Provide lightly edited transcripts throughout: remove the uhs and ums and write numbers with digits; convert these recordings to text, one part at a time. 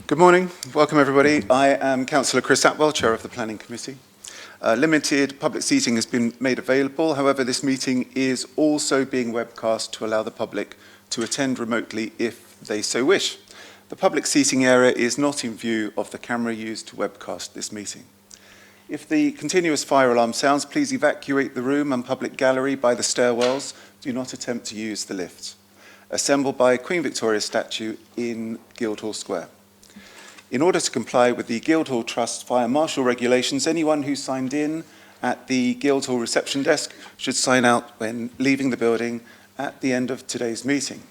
Good morning. Welcome, everybody. I am Councillor Chris Atwell, Chair of the Planning Committee. Limited public seating has been made available. However, this meeting is also being webcast to allow the public to attend remotely if they so wish. The public seating area is not in view of the camera used to webcast this meeting. If the continuous fire alarm sounds, please evacuate the room and public gallery by the stairwells. Do not attempt to use the lifts. Assemble by Queen Victoria statue in Guildhall Square. In order to comply with the Guildhall Trust Fire Marshal regulations, anyone who signed in at the Guildhall reception desk should sign out when leaving the building at the end of today's meeting.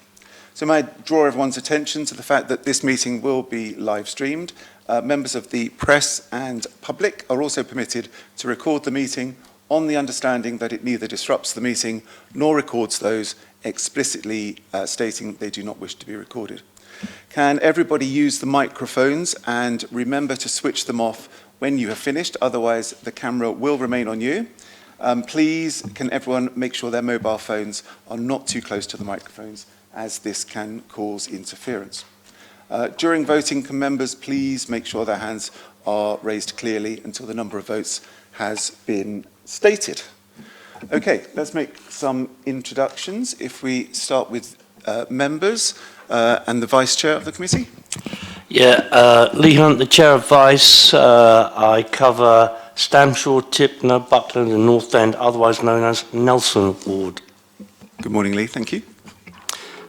So may I draw everyone's attention to the fact that this meeting will be live streamed. Members of the press and public are also permitted to record the meeting on the understanding that it neither disrupts the meeting nor records those explicitly stating they do not wish to be recorded. Can everybody use the microphones and remember to switch them off when you have finished, otherwise the camera will remain on you. Please, can everyone make sure their mobile phones are not too close to the microphones, as this can cause interference. During voting, can members please make sure their hands are raised clearly until the number of votes has been stated. Okay, let's make some introductions. If we start with members and the Vice Chair of the committee. Yeah, Lee Hunt, the Chair of Vice. I cover Stamshaw, Tipner, Buckland and North End, otherwise known as Nelson Ward. Good morning, Lee. Thank you.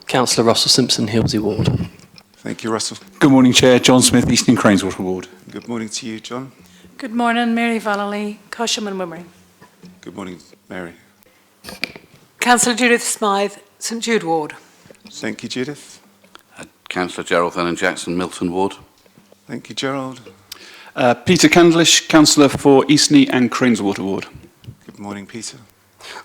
Councillor Russell Simpson, Hilsey Ward. Thank you, Russell. Good morning, Chair. John Smith, Eastern Craneswater Ward. Good morning to you, John. Good morning, Mary Vallely, Cosham and Wimmering. Good morning, Mary. Councillor Judith Smythe, St Jude Ward. Thank you, Judith. Councillor Gerald Lennon Jackson, Milton Ward. Thank you, Gerald. Peter Candlish, Councillor for Eastney and Craneswater Ward. Good morning, Peter.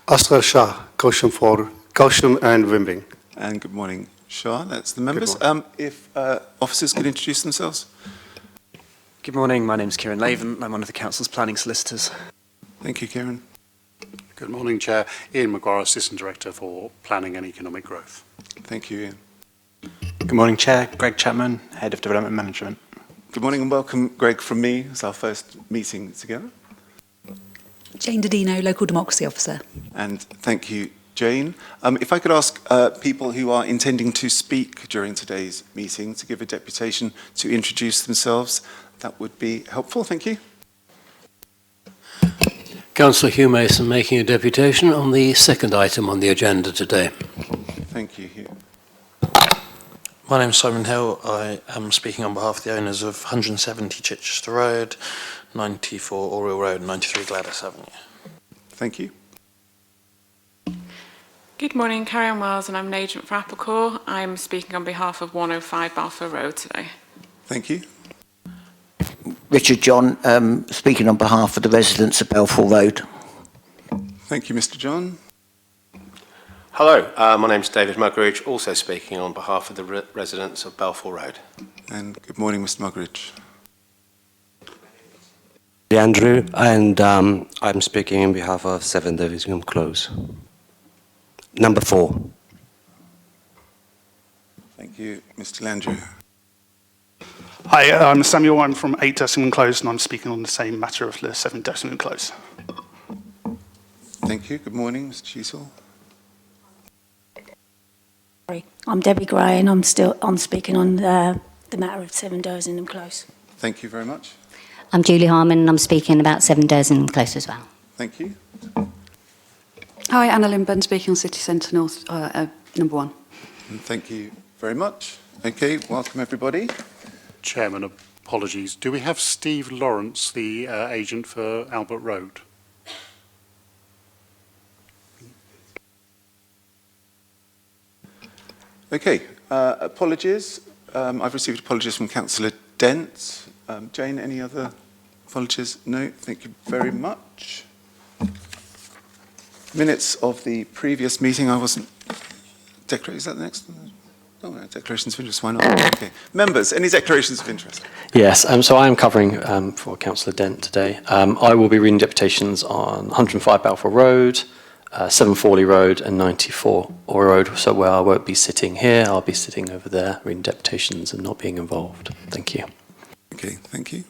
Asghar Shah, Cosham and Wimbing. And good morning, Shah. That's the members. If officers could introduce themselves. Good morning, my name is Kieran Laven. I'm one of the Council's planning solicitors. Thank you, Kieran. Good morning, Chair. Ian McGuire, Assistant Director for Planning and Economic Growth. Thank you, Ian. Good morning, Chair. Greg Chapman, Head of Development Management. Good morning and welcome, Greg, from me. It's our first meeting together. Jane Dodino, Local Democracy Officer. And thank you, Jane. If I could ask people who are intending to speak during today's meeting to give a deputation to introduce themselves, that would be helpful. Thank you. Councillor Hugh Mason making a deputation on the second item on the agenda today. Thank you, Hugh. My name is Simon Hill. I am speaking on behalf of the owners of 170 Chichester Road, 94 Oriel Road, and 93 Gladys Avenue. Thank you. Good morning, Carrie-Anne Wells, and I'm an agent for Applecore. I'm speaking on behalf of 105 Balfour Road today. Thank you. Richard John, speaking on behalf of the residents of Balfour Road. Thank you, Mr. John. Hello, my name is David Muggeridge, also speaking on behalf of the residents of Balfour Road. And good morning, Mr. Muggeridge. Andrew, and I'm speaking on behalf of 7 Daviscombe Close. Number 4. Thank you, Mr. Landrew. Hi, I'm Samuel. I'm from 8 Daviscombe Close, and I'm speaking on the same matter of the 7 Daviscombe Close. Thank you. Good morning, Mr. Cheesel. I'm Debbie Gray, and I'm speaking on the matter of 7 Daviscombe Close. Thank you very much. I'm Julie Harman, and I'm speaking about 7 Daviscombe Close as well. Thank you. Hi, Anna Lindburn, speaking on City Centre North, number 1. And thank you very much. Okay, welcome everybody. Chairman, apologies. Do we have Steve Lawrence, the agent for Albert Road? Okay, apologies. I've received apologies from Councillor Dent. Jane, any other apologies? No, thank you very much. Minutes of the previous meeting, I wasn't... Is that the next one? Oh, no, declarations of interest, why not? Okay. Members, any declarations of interest? Yes, so I am covering for Councillor Dent today. I will be reading deputations on 105 Balfour Road, 7 Fawley Road and 94 Orwell Road. So where I won't be sitting here, I'll be sitting over there reading deputations and not being involved. Thank you. Okay, thank you.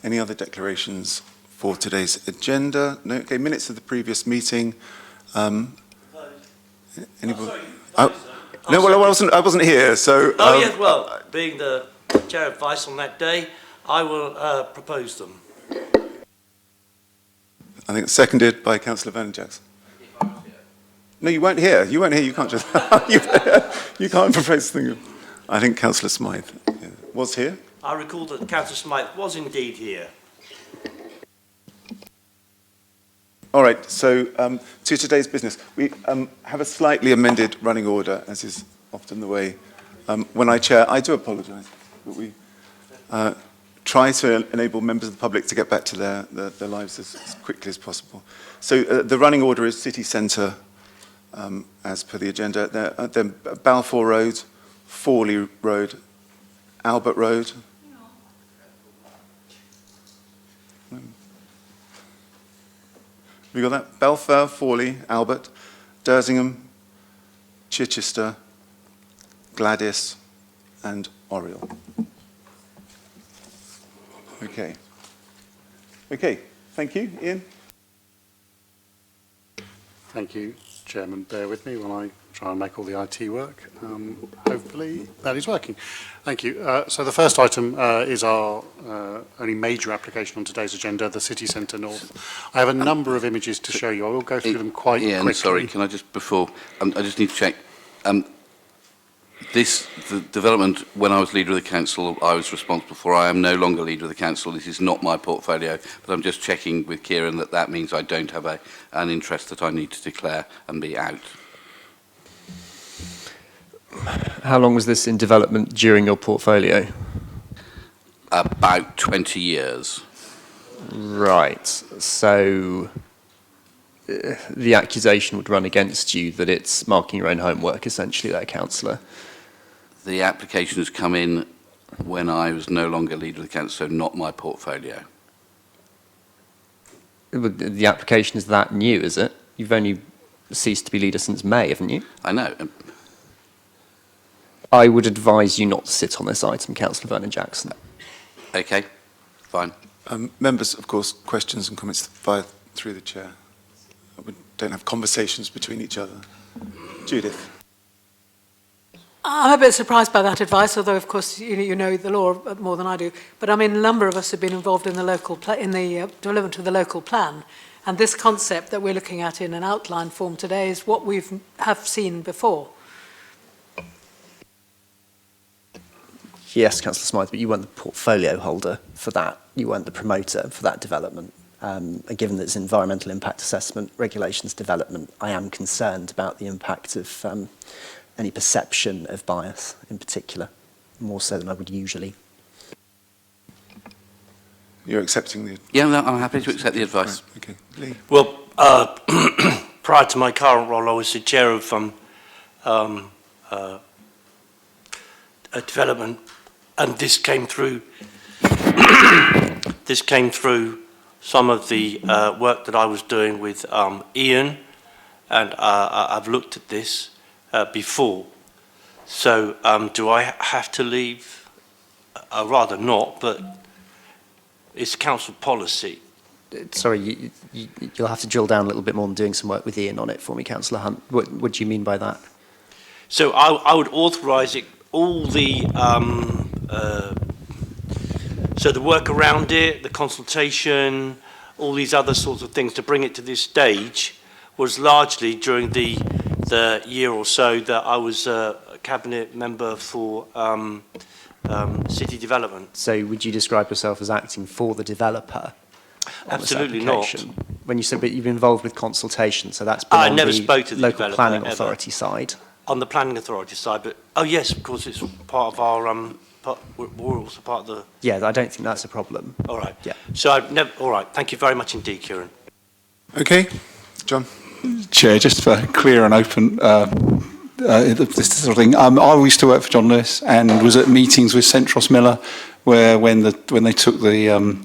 Any other declarations for today's agenda? No. Okay, minutes of the previous meeting. Anybody? No, well, I wasn't here, so. Yes, well, being the chair of vice on that day, I will propose them. I think seconded by Councillor Vernon Jackson. No, you weren't here. You weren't here. You can't just. you can't propose things. I think Councillor Smythe was here. I recall that Councillor Smythe was indeed here. All right, so to today's business. We have a slightly amended running order, as is often the way. When I chair, I do apologise, but we try to enable members of the public to get back to their lives as quickly as possible. So the running order is City Centre, as per the agenda. Then Balfour Road, Fawley Road, Albert Road. Have you got that? Balfour, Fawley, Albert, Dersingham, Chichester, Gladys, and Oriel. Okay. Okay, thank you. Ian? Thank you, Chairman. Bear with me while I try and make all the IT work. Hopefully that is working. Thank you. So the first item is our only major application on today's agenda, the City Centre North. I have a number of images to show you. I will go through them quite quickly. Sorry, can I just, before, I just need to check. The development, when I was leader of the council, I was responsible for. I am no longer leader of the council. This is not my portfolio, but I'm just checking with Kieran that means I don't have an interest that I need to declare and be out. How long was this in development during your portfolio? About 20 years. Right. So the accusation would run against you that it's marking your own homework, essentially, there, Councillor. The application has come in when I was no longer leader of the council, so not my portfolio. The application is that new, is it? You've only ceased to be leader since May, haven't you? I know. I would advise you not to sit on this item, Councillor Vernon Jackson. Okay, fine. Members, of course, questions and comments through the chair. We don't have conversations between each other. Judith. I'm a bit surprised by that advice, although, of course, you know the law more than I do. But I mean, a number of us have been involved in the development of the local plan, and this concept that we're looking at in an outline form today is what we have seen before. Yes, Councillor Smythe, but you weren't the portfolio holder for that. You weren't the promoter for that development. And given that it's environmental impact assessment, regulations development, I am concerned about the impact of any perception of bias in particular, more so than I would usually. You're accepting the... Yeah, no, I'm happy to accept the advice. Right, okay. Lee. Well, prior to my current role, I was the chair of a development, and this came through. This came through some of the work that I was doing with Ian, and I've looked at this before. So do I have to leave? Rather not, but it's council policy. Sorry, you'll have to drill down a little bit more on doing some work with Ian on it for me, Councillor Hunt. What do you mean by that? So I would authorise it, all the so the work around it, the consultation, all these other sorts of things to bring it to this stage was largely during the year or so that I was a cabinet member for city development. So would you describe yourself as acting for the developer? Absolutely not. When you said that you've been involved with consultation, so that's been on the local planning authority side. On the planning authority side, but oh yes, of course, it's part of our. We're also part of the. Yeah, I don't think that's a problem. All right. Yeah. So I've never. All right. Thank you very much indeed, Kieran. Okay, John. Chair, just for clear and open. This sort of thing. I used to work for John Lewis and was at meetings with Centros Miller, where when they took the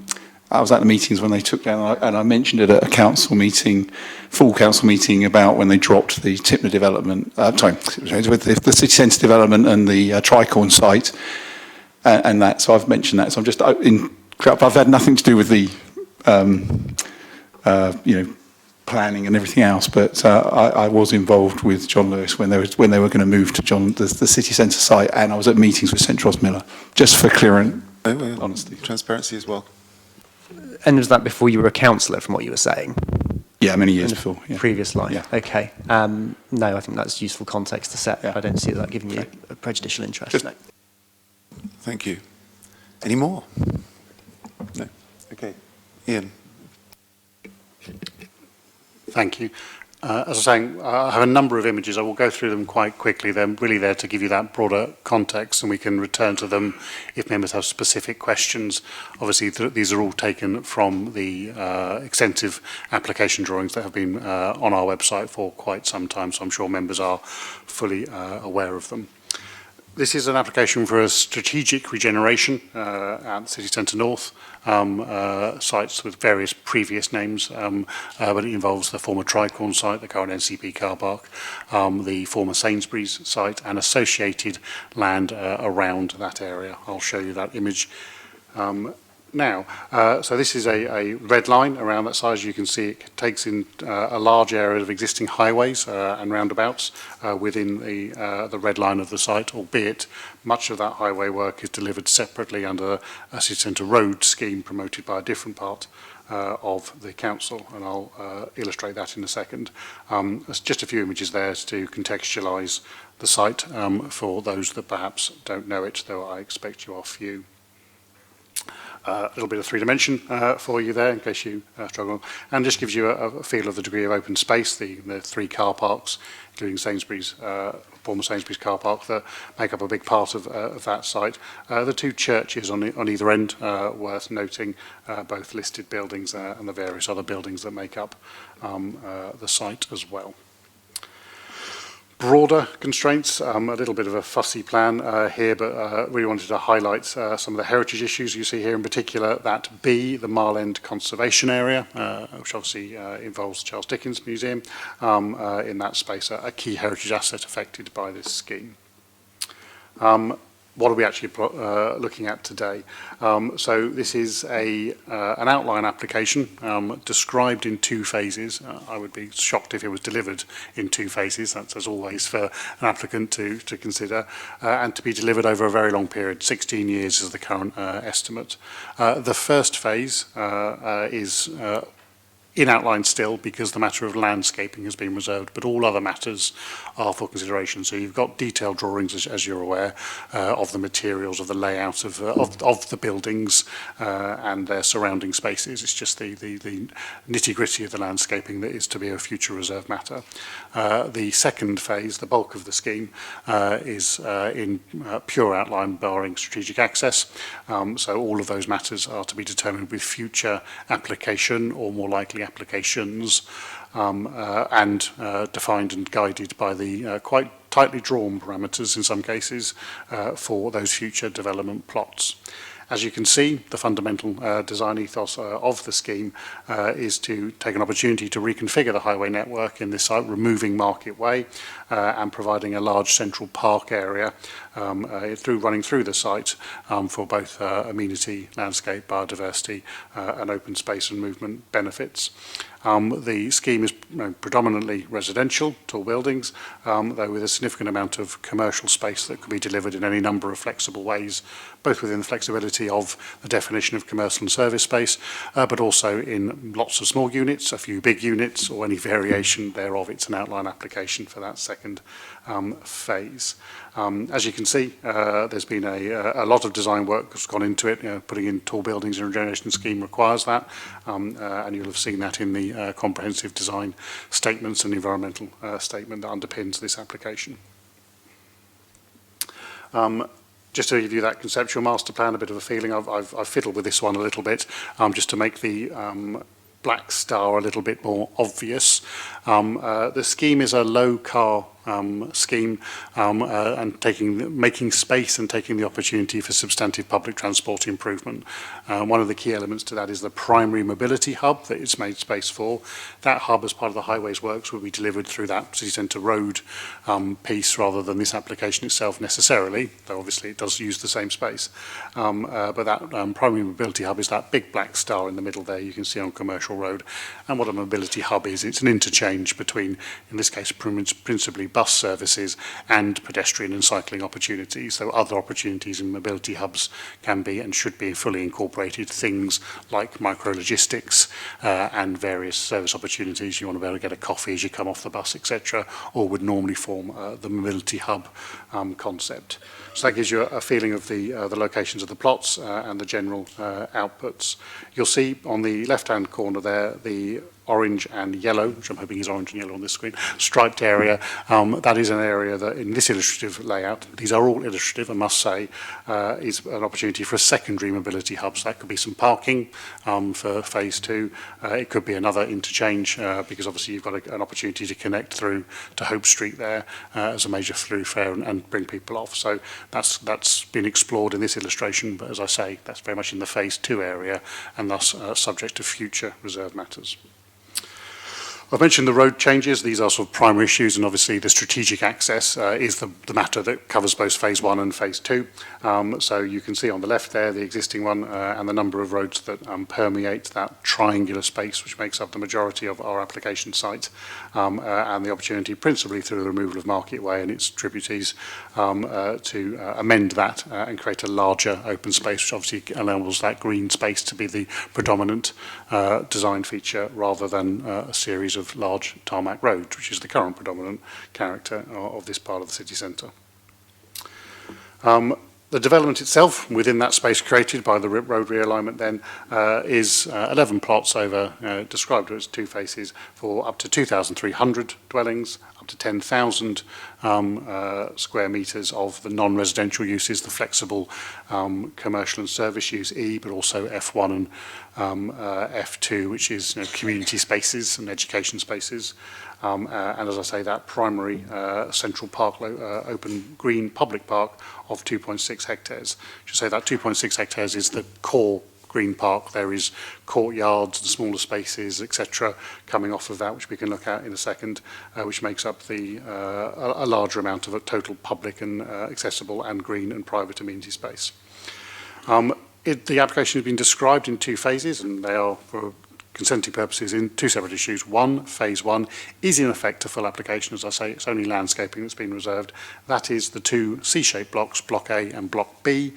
I was at the meetings when they took down, and I mentioned it at a council meeting, full council meeting, about when they dropped the Tipner development, with the city centre development and the Tricorn site, and that. So I've mentioned that. So I'm just I've had nothing to do with the, planning and everything else, but I was involved with John Lewis when they were going to move to the city centre site, and I was at meetings with St Ross Miller, just for clear and honesty, transparency as well. And was that before you were a councillor, from what you were saying? Yeah, many years before. Yeah. Previous life. Yeah. Okay. No, I think that's useful context to set. Yeah. I don't see that giving you a prejudicial interest. No. Thank you. Any more? No. Okay. Ian. Thank you. As I was saying, I have a number of images. I will go through them quite quickly. They're really there to give you that broader context, and we can return to them if members have specific questions. Obviously, these are all taken from the extensive application drawings that have been on our website for quite some time, so I'm sure members are fully aware of them. This is an application for a strategic regeneration at City Centre North, sites with various previous names, but it involves the former Tricorn site, the current NCP car park, the former Sainsbury's site, and associated land around that area. I'll show you that image now. So this is a red line around that size. You can see it takes in a large area of existing highways and roundabouts within the red line of the site, albeit much of that highway work is delivered separately under a city centre road scheme promoted by a different part of the council, and I'll illustrate that in a second. There's just a few images there to contextualise the site for those that perhaps don't know it, though I expect you are few. A little bit of three-dimension for you there, in case you struggle, and just gives you a feel of the degree of open space. The three car parks, including Sainsbury's, former Sainsbury's car park, that make up a big part of that site. The two churches on either end, worth noting, both listed buildings and the various other buildings that make up the site as well. Broader constraints, a little bit of a fussy plan here, but really wanted to highlight some of the heritage issues you see here, in particular that B, the Mile End Conservation Area, which obviously involves Charles Dickens Museum, in that space, a key heritage asset affected by this scheme. What are we actually looking at today? So this is an outline application described in two phases. I would be shocked if it was delivered in two phases. That's, as always, for an applicant to consider, and to be delivered over a very long period. 16 years is the current estimate. The first phase is in outline still, because the matter of landscaping has been reserved, but all other matters are for consideration. So you've got detailed drawings, as you're aware, of the materials, of the layout of the buildings and their surrounding spaces. It's just the nitty-gritty of the landscaping that is to be a future reserve matter. The second phase, the bulk of the scheme, is in pure outline, barring strategic access. So all of those matters are to be determined with future application, or more likely applications, and defined and guided by the quite tightly drawn parameters in some cases for those future development plots. As you can see, the fundamental design ethos of the scheme is to take an opportunity to reconfigure the highway network in this site, removing Market Way and providing a large central park area running through the site for both amenity, landscape, biodiversity and open space and movement benefits. The scheme is predominantly residential, tall buildings, though with a significant amount of commercial space that could be delivered in any number of flexible ways, both within the flexibility of the definition of commercial and service space, but also in lots of small units, a few big units, or any variation thereof. It's an outline application for that second phase. As you can see, there's been a lot of design work that's gone into it. Putting in tall buildings in a regeneration scheme requires that, and you'll have seen that in the comprehensive design statements and environmental statement that underpins this application. Just to give you that conceptual master plan, a bit of a feeling, I've fiddled with this one a little bit, just to make the black star a little bit more obvious. The scheme is a low car scheme and making space and taking the opportunity for substantive public transport improvement. One of the key elements to that is the primary mobility hub that it's made space for. That hub, as part of the highways works, will be delivered through that city centre road piece rather than this application itself necessarily, though obviously it does use the same space. But that primary mobility hub is that big black star in the middle there you can see on Commercial Road. And what a mobility hub is, it's an interchange between, in this case, principally bus services and pedestrian and cycling opportunities. So other opportunities in mobility hubs can be and should be fully incorporated, things like micro-logistics and various service opportunities. You want to be able to get a coffee as you come off the bus, etc., or would normally form the mobility hub concept. So that gives you a feeling of the locations of the plots and the general outputs. You'll see on the left-hand corner there the orange and yellow, which I'm hoping is orange and yellow on this screen, striped area. That is an area that in this illustrative layout, these are all illustrative, I must say, is an opportunity for a secondary mobility hub. So that could be some parking for phase 2. It could be another interchange because obviously you've got an opportunity to connect through to Hope Street there as a major thoroughfare and bring people off. So that's been explored in this illustration, but as I say, that's very much in the phase 2 area and thus subject to future reserve matters. I've mentioned the road changes. These are sort of primary issues, and obviously the strategic access is the matter that covers both phase 1 and phase 2. So you can see on the left there the existing one and the number of roads that permeate that triangular space which makes up the majority of our application site, and the opportunity principally through the removal of Market Way and its tributaries to amend that and create a larger open space, which obviously enables that green space to be the predominant design feature rather than a series of large tarmac roads, which is the current predominant character of this part of the city centre. The development itself within that space created by the road realignment then is 11 plots over, described as 2 phases, for up to 2,300 dwellings, up to 10,000 square metres of the non-residential uses, the flexible commercial and service use E, but also F1 and F2, which is community spaces and education spaces. And as I say, that primary central park, open green public park of 2.6 hectares. I should say that 2.6 hectares is the core green park. There is courtyards and smaller spaces, etc., coming off of that, which we can look at in a second, which makes up a larger amount of a total public and accessible and green and private amenity space. The application has been described in 2 phases, and they are, for consenting purposes, in 2 separate issues. Phase 1 is in effect a full application. As I say, it's only landscaping that's been reserved. That is the 2 C-shaped blocks, Block A and Block B,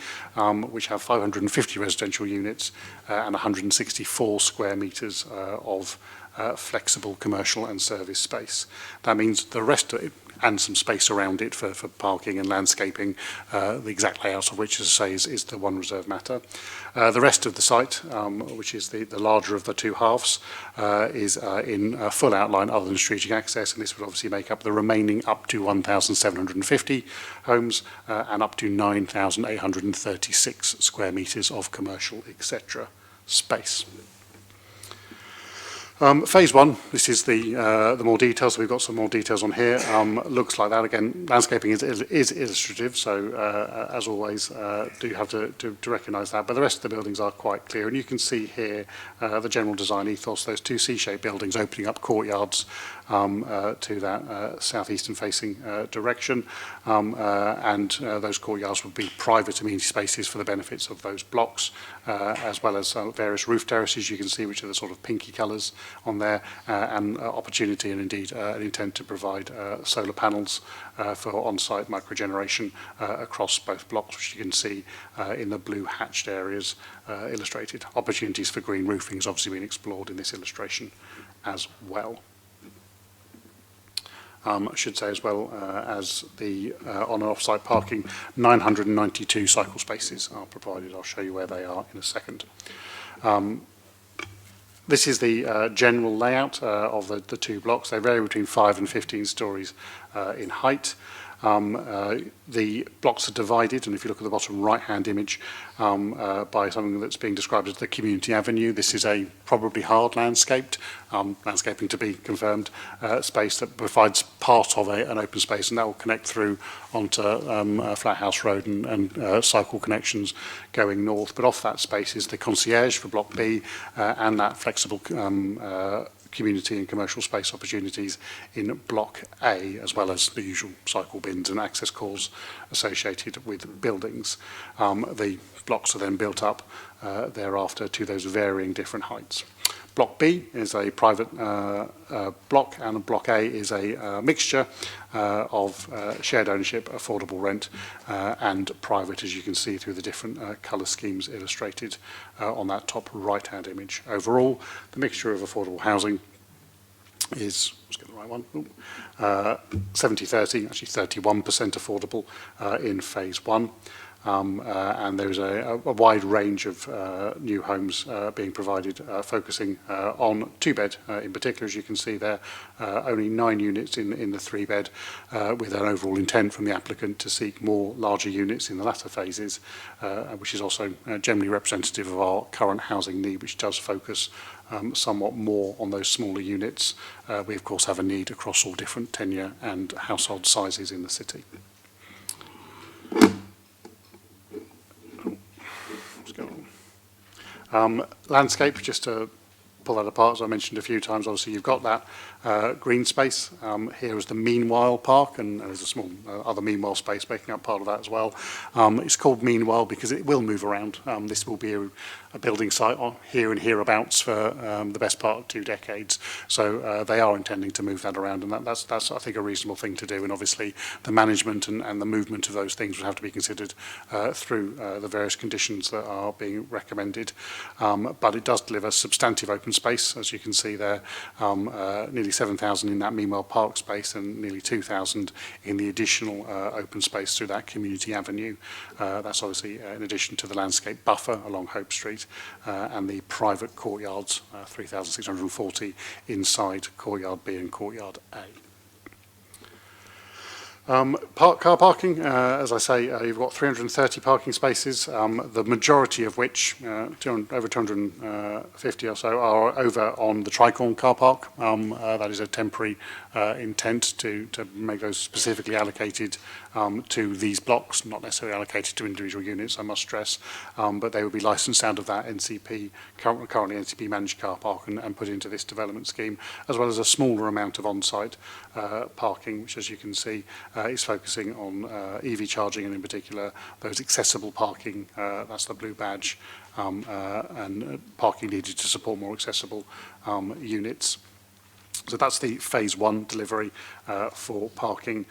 which have 550 residential units and 164 square metres of flexible commercial and service space. That means the rest of it, and some space around it for parking and landscaping, the exact layout of which, as I say, is the one reserve matter. The rest of the site, which is the larger of the 2 halves, is in full outline other than strategic access, and this would obviously make up the remaining up to 1,750 homes and up to 9,836 square metres of commercial, etc. space. Phase 1, this is the more details, so we've got some more details on here. Looks like that. Again, landscaping is illustrative, so as always, do have to recognise that. But the rest of the buildings are quite clear, and you can see here the general design ethos, those 2 C-shaped buildings opening up courtyards to that southeastern facing direction, and those courtyards would be private amenity spaces for the benefits of those blocks, as well as various roof terraces you can see, which are the sort of pinky colours on there, and opportunity and indeed an intent to provide solar panels for on-site microgeneration across both blocks, which you can see in the blue hatched areas illustrated. Opportunities for green roofing has obviously been explored in this illustration as well. I should say as well as the on and off-site parking, 992 cycle spaces are provided. I'll show you where they are in a second. This is the general layout of the 2 blocks. They vary between 5 and 15 stories in height. The blocks are divided, and if you look at the bottom right-hand image, by something that's being described as the community avenue. This is a probably hard landscaped, landscaping to be confirmed, space that provides part of an open space, and that will connect through onto Flathouse Road and cycle connections going north. But off that space is the concierge for Block B and that flexible community and commercial space opportunities in Block A, as well as the usual cycle bins and access calls associated with buildings. The blocks are then built up thereafter to those varying different heights. Block B is a private block, and Block A is a mixture of shared ownership, affordable rent, and private, as you can see through the different colour schemes illustrated on that top right-hand image. Overall, the mixture of affordable housing is, let's get the right one, 70-30, actually 31% affordable in phase one. And there is a wide range of new homes being provided, focusing on two-bed in particular, as you can see there, only 9 units in the 3-bed, with an overall intent from the applicant to seek more larger units in the latter phases, which is also generally representative of our current housing need, which does focus somewhat more on those smaller units. We, of course, have a need across all different tenure and household sizes in the city. Landscape, just to pull that apart, as I mentioned a few times, obviously you've got that green space. Here is the Meanwhile Park, and there's a small other Meanwhile space making up part of that as well. It's called Meanwhile because it will move around. This will be a building site on here and hereabouts for the best part of 2 decades. So they are intending to move that around, and that's I think, a reasonable thing to do. And obviously the management and the movement of those things would have to be considered through the various conditions that are being recommended. But it does deliver substantive open space, as you can see there, nearly 7,000 in that Meanwhile Park space and nearly 2,000 in the additional open space through that community avenue. That's obviously in addition to the landscape buffer along Hope Street and the private courtyards, 3,640 inside Courtyard B and Courtyard A. Car parking, as I say, you've got 330 parking spaces, the majority of which, over 250 or so, are over on the Tricorn car park. That is a temporary intent to make those specifically allocated to these blocks, not necessarily allocated to individual units, I must stress, but they will be licensed out of that NCP, currently NCP managed car park, and put into this development scheme, as well as a smaller amount of on-site parking, which, as you can see, is focusing on EV charging, and in particular those accessible parking, that's the blue badge, and parking needed to support more accessible units. So that's the phase one delivery for parking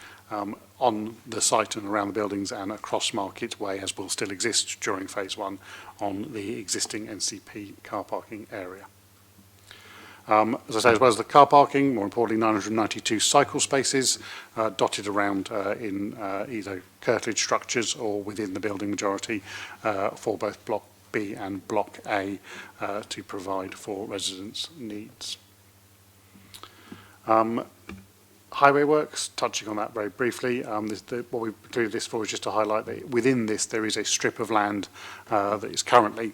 on the site and around the buildings and across Market Way, as will still exist during phase one on the existing NCP car parking area. As I say, as well as the car parking, more importantly, 992 cycle spaces dotted around in either curtilage structures or within the building majority for both Block B and Block A to provide for residents' needs. Highway works, touching on that very briefly, what we've included this for is just to highlight that within this there is a strip of land that is currently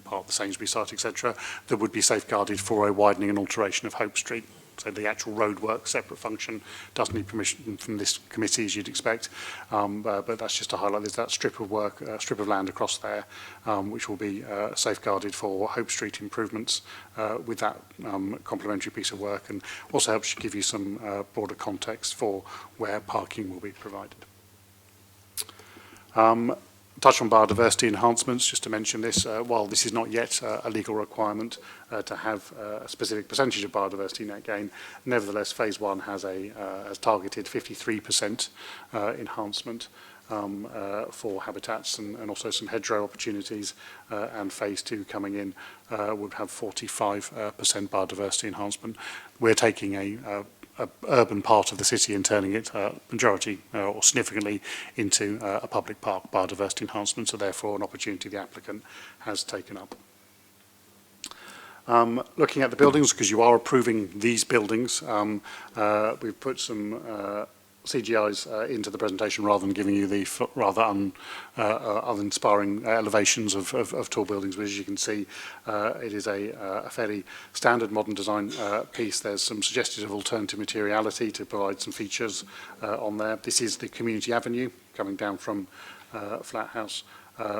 part of the Sainsbury site, etc., that would be safeguarded for a widening and alteration of Hope Street. So the actual roadwork, separate function, doesn't need permission from this committee, as you'd expect. But that's just to highlight there's that strip of work, strip of land across there, which will be safeguarded for Hope Street improvements with that complementary piece of work, and also helps give you some broader context for where parking will be provided. Touch on biodiversity enhancements, just to mention this, while this is not yet a legal requirement to have a specific percentage of biodiversity net gain, nevertheless phase one has targeted 53% enhancement for habitats and also some hedgerow opportunities, and phase two coming in would have 45% biodiversity enhancement. We're taking a urban part of the city and turning it majority or significantly into a public park biodiversity enhancement, so therefore an opportunity the applicant has taken up. Looking at the buildings, because you are approving these buildings, we've put some CGIs into the presentation rather than giving you the rather uninspiring elevations of tall buildings. But as you can see, it is a fairly standard modern design piece. There's some suggestions of alternative materiality to provide some features on there. This is the community avenue coming down from Flathouse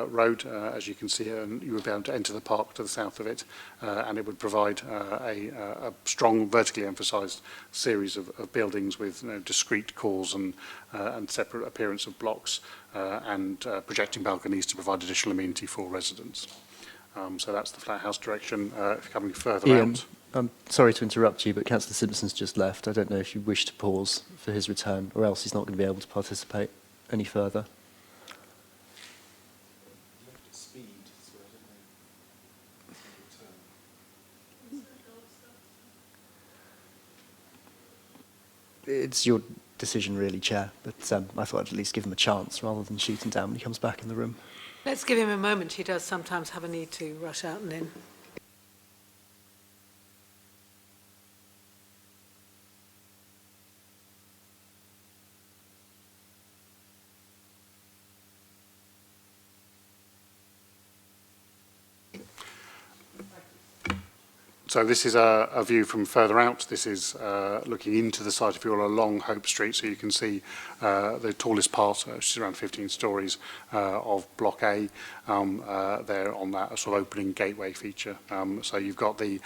Road, as you can see, and you would be able to enter the park to the south of it, and it would provide a strong vertically emphasised series of buildings with discrete cores and separate appearance of blocks and projecting balconies to provide additional amenity for residents. So that's the Flathouse direction. If you're coming further out. I'm sorry to interrupt you, but Councillor Simpson's just left. I don't know if you wish to pause for his return, or else he's not going to be able to participate any further. It's your decision, really, Chair, but I thought I'd at least give him a chance rather than shoot him down when he comes back in the room. Let's give him a moment. He does sometimes have a need to rush out and in. So this is a view from further out. This is looking into the site if you're along Hope Street, so you can see the tallest part, which is around 15 stories, of Block A there on that sort of opening gateway feature. So you've got the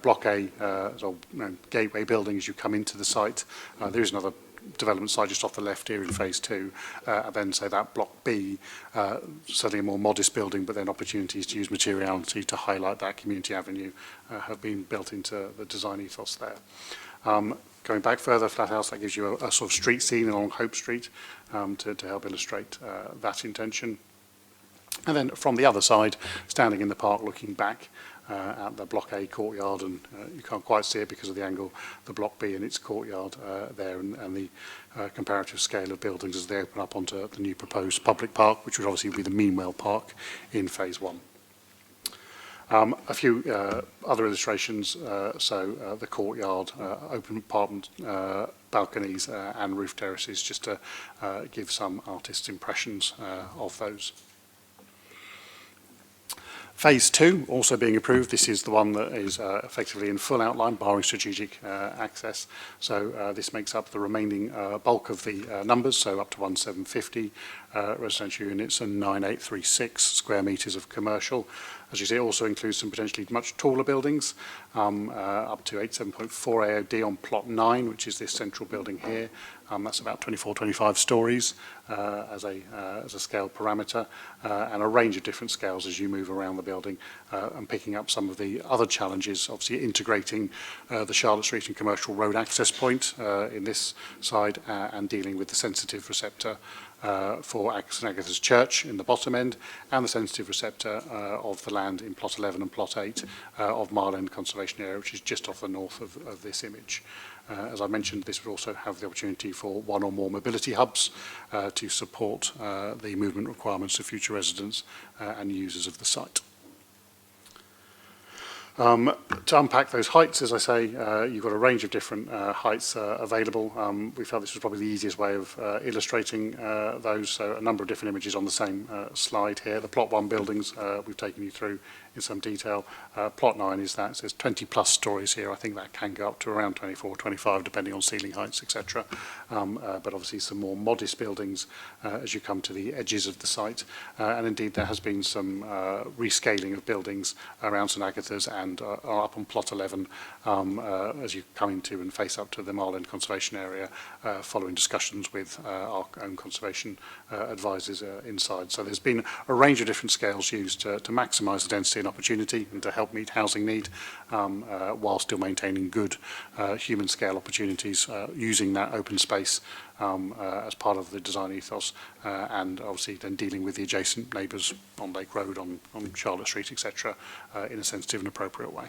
Block A sort of, gateway building as you come into the site. There is another development site just off the left here in phase 2, and then say that Block B, certainly a more modest building, but then opportunities to use materiality to highlight that community avenue have been built into the design ethos there. Going back further, Flathouse, that gives you a sort of street scene along Hope Street to help illustrate that intention. And then from the other side, standing in the park looking back at the Block A courtyard, and you can't quite see it because of the angle, the Block B and its courtyard there, and the comparative scale of buildings as they open up onto the new proposed public park, which would obviously be the Meanwell Park in phase 1. A few other illustrations, the courtyard, open apartment balconies and roof terraces, just to give some artists' impressions of those. Phase 2 also being approved. This is the one that is effectively in full outline, barring strategic access. So this makes up the remaining bulk of the numbers, so up to 1,750 residential units and 9,836 square metres of commercial. As you see, it also includes some potentially much taller buildings, up to 87.4 AOD on plot 9, which is this central building here. That's about 25 stories as a scale parameter, and a range of different scales as you move around the building, and picking up some of the other challenges, obviously integrating the Charlotte Street and Commercial Road access point in this side, and dealing with the sensitive receptor for St Agatha's Church in the bottom end, and the sensitive receptor of the land in plot 11 and plot 8 of Mile End Conservation Area, which is just off the north of this image. As I mentioned, this would also have the opportunity for one or more mobility hubs to support the movement requirements of future residents and users of the site. To unpack those heights, as I say, you've got a range of different heights available. We felt this was probably the easiest way of illustrating those, so a number of different images on the same slide here. The plot 1 buildings we've taken you through in some detail. Plot 9 is that, it says 20 plus stories here. I think that can go up to around 24, 25, depending on ceiling heights, etc. But obviously some more modest buildings as you come to the edges of the site. And indeed there has been some rescaling of buildings around St Agatha's and up on plot 11 as you come into and face up to the Mile End Conservation Area, following discussions with our own conservation advisors inside. So there's been a range of different scales used to maximise the density and opportunity and to help meet housing need, while still maintaining good human scale opportunities, using that open space as part of the design ethos, and obviously then dealing with the adjacent neighbours on Lake Road, on Charlotte Street, etc., in a sensitive and appropriate way.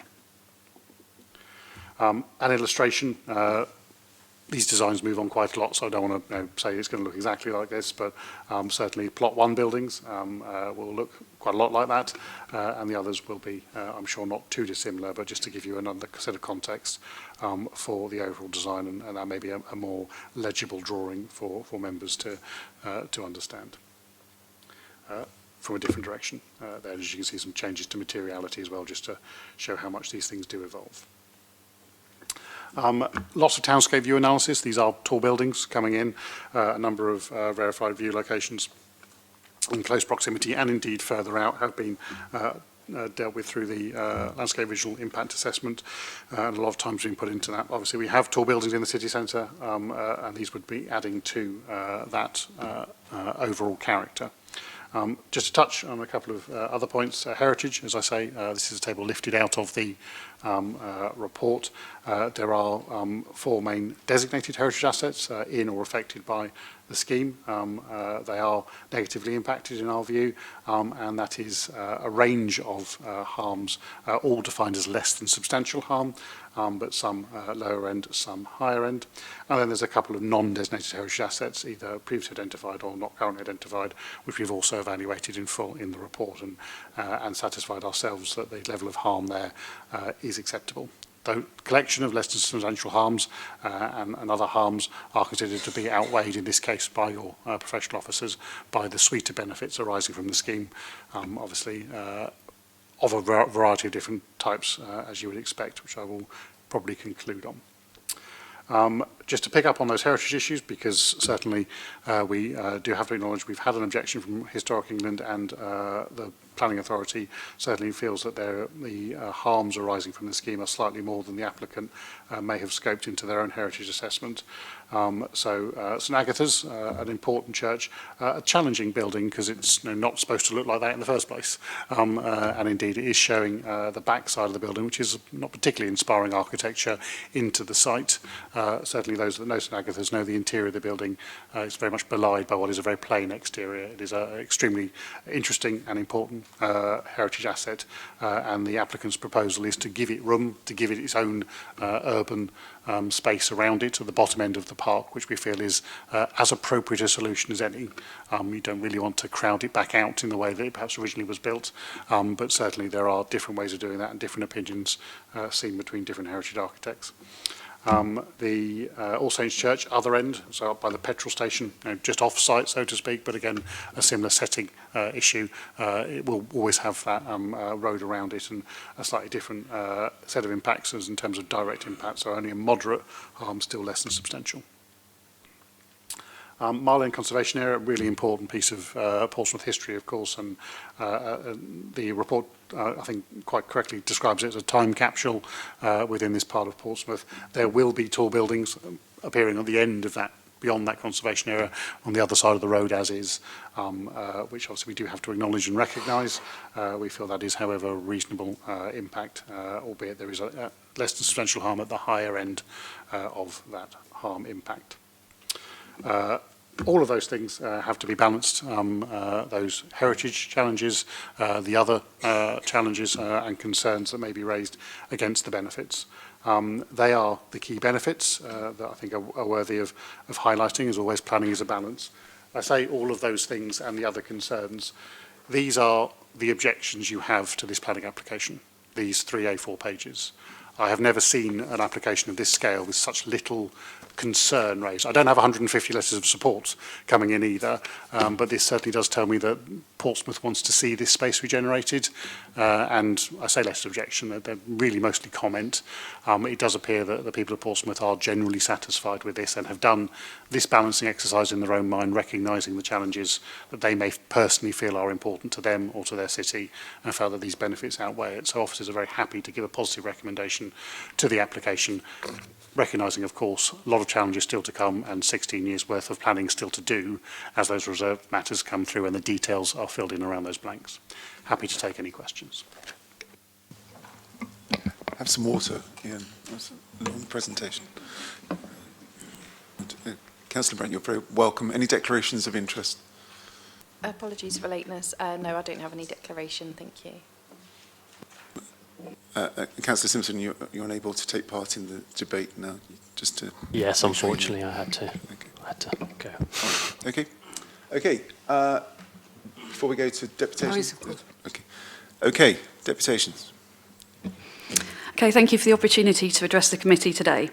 An illustration these designs move on quite a lot, so I don't want to say it's going to look exactly like this, but certainly Plot 1 buildings will look quite a lot like that, and the others will be, I'm sure, not too dissimilar, but just to give you another set of context for the overall design, and that may be a more legible drawing for members to understand. From a different direction there, as you can see some changes to materiality as well, just to show how much these things do evolve. Lots of townscape view analysis. These are tall buildings coming in, a number of verified view locations in close proximity and indeed further out have been dealt with through the landscape visual impact assessment, and a lot of time's been put into that. Obviously we have tall buildings in the city centre, and these would be adding to that overall character. Just to touch on a couple of other points, heritage, as I say, this is a table lifted out of the report. There are 4 main designated heritage assets in or affected by the scheme. They are negatively impacted in our view, and that is a range of harms, all defined as less than substantial harm, but some lower end, some higher end. And then there's a couple of non-designated heritage assets, either previously identified or not currently identified, which we've also evaluated in full in the report and satisfied ourselves that the level of harm there is acceptable. The collection of less than substantial harms and other harms are considered to be outweighed in this case by your professional officers by the suite of benefits arising from the scheme, obviously of a variety of different types as you would expect, which I will probably conclude on. Just to pick up on those heritage issues, because certainly we do have to acknowledge we've had an objection from Historic England, and the Planning Authority certainly feels that the harms arising from the scheme are slightly more than the applicant may have scoped into their own heritage assessment. So St Agatha's, an important church, a challenging building because it's not supposed to look like that in the first place. And indeed it is showing the back side of the building, which is not particularly inspiring architecture, into the site. Certainly those that know St Agatha's know the interior of the building is very much belied by what is a very plain exterior. It is an extremely interesting and important heritage asset, and the applicant's proposal is to give it room, to give it its own urban space around it at the bottom end of the park, which we feel is as appropriate a solution as any. You don't really want to crowd it back out in the way that it perhaps originally was built, but certainly there are different ways of doing that and different opinions seen between different heritage architects. The All Saints Church, other end, so up by the petrol station, just off-site, so to speak, but again, a similar setting issue. It will always have that road around it and a slightly different set of impacts as in terms of direct impact, so only a moderate harm, still less than substantial. Marlin Conservation Area, a really important piece of Portsmouth history, of course, and the report, I think, quite correctly describes it as a time capsule within this part of Portsmouth. There will be tall buildings appearing at the end of that, beyond that conservation area, on the other side of the road as is, which obviously we do have to acknowledge and recognise. We feel that is, however, a reasonable impact, albeit there is a less than substantial harm at the higher end of that harm impact. All of those things have to be balanced, those heritage challenges, the other challenges and concerns that may be raised against the benefits. They are the key benefits that I think are worthy of highlighting. As always, planning is a balance. I say all of those things and the other concerns. These are the objections you have to this planning application, these 3 A4 pages. I have never seen an application of this scale with such little concern raised. I don't have 150 letters of support coming in either, but this certainly does tell me that Portsmouth wants to see this space regenerated, and I say letters of objection, they're really mostly comment. It does appear that the people of Portsmouth are generally satisfied with this and have done this balancing exercise in their own mind, recognising the challenges that they may personally feel are important to them or to their city, and felt that these benefits outweigh it. So officers are very happy to give a positive recommendation to the application, recognising, of course, a lot of challenges still to come and 16 years worth of planning still to do as those reserved matters come through and the details are filled in around those blanks. Happy to take any questions. Have some water, Ian. That's a long presentation. Councillor Brent, you're very welcome. Any declarations of interest? Apologies for lateness. No, I don't have any declaration, thank you. Councillor Simpson, you're unable to take part in the debate now. Just to Yes, unfortunately, I had to. Okay. I had to go. Okay. Okay. Before we go to deputations. Okay. Okay. Deputations. Okay, thank you for the opportunity to address the committee today.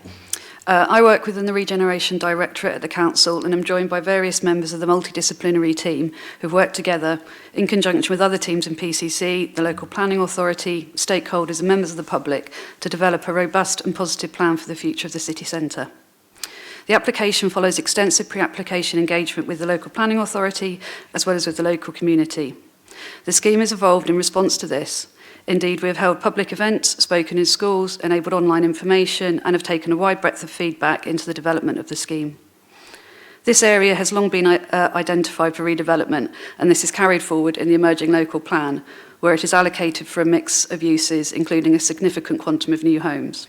I work within the Regeneration Directorate at the Council and am joined by various members of the multidisciplinary team who've worked together in conjunction with other teams in PCC, the local planning authority, stakeholders and members of the public to develop a robust and positive plan for the future of the city centre. The application follows extensive pre-application engagement with the local planning authority as well as with the local community. The scheme has evolved in response to this. Indeed, we have held public events, spoken in schools, enabled online information, and have taken a wide breadth of feedback into the development of the scheme. This area has long been identified for redevelopment, and this is carried forward in the emerging local plan, where it is allocated for a mix of uses, including a significant quantum of new homes.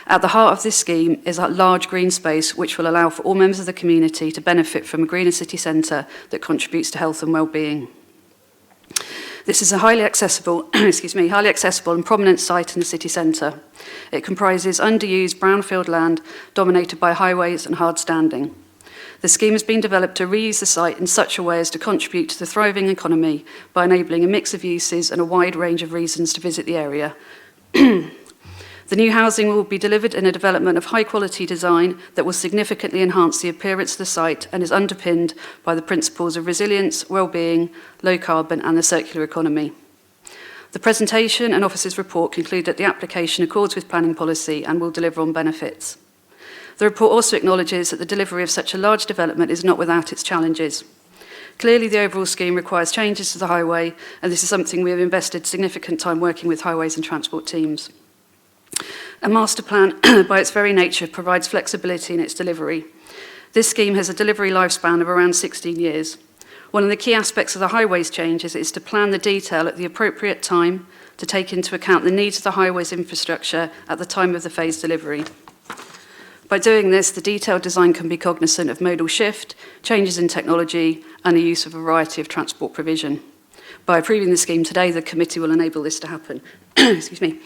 At the heart of this scheme is a large green space which will allow for all members of the community to benefit from a greener city centre that contributes to health and well-being. This is a highly accessible and prominent site in the city centre. It comprises underused brownfield land dominated by highways and hard standing. The scheme has been developed to reuse the site in such a way as to contribute to the thriving economy by enabling a mix of uses and a wide range of reasons to visit the area. The new housing will be delivered in a development of high-quality design that will significantly enhance the appearance of the site and is underpinned by the principles of resilience, well-being, low carbon and the circular economy. The presentation and officer's report conclude that the application accords with planning policy and will deliver on benefits. The report also acknowledges that the delivery of such a large development is not without its challenges. Clearly, the overall scheme requires changes to the highway, and this is something we have invested significant time working with highways and transport teams. A master plan, by its very nature, provides flexibility in its delivery. This scheme has a delivery lifespan of around 16 years. One of the key aspects of the highways changes is to plan the detail at the appropriate time to take into account the needs of the highways infrastructure at the time of the phase delivery. By doing this, the detailed design can be cognizant of modal shift, changes in technology, and the use of a variety of transport provision. By approving the scheme today, the committee will enable this to happen. Excuse me.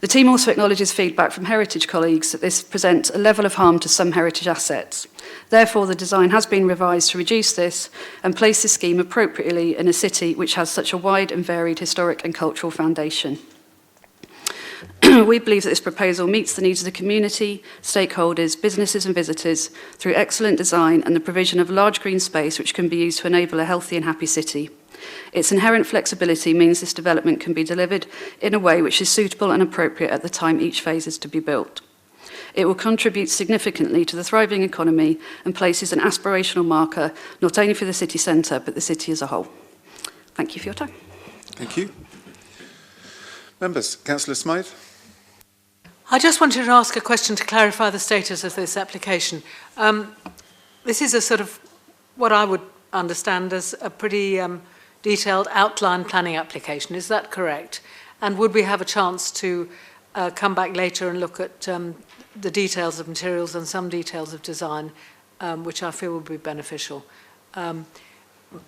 The team also acknowledges feedback from heritage colleagues that this presents a level of harm to some heritage assets. Therefore, the design has been revised to reduce this and place the scheme appropriately in a city which has such a wide and varied historic and cultural foundation. We believe that this proposal meets the needs of the community, stakeholders, businesses and visitors through excellent design and the provision of large green space which can be used to enable a healthy and happy city. Its inherent flexibility means this development can be delivered in a way which is suitable and appropriate at the time each phase is to be built. It will contribute significantly to the thriving economy and places an aspirational marker not only for the city centre but the city as a whole. Thank you for your time. Thank you. Members, Councillor Smythe. I just wanted to ask a question to clarify the status of this application. This is a sort of what I would understand as a pretty detailed outline planning application. Is that correct? And would we have a chance to come back later and look at the details of materials and some details of design, which I feel would be beneficial?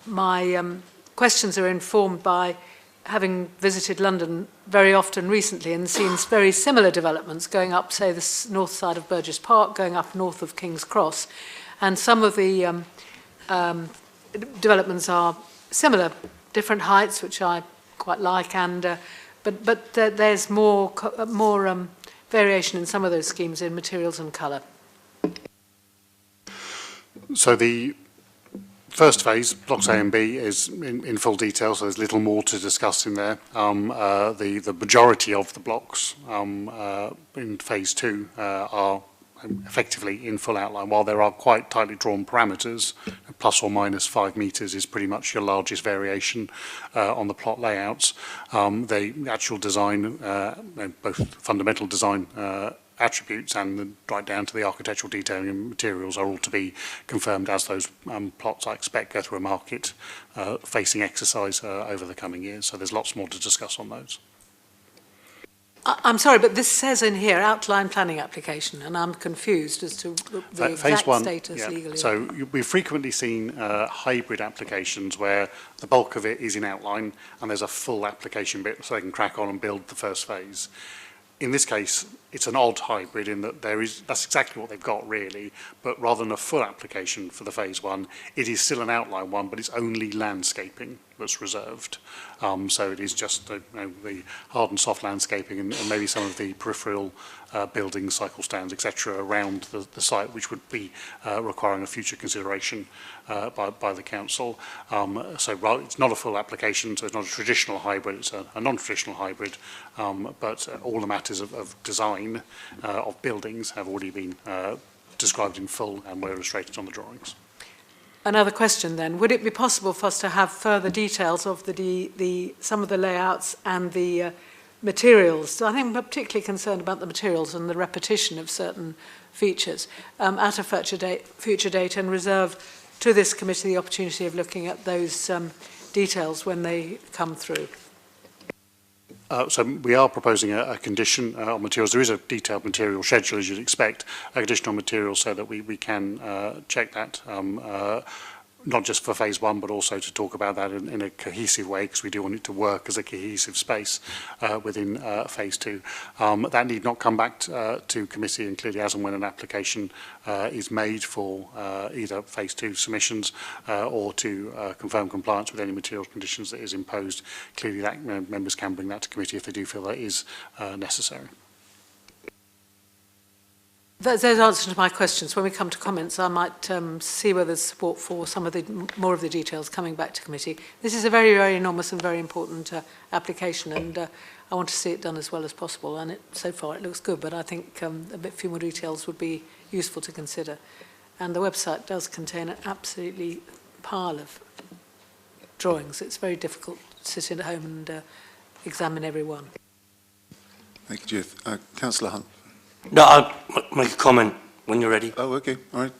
My questions are informed by having visited London very often recently and seen very similar developments going up, say, the north side of Burgess Park, going up north of King's Cross. And some of the developments are similar, different heights, which I quite like, and but there's more variation in some of those schemes in materials and colour. So the first phase, blocks A and B, is in full detail, so there's little more to discuss in there. The majority of the blocks in phase 2 are effectively in full outline. While there are quite tightly drawn parameters, plus or minus 5 metres is pretty much your largest variation on the plot layouts. The actual design, both fundamental design attributes and right down to the architectural detailing and materials are all to be confirmed as those plots, I expect, go through a market facing exercise over the coming years. So there's lots more to discuss on those. I'm sorry, but this says in here outline planning application, and I'm confused as to the exact status legally. So we've frequently seen hybrid applications where the bulk of it is in outline and there's a full application bit so they can crack on and build the first phase. In this case, it's an odd hybrid in that that's exactly what they've got really, but rather than a full application for the phase one, it is still an outline one, but it's only landscaping that's reserved. So it is just the hard and soft landscaping and maybe some of the peripheral buildings, cycle stands, etc., around the site, which would be requiring a future consideration by the council. So it's not a full application, so it's not a traditional hybrid, it's a non-traditional hybrid, but all the matters of design of buildings have already been described in full and were illustrated on the drawings. Another question then, would it be possible for us to have further details of some of the layouts and the materials? So I think I'm particularly concerned about the materials and the repetition of certain features at a future date, and reserve to this committee the opportunity of looking at those details when they come through. So we are proposing a condition on materials. There is a detailed material schedule, as you'd expect, a condition on materials so that we can check that, not just for phase one, but also to talk about that in a cohesive way, because we do want it to work as a cohesive space within phase two. That need not come back to committee, and clearly as and when an application is made for either phase two submissions or to confirm compliance with any materials conditions that is imposed, clearly that members can bring that to committee if they do feel that is necessary. Those answers to my questions. When we come to comments, I might see whether there's support for some of more of the details coming back to committee. This is a very, very enormous and very important application, and I want to see it done as well as possible. And so far it looks good, but I think a bit few more details would be useful to consider. And the website does contain an absolutely pile of drawings. It's very difficult to sit at home and examine every one. Thank you, Judith. Councillor Hunt. No, I'll make a comment when you're ready. Oh, okay. All right.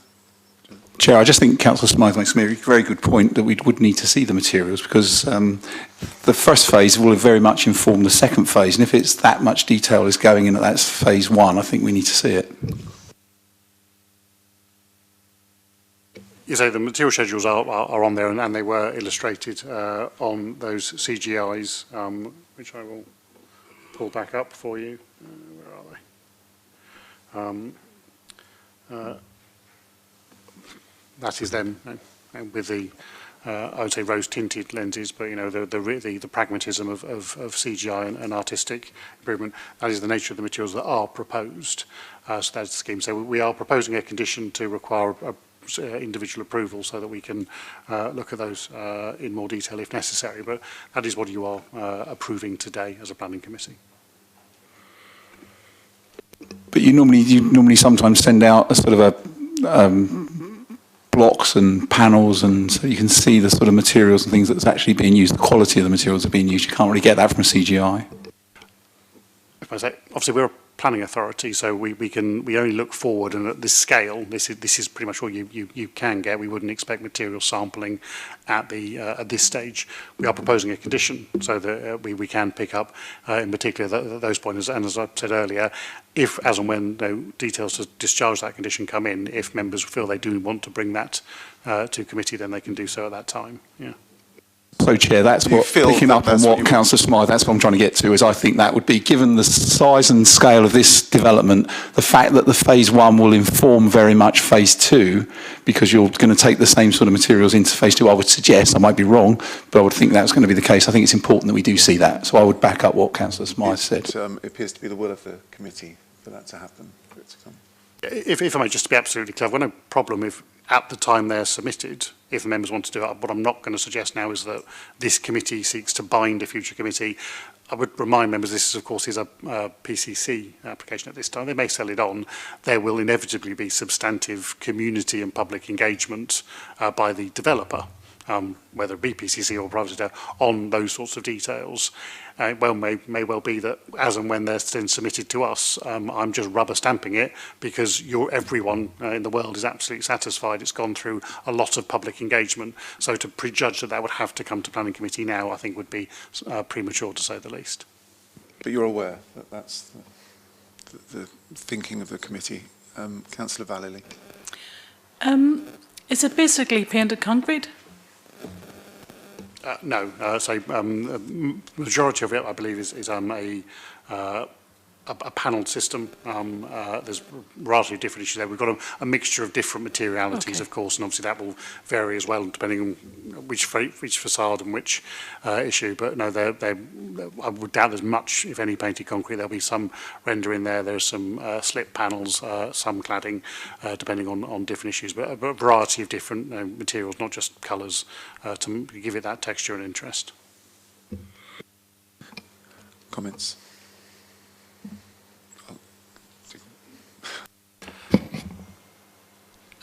Chair, I just think Councillor Smythe makes a very good point that we would need to see the materials, because the first phase will very much inform the second phase, and if it's that much detail is going in at that phase one, I think we need to see it. You say the material schedules are on there, and they were illustrated on those CGIs, which I will pull back up for you. Where are they? That is them with the, I would say, rose-tinted lenses, but the pragmatism of CGI and artistic improvement. That is the nature of the materials that are proposed. So that's the scheme. So we are proposing a condition to require individual approval so that we can look at those in more detail if necessary. But that is what you are approving today as a planning committee. But you normally sometimes send out a sort of a blocks and panels, and so you can see the sort of materials and things that's actually being used, the quality of the materials that are being used. You can't really get that from a CGI. If I say, obviously we're a planning authority, so we only look forward, and at this scale, this is pretty much all you can get. We wouldn't expect material sampling at this stage. We are proposing a condition so that we can pick up, in particular, those points. And as I said earlier, if, as and when details to discharge that condition come in, if members feel they do want to bring that to committee, then they can do so at that time. Yeah. So, Chair, that's what, picking up on what Councillor Smythe, that's what I'm trying to get to, is I think that would be, given the size and scale of this development, the fact that the phase one will inform very much phase two, because you're going to take the same sort of materials into phase two, I would suggest, I might be wrong, but I would think that's going to be the case. I think it's important that we do see that. So I would back up what Councillor Smythe said. It appears to be the will of the committee for that to happen, for it to come. If I may, just to be absolutely clear, I've got no problem if at the time they're submitted, if the members want to do it. What I'm not going to suggest now is that this committee seeks to bind a future committee. I would remind members this, of course, is a PCC application at this time. They may sell it on. There will inevitably be substantive community and public engagement by the developer, whether it be PCC or private, on those sorts of details. May well be that as and when they're then submitted to us, I'm just rubber stamping it because everyone in the world is absolutely satisfied it's gone through a lot of public engagement. So to prejudge that would have to come to planning committee now, I think would be premature, to say the least. but you're aware that that's the thinking of the committee. Councillor Vallely. Is it basically painted concrete? No, majority of it, I believe, is a panelled system. There's a variety of different issues there. We've got a mixture of different materialities, of course, and obviously that will vary as well depending on which facade and which issue. But no, I would doubt there's much, if any, painted concrete. There'll be some render in there. There's some slip panels, some cladding, depending on different issues. But a variety of different materials, not just colours, to give it that texture and interest. Comments?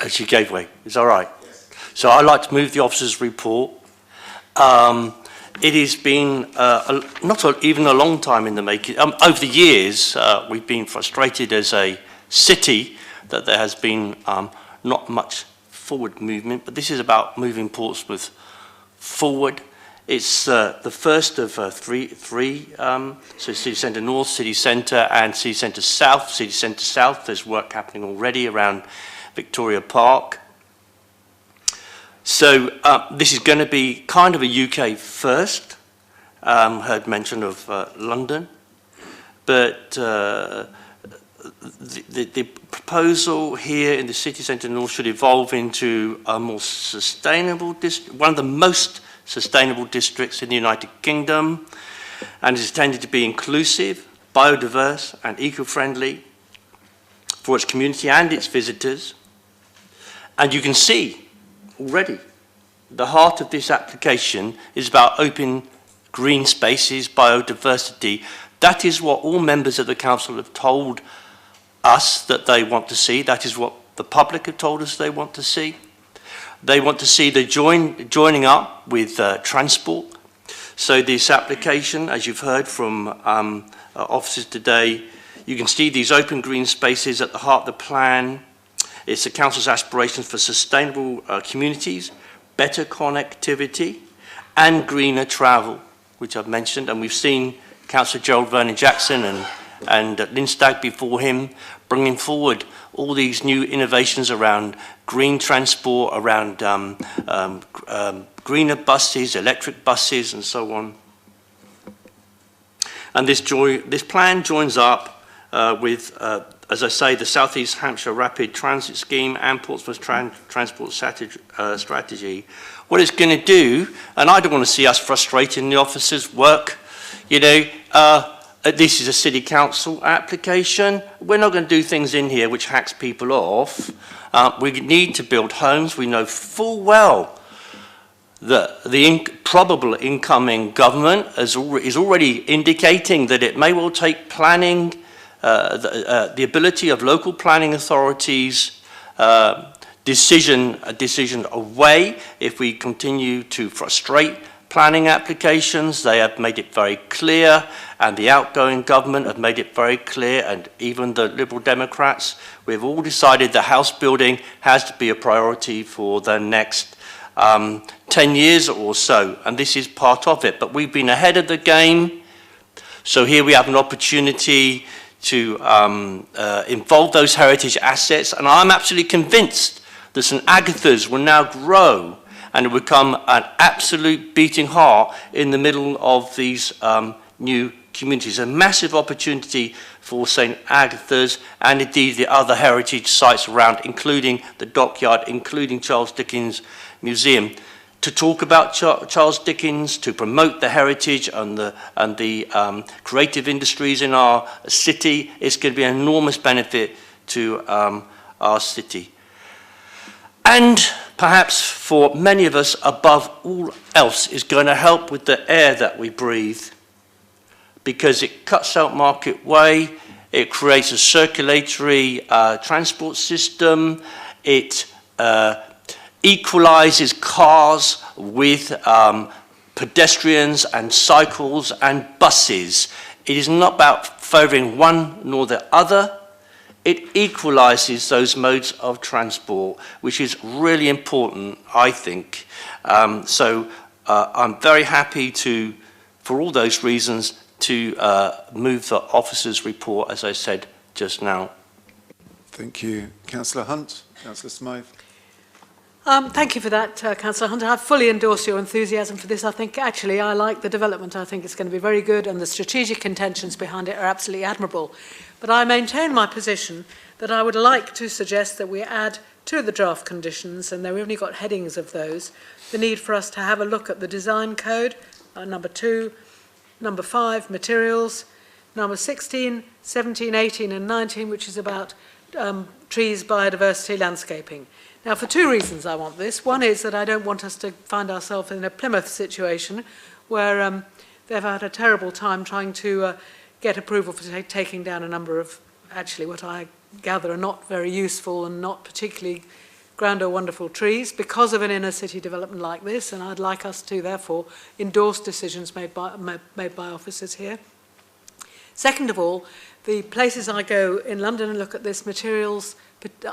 She gave way. It's all right. Yes. So I'd like to move the officer's report. It has been even a long time in the making. Over the years, we've been frustrated as a city that there has been not much forward movement, but this is about moving Portsmouth forward. It's the first of three, so City Centre North, City Centre and City Centre South. City Centre South, there's work happening already around Victoria Park. So this is going to be kind of a UK first. Heard mention of London, but the proposal here in the City Centre North should evolve into a more sustainable district, one of the most sustainable districts in the United Kingdom, and is intended to be inclusive, biodiverse and eco-friendly for its community and its visitors. And you can see already the heart of this application is about open green spaces, biodiversity. That is what all members of the council have told us that they want to see. That is what the public have told us they want to see. They want to see the joining up with transport. So this application, as you've heard from officers today, you can see these open green spaces at the heart of the plan. It's the council's aspirations for sustainable communities, better connectivity, and greener travel, which I've mentioned. And we've seen Councillor Gerald Vernon-Jackson and Lynn Stagg before him bringing forward all these new innovations around green transport, around greener buses, electric buses, and so on. And this plan joins up with, as I say, the South East Hampshire Rapid Transit Scheme and Portsmouth Transport Strategy. What it's going to do, and I don't want to see us frustrating the officers' work, you know, this is a city council application. We're not going to do things in here which hacks people off. We need to build homes. We know full well that the probable incoming government is already indicating that it may well take planning, the ability of local planning authorities, decision away if we continue to frustrate planning applications. They have made it very clear, and the outgoing government have made it very clear, and even the Liberal Democrats, we've all decided that house building has to be a priority for the next 10 years or so, and this is part of it. But we've been ahead of the game, so here we have an opportunity to involve those heritage assets, and I'm absolutely convinced that St Agatha's will now grow and it will become an absolute beating heart in the middle of these new communities. A massive opportunity for St Agatha's and indeed the other heritage sites around, including the dockyard, including Charles Dickens Museum. To talk about Charles Dickens, to promote the heritage and the creative industries in our city, it's going to be an enormous benefit to our city. And perhaps for many of us, above all else, is going to help with the air that we breathe, because it cuts out Market Way, it creates a circulatory transport system, it equalises cars with pedestrians and cycles and buses. It is not about favouring one nor the other. It equalises those modes of transport, which is really important, I think. So I'm very happy to, for all those reasons, to move the officer's report, as I said just now. Thank you. Councillor Hunt, Councillor Smythe. Thank you for that, Councillor Hunter. I fully endorse your enthusiasm for this. I think actually I like the development. I think it's going to be very good, and the strategic intentions behind it are absolutely admirable. But I maintain my position that I would like to suggest that we add to the draft conditions, and we've only got headings of those, the need for us to have a look at the design code, number 2, number 5, materials, number 16, 17, 18 and 19, which is about trees, biodiversity, landscaping. Now, for 2 reasons I want this. One is that I don't want us to find ourselves in a Plymouth situation where they've had a terrible time trying to get approval for taking down a number of, actually what I gather are not very useful and not particularly grand or wonderful trees because of an inner city development like this, and I'd like us to therefore endorse decisions made by officers here. Second of all, the places I go in London and look at this, materials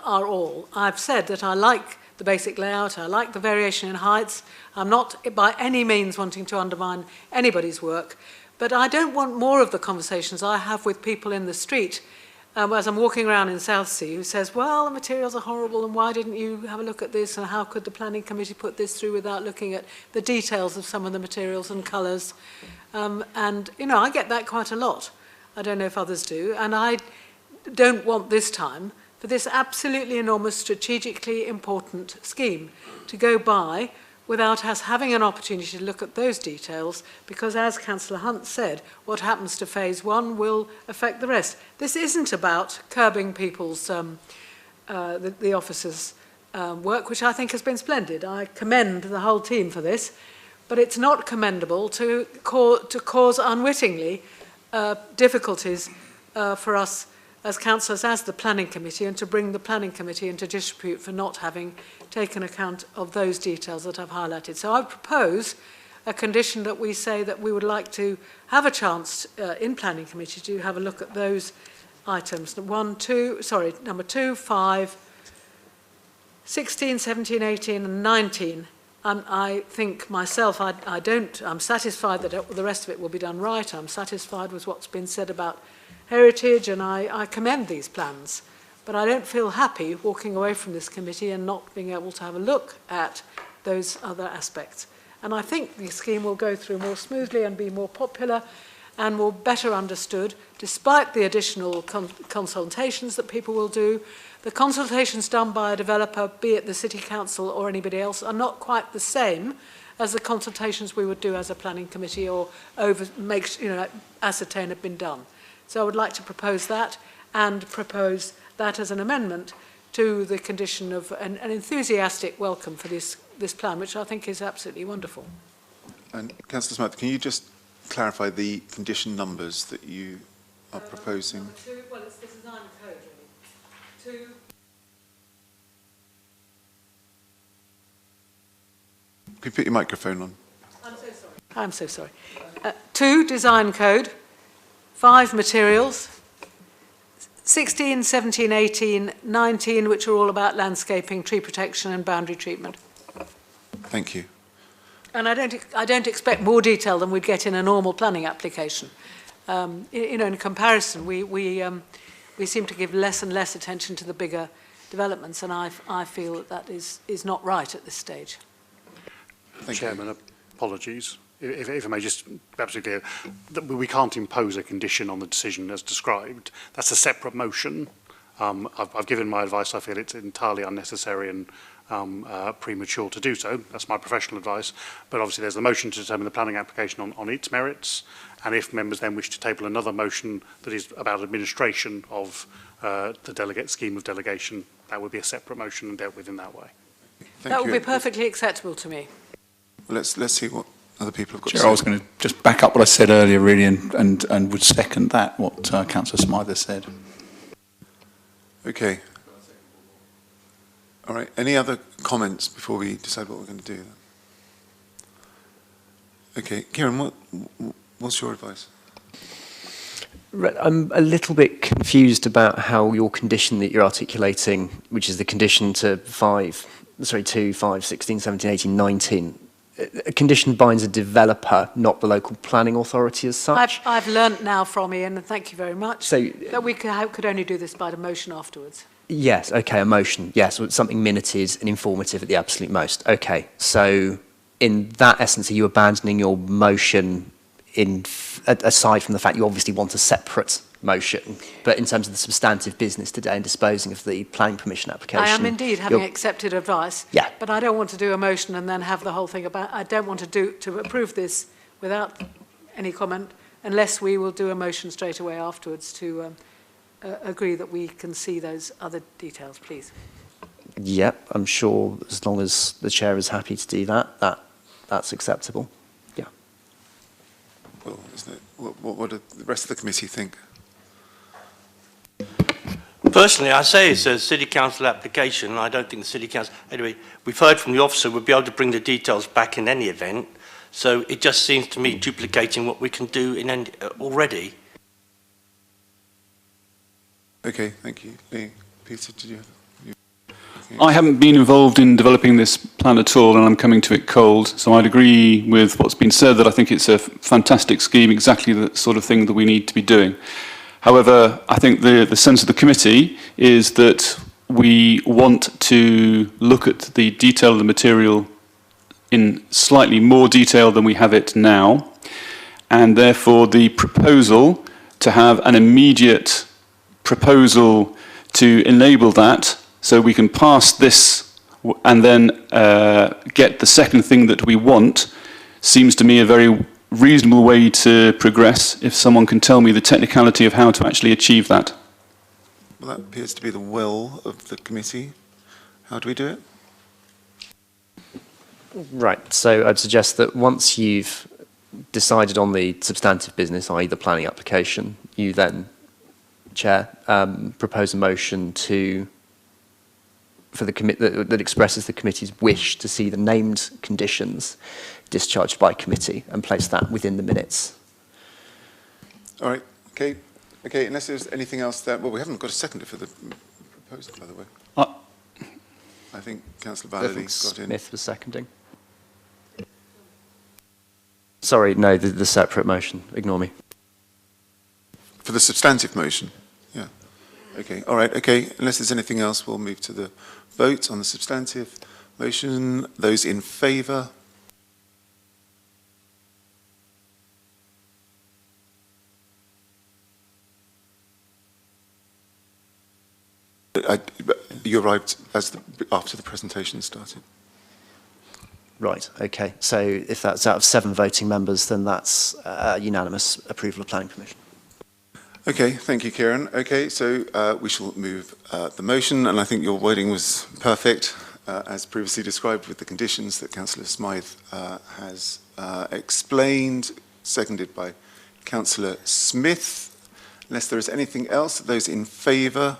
are all. I've said that I like the basic layout, I like the variation in heights. I'm not by any means wanting to undermine anybody's work, but I don't want more of the conversations I have with people in the street as I'm walking around in Southsea, who says, well, the materials are horrible, and why didn't you have a look at this, and how could the planning committee put this through without looking at the details of some of the materials and colours? And, you know, I get that quite a lot. I don't know if others do, and I don't want this time for this absolutely enormous, strategically important scheme to go by without us having an opportunity to look at those details, because as Councillor Hunt said, what happens to phase 1 will affect the rest. This isn't about curbing people's, the officers' work, which I think has been splendid. I commend the whole team for this, but it's not commendable to cause unwittingly difficulties for us as councillors, as the planning committee, and to bring the planning committee into disrepute for not having taken account of those details that I've highlighted. So I propose a condition that we say that we would like to have a chance in planning committee to have a look at those items. Number 2, 5, 16, 17, 18 and 19. I think myself, I'm satisfied that the rest of it will be done right. I'm satisfied with what's been said about heritage, and I commend these plans. But I don't feel happy walking away from this committee and not being able to have a look at those other aspects. And I think the scheme will go through more smoothly and be more popular and more better understood, despite the additional consultations that people will do. The consultations done by a developer, be it the City Council or anybody else, are not quite the same as the consultations we would do as a planning committee or ascertain have been done. So I would like to propose that, and propose that as an amendment to the condition of an enthusiastic welcome for this plan, which I think is absolutely wonderful. And Councillor Smith, can you just clarify the condition numbers that you are proposing? Number 2, well, it's the design code, really. 2. Could you put your microphone on? I'm so sorry. 2, design code. 5, materials. 16, 17, 18, 19, which are all about landscaping, tree protection and boundary treatment. Thank you. And I don't expect more detail than we'd get in a normal planning application. In comparison, we seem to give less and less attention to the bigger developments, and I feel that is not right at this stage. Chairman, apologies. If I may just be absolutely clear, that we can't impose a condition on the decision as described. That's a separate motion. I've given my advice. I feel it's entirely unnecessary and premature to do so. That's my professional advice. But obviously there's the motion to determine the planning application on its merits. And if members then wish to table another motion that is about administration of the delegate scheme of delegation, that would be a separate motion and dealt with in that way. That would be perfectly acceptable to me. Well, let's see what other people have got Chair, to say. I was going to just back up what I said earlier, really, and would second that, what Councillor Smythe has said. Okay. All right. Any other comments before we decide what we're going to do? Okay. Kieran, what's your advice? I'm a little bit confused about how your condition that you're articulating, which is the condition to 2, 5, 16, 17, 18, 19, a condition binds a developer, not the local planning authority as such. I've learnt now from Ian, and thank you very much, So, that we could only do this by the motion afterwards. Yes, okay, a motion. Yes, something minuted and informative at the absolute most. Okay, so in that essence, are you abandoning your motion aside from the fact you obviously want a separate motion, but in terms of the substantive business today and disposing of the planning permission application? I am indeed, having accepted advice. Yeah. But I don't want to do a motion and then have the whole thing about. I don't want to approve this without any comment, unless we will do a motion straight away afterwards to agree that we can see those other details, please. Yep, I'm sure as long as the chair is happy to do that, that's acceptable. Yeah. Well, isn't it, what do the rest of the committee think? Personally, I say it's a City Council application. I don't think the City Council... Anyway, we've heard from the officer we'll be able to bring the details back in any event. So it just seems to me duplicating what we can do in any, already. Okay, thank you. Lee, Peter, did you have... I haven't been involved in developing this plan at all, and I'm coming to it cold. So I'd agree with what's been said, that I think it's a fantastic scheme, exactly the sort of thing that we need to be doing. However, I think the sense of the committee is that we want to look at the detail of the material in slightly more detail than we have it now, and therefore the proposal to have an immediate proposal to enable that, so we can pass this and then get the second thing that we want, seems to me a very reasonable way to progress, if someone can tell me the technicality of how to actually achieve that. Well, that appears to be the will of the committee. How do we do it? Right, so I'd suggest that once you've decided on the substantive business, i.e. the planning application, you then, Chair, propose a motion for the that expresses the committee's wish to see the named conditions discharged by committee and place that within the minutes. All right, okay. Okay, unless there's anything else that... Well, we haven't got a seconder for the proposal, by the way. I think Councillor Vallely got in. Smith was seconding. Sorry, no, the separate motion. Ignore me. For the substantive motion? Yeah. Okay, all right, okay. Unless there's anything else, we'll move to the vote on the substantive motion. Those in favour? You arrived after the presentation started. Right, okay. So if that's out of 7 voting members, then that's unanimous approval of planning permission. Okay, thank you, Kieran. Okay, so we shall move the motion, and I think your wording was perfect, as previously described, with the conditions that Councillor Smythe has explained, seconded by Councillor Smith. Unless there is anything else, those in favour?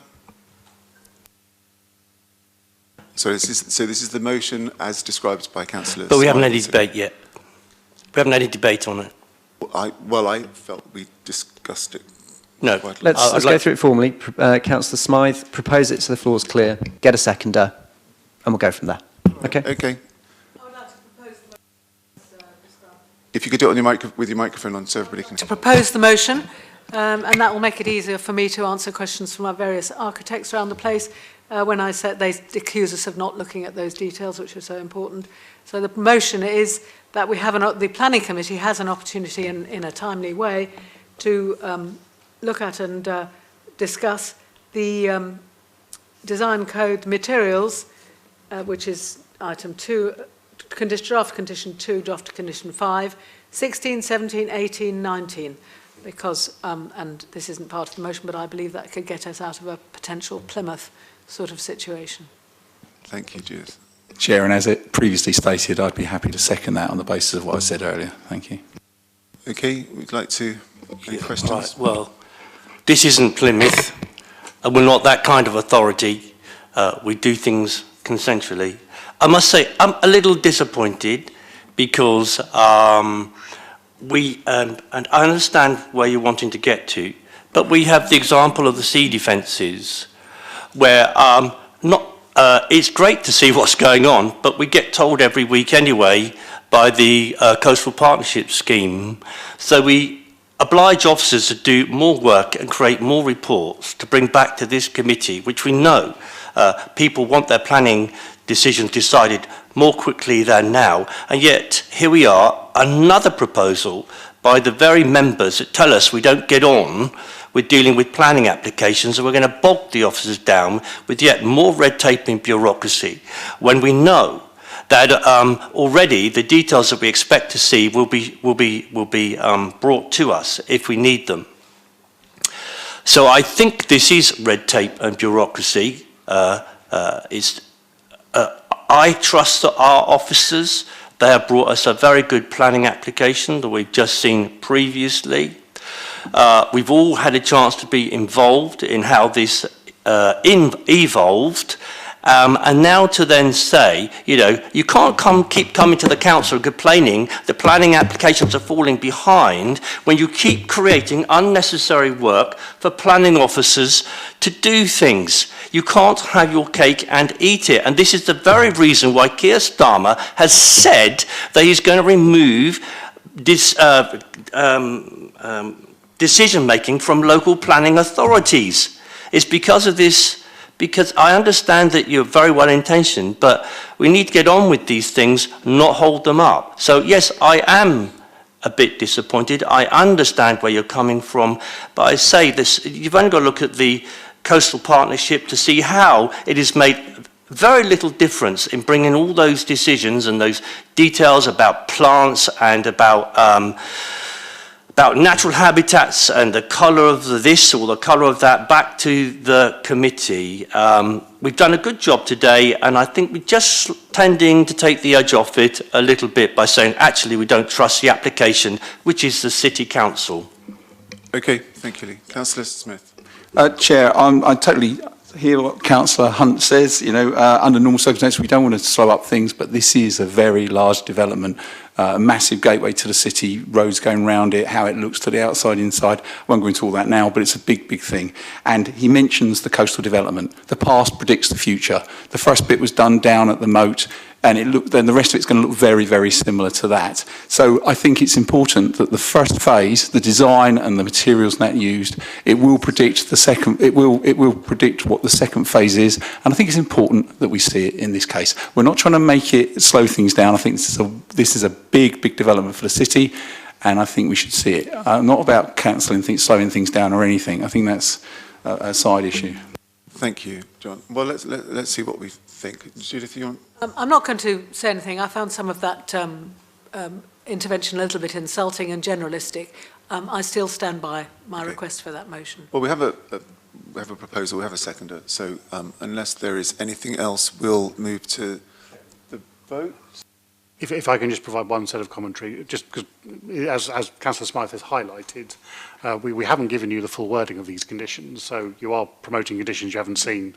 So this is the motion as described by Councillor Smythe. But we haven't had any debate yet. We haven't had any debate on it. I felt we discussed it. No. Let's go through it formally. Councillor Smythe, propose it so the floor is clear, get a seconder, and we'll go from there. Okay? Okay. If you could do it on with your microphone on so everybody can... To propose the motion, and that will make it easier for me to answer questions from our various architects around the place. When I said they accuse us of not looking at those details, which are so important. So the motion is that we have the planning committee has an opportunity in a timely way to look at and discuss the design code materials, which is item 2, draft condition 2, draft condition 5, 16, 17, 18, 19. Because, and this isn't part of the motion, but I believe that could get us out of a potential Plymouth sort of situation. Thank you, Judith. Chair, and as it previously stated, I'd be happy to second that on the basis of what I said earlier. Thank you. Okay, we'd like to... Any questions? Right, well, this isn't Plymouth, and we're not that kind of authority. We do things consensually. I must say, I'm a little disappointed because and I understand where you're wanting to get to, but we have the example of the sea defences, where it's great to see what's going on, but we get told every week anyway by the Coastal Partnership Scheme. So we oblige officers to do more work and create more reports to bring back to this committee, which we know people want their planning decisions decided more quickly than now. And yet, here we are, another proposal by the very members that tell us we don't get on with dealing with planning applications, and we're going to bog the officers down with yet more red tape and bureaucracy, when we know that already the details that we expect to see will be brought to us if we need them. So I think this is red tape and bureaucracy. I trust that our officers, they have brought us a very good planning application that we've just seen previously. We've all had a chance to be involved in how this evolved. And now to then say, you know, you can't keep coming to the council and complaining the planning applications are falling behind when you keep creating unnecessary work for planning officers to do things. You can't have your cake and eat it. And this is the very reason why Keir Starmer has said that he's going to remove this decision-making from local planning authorities. It's because of this. Because I understand that you're very well intentioned, but we need to get on with these things, not hold them up. So yes, I am a bit disappointed. I understand where you're coming from, but I say this, you've only got to look at the Coastal Partnership to see how it has made very little difference in bringing all those decisions and those details about plants and about natural habitats and the colour of this or the colour of that back to the committee. We've done a good job today, and I think we're just tending to take the edge off it a little bit by saying, actually, we don't trust the application, which is the City Council. Okay, thank you, Lee. Councillor Smith. Chair, I totally hear what Councillor Hunt says. You know, under normal circumstances, we don't want to slow up things, but this is a very large development, a massive gateway to the city, roads going round it, how it looks to the outside, inside. I won't go into all that now, but it's a big, big thing. And he mentions the coastal development. The past predicts the future. The first bit was done down at the moat, and then the rest of it's going to look very, very similar to that. So I think it's important that the first phase, the design and the materials that used, it will predict the second. It will predict what the second phase is, and I think it's important that we see it in this case. We're not trying to make it slow things down. I think this is a big, big development for the city, and I think we should see it. Not about cancelling things, slowing things down, or anything. I think that's a side issue. Thank you, John. Well, let's see what we think. Judith, you want? I'm not going to say anything. I found some of that intervention a little bit insulting and generalistic. I still stand by my request for that motion. Well, we have a proposal. We have a seconder. So unless there is anything else, we'll move to the vote. If I can just provide one set of commentary, just because, as Councillor Smythe has highlighted, we haven't given you the full wording of these conditions, so you are promoting conditions you haven't seen,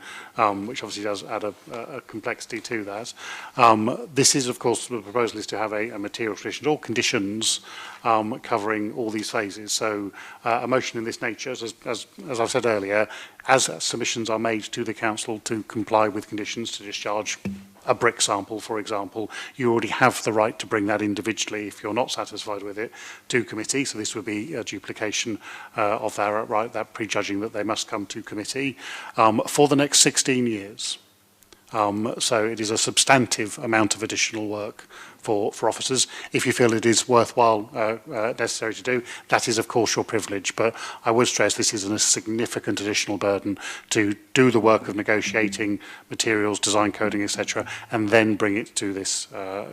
which obviously does add a complexity to that. This is, of course, the proposal is to have a material conditions, all conditions covering all these phases. So a motion in this nature, as I've said earlier, as submissions are made to the council to comply with conditions to discharge a brick sample, for example, you already have the right to bring that individually if you're not satisfied with it to committee. So this would be a duplication of that right, that prejudging that they must come to committee for the next 16 years. So it is a substantive amount of additional work for officers. If you feel it is worthwhile, necessary to do, that is of course your privilege, but I would stress this is a significant additional burden to do the work of negotiating materials, design coding, etc., and then bring it to this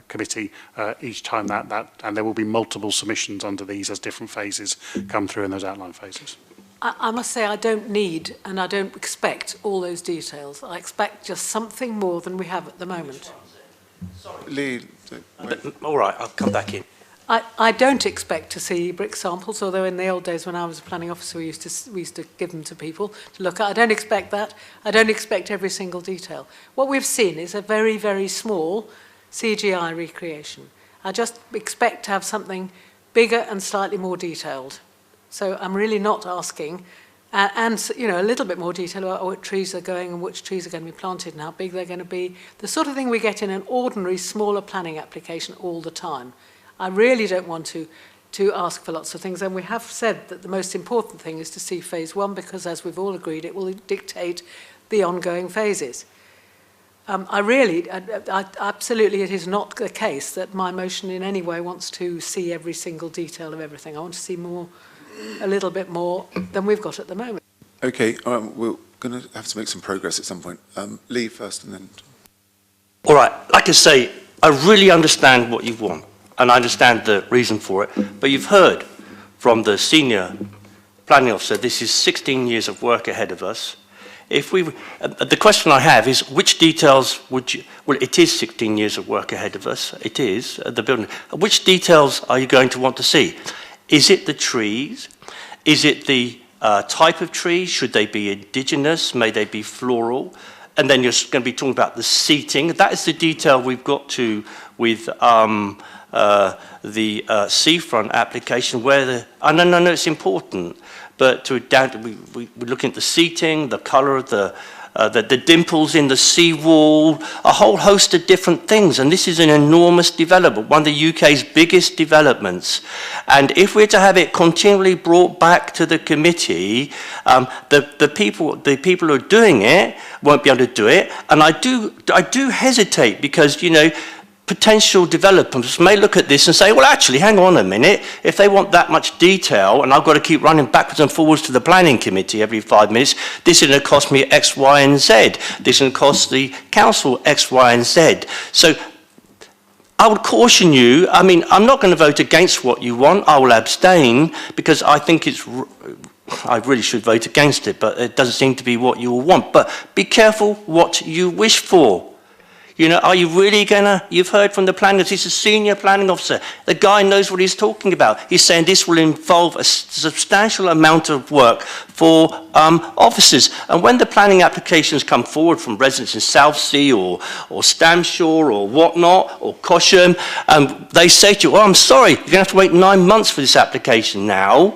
committee each time and there will be multiple submissions under these as different phases come through in those outline phases. I must say I don't need and I don't expect all those details. I expect just something more than we have at the moment. Lee, all right, I'll come back in. I don't expect to see brick samples, although in the old days when I was a planning officer we used to give them to people to look at. I don't expect that. I don't expect every single detail. What we've seen is a very, very small CGI recreation. I just expect to have something bigger and slightly more detailed. So I'm really not asking And you know, a little bit more detail about what trees are going and which trees are going to be planted and how big they're going to be. The sort of thing we get in an ordinary smaller planning application all the time. I really don't want to ask for lots of things, and we have said that the most important thing is to see phase 1, because as we've all agreed, it will dictate the ongoing phases. Absolutely, it is not the case that my motion in any way wants to see every single detail of everything. I want to see a little bit more than we've got at the moment. Okay, we're going to have to make some progress at some point. Lee first and then... All right, like I say, I really understand what you want, and I understand the reason for it, but you've heard from the senior planning officer, this is 16 years of work ahead of us. The question I have is, which details would you... Well, it is 16 years of work ahead of us. It is, the building. Which details are you going to want to see? Is it the trees? Is it the type of trees? Should they be indigenous? May they be floral? And then you're going to be talking about the seating. That is the detail we've got to with the seafront application where the... No, it's important. But we're looking at the seating, the colour of the dimples in the seawall, a whole host of different things. And this is an enormous development, one of the UK's biggest developments. And if we're to have it continually brought back to the committee, the people who are doing it won't be able to do it. And I do hesitate because, you know, potential developers may look at this and say, well, actually, hang on a minute. If they want that much detail and I've got to keep running backwards and forwards to the planning committee every 5 minutes, this is going to cost me X, Y, and Z. This is going to cost the council X, Y, and Z. So I would caution you. I mean, I'm not going to vote against what you want. I will abstain because I think I really should vote against it, but it doesn't seem to be what you all want. But be careful what you wish for. You know, are you really gonna, you've heard from the planners, he's a senior planning officer. The guy knows what he's talking about. He's saying this will involve a substantial amount of work for officers. And when the planning applications come forward from residents in Southsea or Stamshore or whatnot, or Cosham, they say to you, oh, I'm sorry, you're gonna have to wait 9 months for this application now.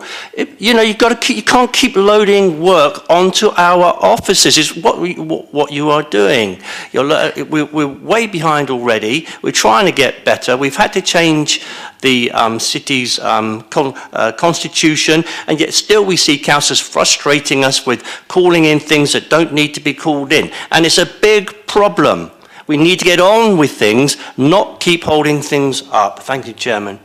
You know, you can't keep loading work onto our officers. It's what you are doing. We're way behind already. We're trying to get better. We've had to change the city's constitution, and yet still we see councillors frustrating us with calling in things that don't need to be called in. And it's a big problem. We need to get on with things, not keep holding things up. Thank you, Chairman.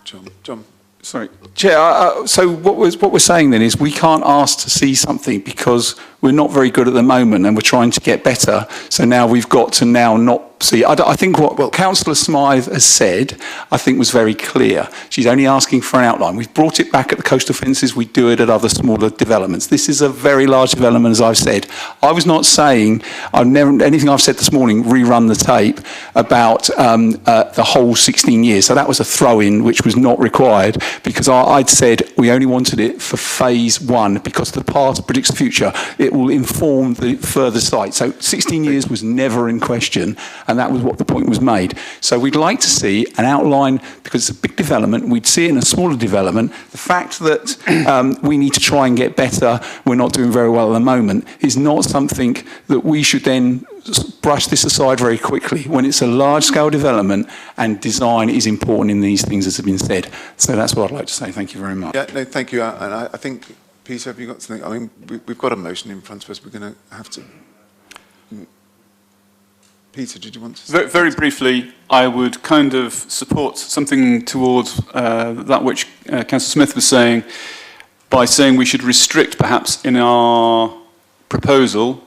John. Sorry. Chair, so what we're saying then is we can't ask to see something because we're not very good at the moment and we're trying to get better. So now we've got to not see. I think what Councillor Smythe has said, I think was very clear. She's only asking for an outline. We've brought it back at the coastal fences. We do it at other smaller developments. This is a very large development, as I've said. I was not saying, anything I've said this morning, rerun the tape about the whole 16 years. So that was a throw-in, which was not required because I'd said we only wanted it for phase 1 because the past predicts the future. It will inform the further site. So 16 years was never in question, and that was what the point was made. So we'd like to see an outline, because it's a big development, we'd see it in a smaller development. The fact that we need to try and get better, we're not doing very well at the moment, is not something that we should then brush this aside very quickly when it's a large-scale development and design is important in these things, as have been said. So that's what I'd like to say. Thank you very much. Yeah, no, thank you. And I think, Peter, have you got something? I mean, we've got a motion in front of us. We're going to have to... Peter, did you want to say? Very briefly, I would kind of support something towards that which Councillor Smith was saying by saying we should restrict perhaps in our proposal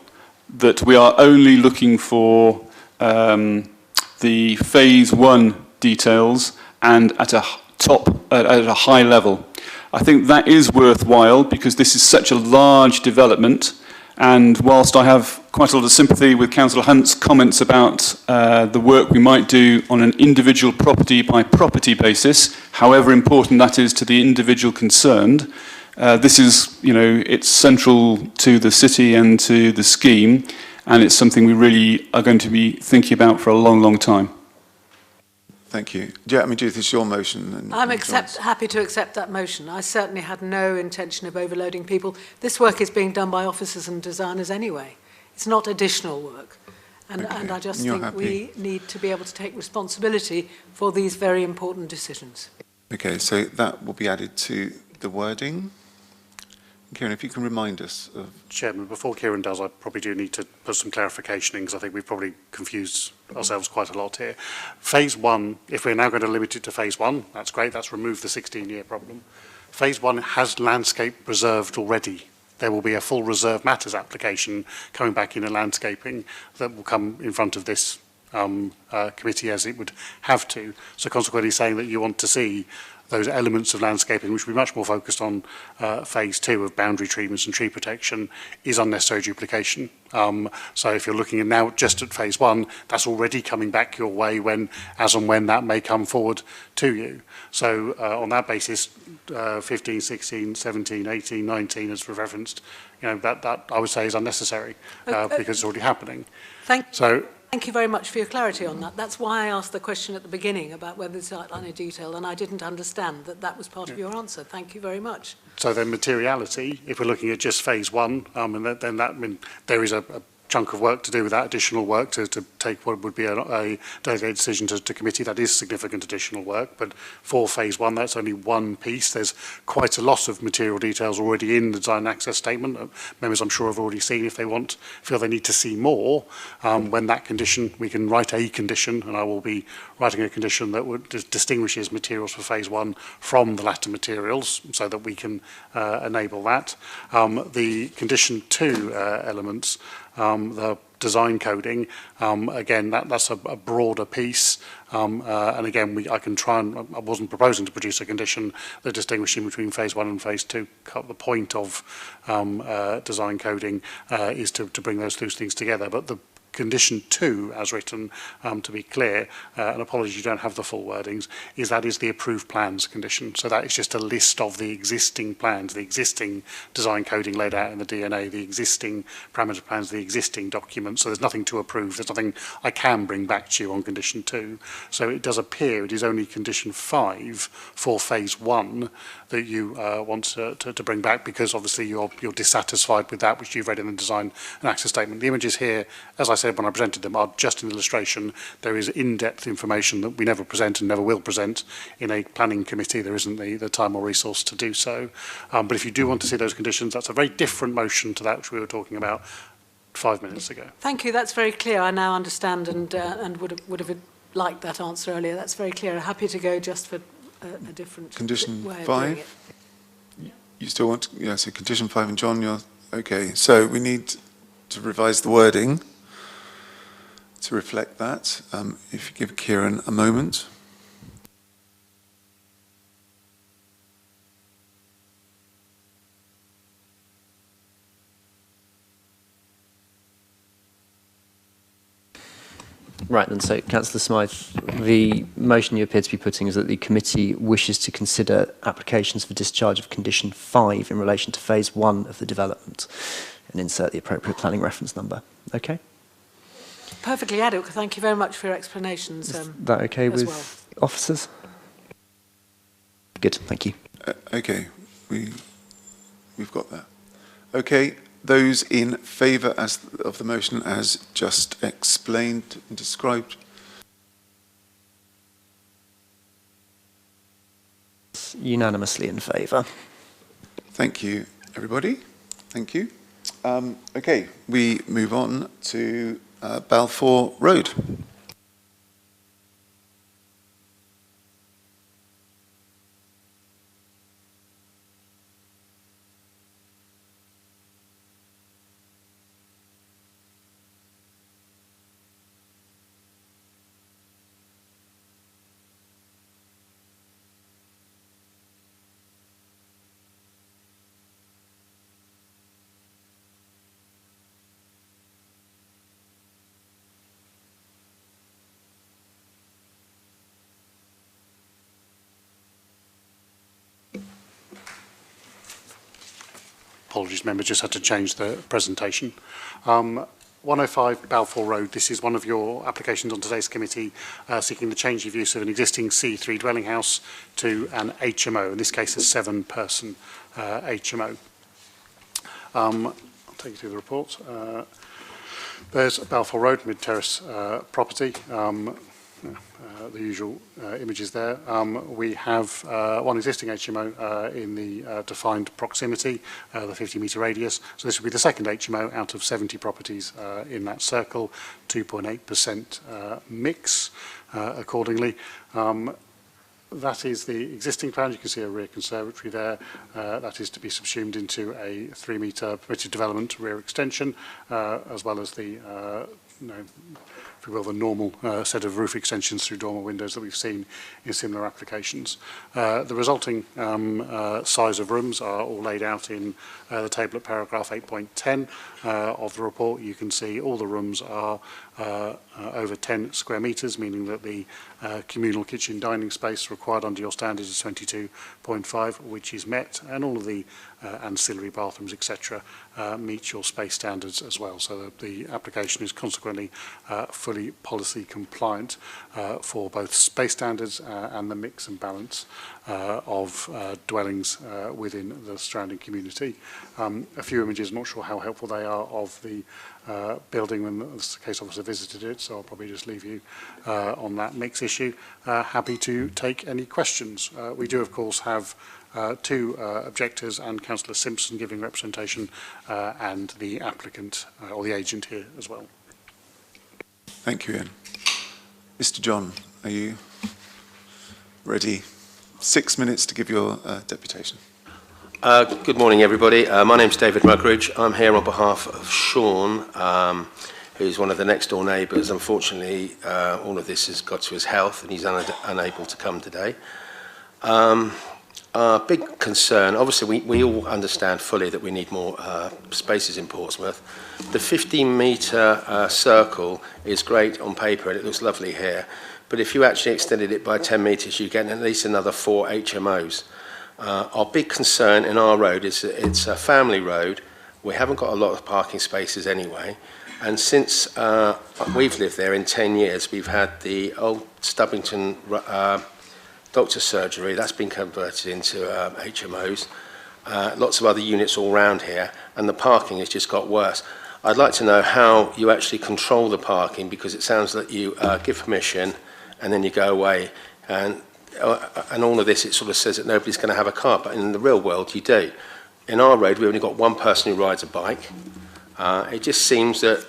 that we are only looking for the phase 1 details and at a high level. I think that is worthwhile because this is such a large development, and whilst I have quite a lot of sympathy with Councillor Hunt's comments about the work we might do on an individual property by property basis, however important that is to the individual concerned, this is, you know, it's central to the city and to the scheme, and it's something we really are going to be thinking about for a long, long time. Thank you. Yeah, I mean, Judith, it's your motion. And I'm John's. happy to accept that motion. I certainly had no intention of overloading people. This work is being done by officers and designers anyway. It's not additional work. And I just think we need to be able to take responsibility for these very important decisions. Okay, so that will be added to the wording. Kieran, if you can remind us of... Chairman, before Kieran does, I probably do need to put some clarification in because I think we've probably confused ourselves quite a lot here. Phase 1, if we're now going to limit it to Phase 1, that's great, that's removed the 16-year problem. Phase 1 has landscape reserved already. There will be a full reserve matters application coming back in a landscaping that will come in front of this committee as it would have to. So consequently saying that you want to see those elements of landscaping, which will be much more focused on phase 2 of boundary treatments and tree protection, is unnecessary duplication. So if you're looking at now just at phase 1, that's already coming back your way as and when that may come forward to you. So on that basis, 15, 16, 17, 18, 19, as referenced, that I would say is unnecessary because it's already happening. Thank you very much for your clarity on that. That's why I asked the question at the beginning about whether it's outlined in detail, and I didn't understand that that was part of your answer. Thank you very much. So then materiality, if we're looking at just phase 1, and then that there is a chunk of work to do with that additional work to take what would be a delegated decision to committee. That is significant additional work, but for phase 1, that's only one piece. There's quite a lot of material details already in the design access statement. Members, I'm sure, have already seen. If they feel they need to see more, when that condition, we can write a condition, and I will be writing a condition that would distinguishes materials for phase 1 from the latter materials, so that we can enable that. The condition 2 elements, the design coding, again, that's a broader piece. And again, I can try and, I wasn't proposing to produce a condition that distinguishing between phase 1 and phase 2. The point of design coding is to bring those two things together. But the condition 2, as written, to be clear, and apologies you don't have the full wordings, is the approved plans condition. So that is just a list of the existing plans, the existing design coding laid out in the DNA, the existing parameter plans, the existing documents. So there's nothing to approve. There's nothing I can bring back to you on condition 2. So it does appear it is only condition 5 for phase 1 that you want to bring back, because obviously you're dissatisfied with that which you've read in the design and access statement. The images here, as I said when I presented them, are just an illustration. There is in-depth information that we never present and never will present in a planning committee. There isn't the time or resource to do so. But if you do want to see those conditions, that's a very different motion to that which we were talking about 5 minutes ago. Thank you. That's very clear. I now understand and would have liked that answer earlier. That's very clear. I'm happy to go just for a different condition way of 5. doing it. You still want to, so condition 5, and John, you're okay. So we need to revise the wording to reflect that. If you give Kieran a moment. Right, then, so Councillor Smythe, the motion you appear to be putting is that the committee wishes to consider applications for discharge of condition 5 in relation to phase 1 of the development, and insert the appropriate planning reference number. Okay? Perfectly adequate. Thank you very much for your explanations. Is that okay with officers? Good, thank you. Okay, we've got that. Okay, those in favour of the motion as just explained and described? Unanimously in favour. Thank you, everybody. Thank you. Okay, we move on to Balfour Road. Apologies, members, just had to change the presentation. 105 Balfour Road. This is one of your applications on today's committee seeking the change of use of an existing C3 dwelling house to an HMO, in this case a 7-person HMO. I'll take you through the report. There's Balfour Road, mid-terrace property. The usual images there. We have one existing HMO in the defined proximity, the 50-metre radius. So this will be the second HMO out of 70 properties in that circle, 2.8% mix accordingly. That is the existing plan. You can see a rear conservatory there. That is to be subsumed into a 3-metre permitted development rear extension, as well as the if you will, the normal set of roof extensions through dormer windows that we've seen in similar applications. The resulting size of rooms are all laid out in the table at paragraph 8.10 of the report. You can see all the rooms are over 10 square metres, meaning that the communal kitchen dining space required under your standards is 22.5, which is met, and all of the ancillary bathrooms, etc., meet your space standards as well. So the application is consequently fully policy compliant for both space standards and the mix and balance of dwellings within the surrounding community. A few images, I'm not sure how helpful they are, of the building when the case officer visited it, so I'll probably just leave you on that mix issue. Happy to take any questions. We do, of course, have two objectors and Councillor Simpson giving representation and the applicant or the agent here as well. Thank you, Ian. Mr. John, are you ready? 6 minutes to give your deputation. Good morning, everybody. My name's David Mugridge. I'm here on behalf of Sean, who's one of the next door neighbours. Unfortunately, all of this has got to his health and he's unable to come today. Our big concern, obviously we all understand fully that we need more spaces in Portsmouth. The 15-metre circle is great on paper and it looks lovely here, but if you actually extended it by 10 metres, you get at least another 4 HMOs. Our big concern in our road is that it's a family road. We haven't got a lot of parking spaces anyway, and since we've lived there in 10 years, we've had the old Stubbington doctor's surgery, that's been converted into HMOs, lots of other units all around here, and the parking has just got worse. I'd like to know how you actually control the parking, because it sounds like you give permission and then you go away, and all of this, it sort of says that nobody's going to have a car, but in the real world you do. In our road, we've only got one person who rides a bike. It just seems that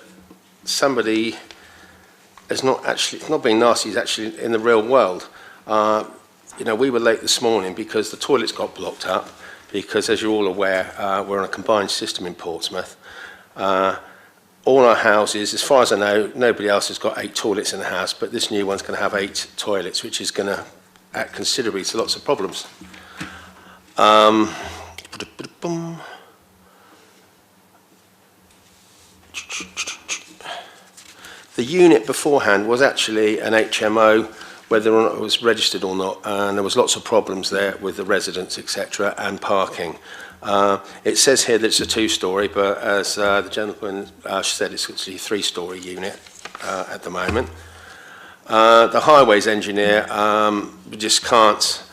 somebody is not being nasty, is actually in the real world. You know, we were late this morning because the toilets got blocked up, because as you're all aware, we're on a combined system in Portsmouth. All our houses, as far as I know, nobody else has got 8 toilets in the house, but this new one's going to have 8 toilets, which is going to add considerably to lots of problems. The unit beforehand was actually an HMO, whether or not it was registered or not, and there was lots of problems there with the residents, etc., and parking. It says here that it's a 2-storey, but as the gentleman said, it's actually a 3-storey unit at the moment. The highways engineer just can't,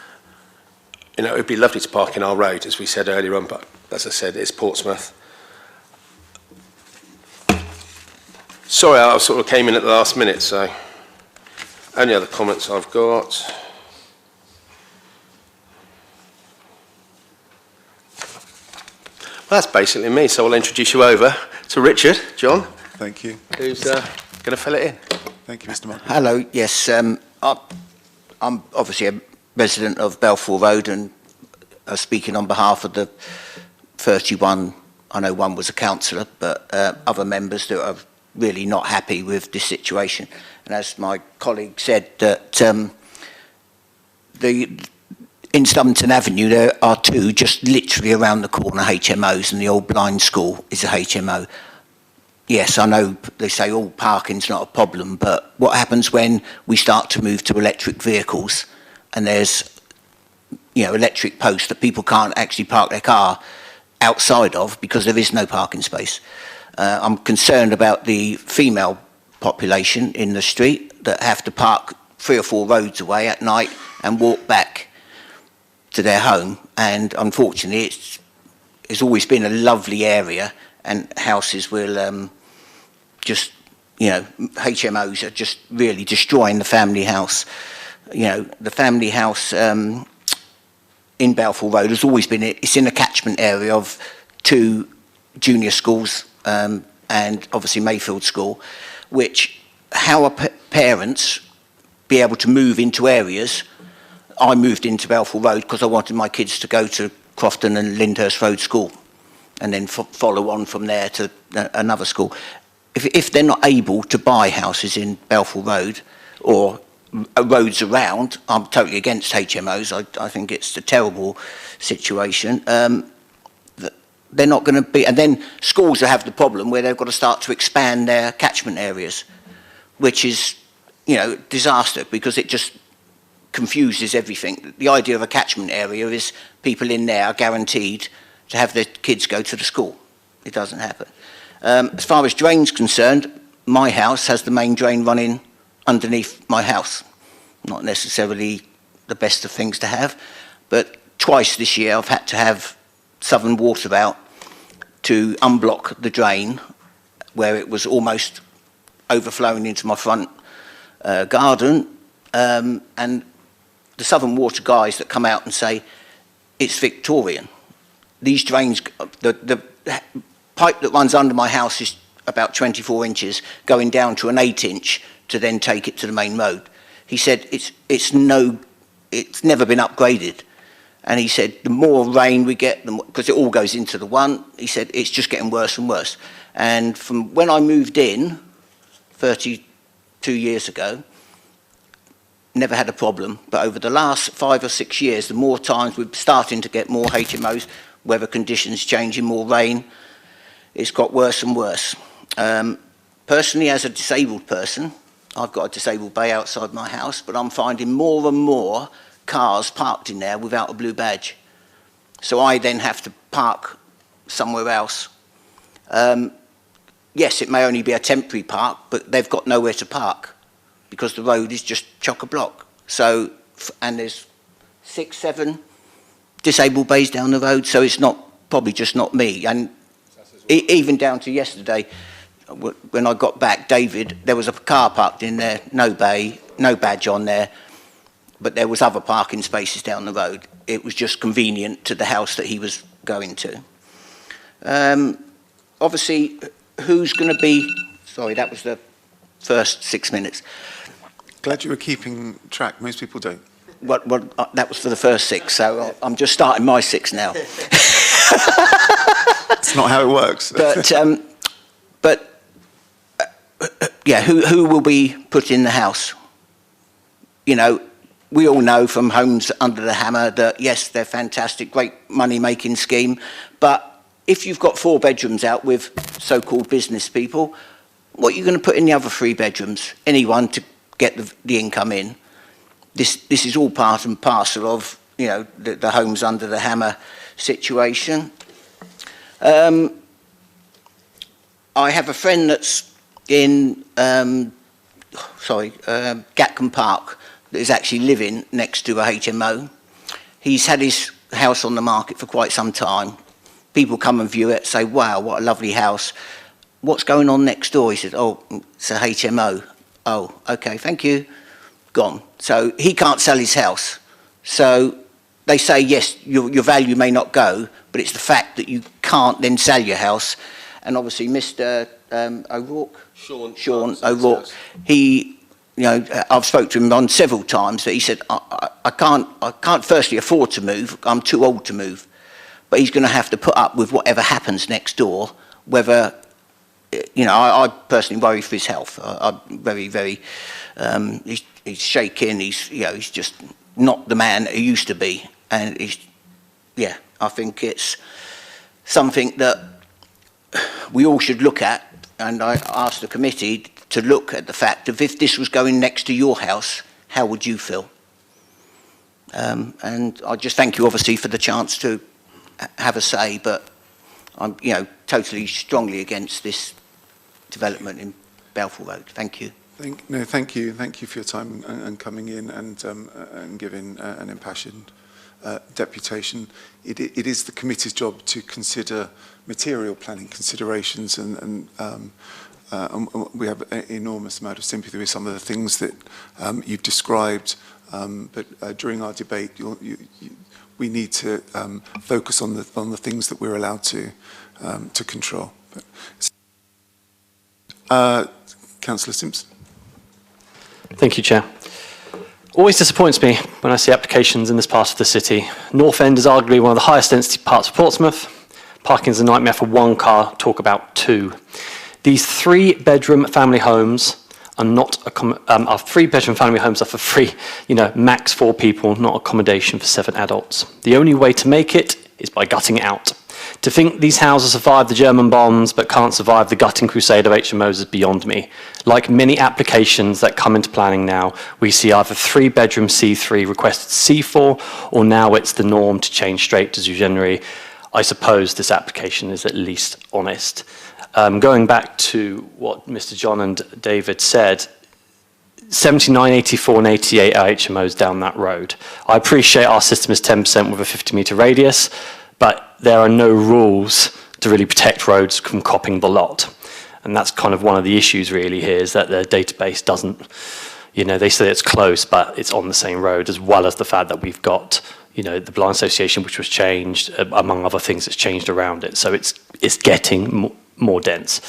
you know, it'd be lovely to park in our road, as we said earlier on, but as I said, it's Portsmouth. Sorry, I sort of came in at the last minute, so only other comments I've got. Well, that's basically me, so I'll introduce you over to Richard, John. Thank you. Who's going to fill it in. Thank you, Mr. Mark. Hello, yes, I'm obviously a resident of Balfour Road and speaking on behalf of the 31, I know one was a councillor, but other members that are really not happy with this situation. And as my colleague said, that in Stubbington Avenue there are 2 just literally around the corner HMOs, and the old blind school is a HMO. Yes, I know they say all parking's not a problem, but what happens when we start to move to electric vehicles and there's, you know, electric posts that people can't actually park their car outside of because there is no parking space? I'm concerned about the female population in the street that have to park 3 or 4 roads away at night and walk back to their home. And unfortunately, it's always been a lovely area, and houses will just, you know, HMOs are just really destroying the family house. You know, the family house in Balfour Road has always been, it's in a catchment area of 2 junior schools and obviously Mayfield School, which how are parents be able to move into areas? I moved into Balfour Road because I wanted my kids to go to Crofton and Lyndhurst Road School and then follow on from there to another school. If they're not able to buy houses in Balfour Road or roads around, I'm totally against HMOs. I think it's a terrible situation. They're not going to be, and then schools will have the problem where they've got to start to expand their catchment areas, which is, you know, disaster because it just confuses everything. The idea of a catchment area is people in there are guaranteed to have their kids go to the school. It doesn't happen. As far as drain's concerned, my house has the main drain running underneath my house. Not necessarily the best of things to have, but twice this year I've had to have Southern Water out to unblock the drain where it was almost overflowing into my front garden, and the Southern Water guys that come out and say it's Victorian. These drains, the pipe that runs under my house is about 24 inches, going down to an 8-inch to then take it to the main road. He said it's never been upgraded. And he said the more rain we get, because it all goes into the one, he said it's just getting worse and worse. And from when I moved in 32 years ago, never had a problem. But over the last 5 or 6 years, the more times we're starting to get more HMOs, weather conditions changing, more rain, it's got worse and worse. Personally, as a disabled person, I've got a disabled bay outside my house, but I'm finding more and more cars parked in there without a blue badge. So I then have to park somewhere else. Yes, it may only be a temporary park, but they've got nowhere to park because the road is just chock-a-block. So, and there's 6, 7 disabled bays down the road, so it's probably just not me. And even down to yesterday, when I got back, David, there was a car parked in there, no bay, no badge on there, but there was other parking spaces down the road. It was just convenient to the house that he was going to. Obviously, who's going to be... Sorry, that was the first 6 minutes. Glad you were keeping track. Most people don't. That was for the first 6, so I'm just starting my 6 now. It's not how it works. Yeah, who will be put in the house? You know, we all know from Homes Under the Hammer that, yes, they're fantastic, great money-making scheme, but if you've got 4 bedrooms out with so-called business people, what are you going to put in the other 3 bedrooms? Anyone to get the income in? This is all part and parcel of, you know, the Homes Under the Hammer situation. I have a friend that's in Gatcombe Park that is actually living next to a HMO. He's had his house on the market for quite some time. People come and view it, say, wow, what a lovely house. What's going on next door? He said, oh, it's a HMO. Oh, okay, thank you. Gone. So he can't sell his house. So they say, yes, your value may not go, but it's the fact that you can't then sell your house. And obviously Mr. O'Rourke, Sean O'Rourke, he, you know, I've spoke to him on several times that he said, I can't firstly afford to move, I'm too old to move, but he's going to have to put up with whatever happens next door, whether, you know, I personally worry for his health. I'm very, very, he's shaking, he's just not the man that he used to be, and yeah, I think it's something that we all should look at, and I asked the committee to look at the fact of if this was going next to your house, how would you feel? And I just thank you obviously for the chance to have a say, but I'm, you know, totally strongly against this development in Balfour Road. Thank you. Thank you. Thank you for your time and coming in and giving an impassioned deputation. It is the committee's job to consider material planning considerations, and we have an enormous amount of sympathy with some of the things that you've described. But during our debate, we need to focus on the things that we're allowed to control. Councillor Simpson. Thank you, Chair. Always disappoints me when I see applications in this part of the city. North End is arguably one of the highest density parts of Portsmouth. Parking is a nightmare for one car, talk about two. These 3-bedroom family homes are not, our 3-bedroom family homes are for free, max 4 people, not accommodation for 7 adults. The only way to make it is by gutting it out. To think these houses survived the German bombs but can't survive the gutting crusade of HMOs is beyond me. Like many applications that come into planning now, we see either 3-bedroom C3 requested C4, or now it's the norm to change straight to Zugenry. I suppose this application is at least honest. Going back to what Mr. John and David said, 79, 84 and 88 are HMOs down that road. I appreciate our system is 10% with a 50-metre radius, but there are no rules to really protect roads from copping the lot. And that's kind of one of the issues really here, is that the database doesn't, they say it's close, but it's on the same road, as well as the fact that we've got, the Blind Association, which was changed, among other things that's changed around it. So it's getting more dense.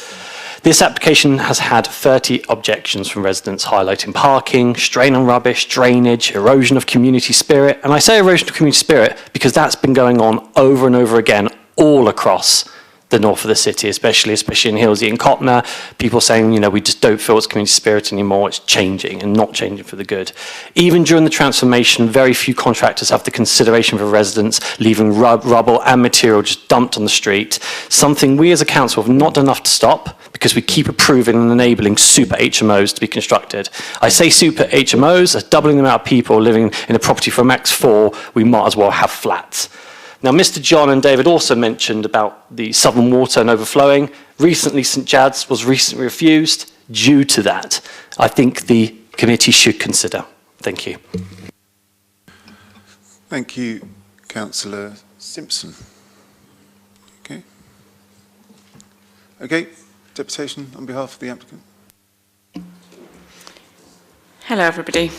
This application has had 30 objections from residents highlighting parking, strain on rubbish, drainage, erosion of community spirit. And I say erosion of community spirit because that's been going on over and over again all across the north of the city, especially in Hillsey and Cotner. People saying, we just don't feel it's community spirit anymore. It's changing and not changing for the good. Even during the transformation, very few contractors have the consideration for residents, leaving rubble and material just dumped on the street. Something we as a council have not done enough to stop, because we keep approving and enabling super HMOs to be constructed. I say super HMOs, as doubling the amount of people living in a property for max 4, we might as well have flats. Now, Mr. John and David also mentioned about the southern water and overflowing. Recently, St. Chad's was recently refused due to that. I think the committee should consider. Thank you. Thank you, Councillor Simpson. Okay, deputation on behalf of the applicant. Hello, everybody.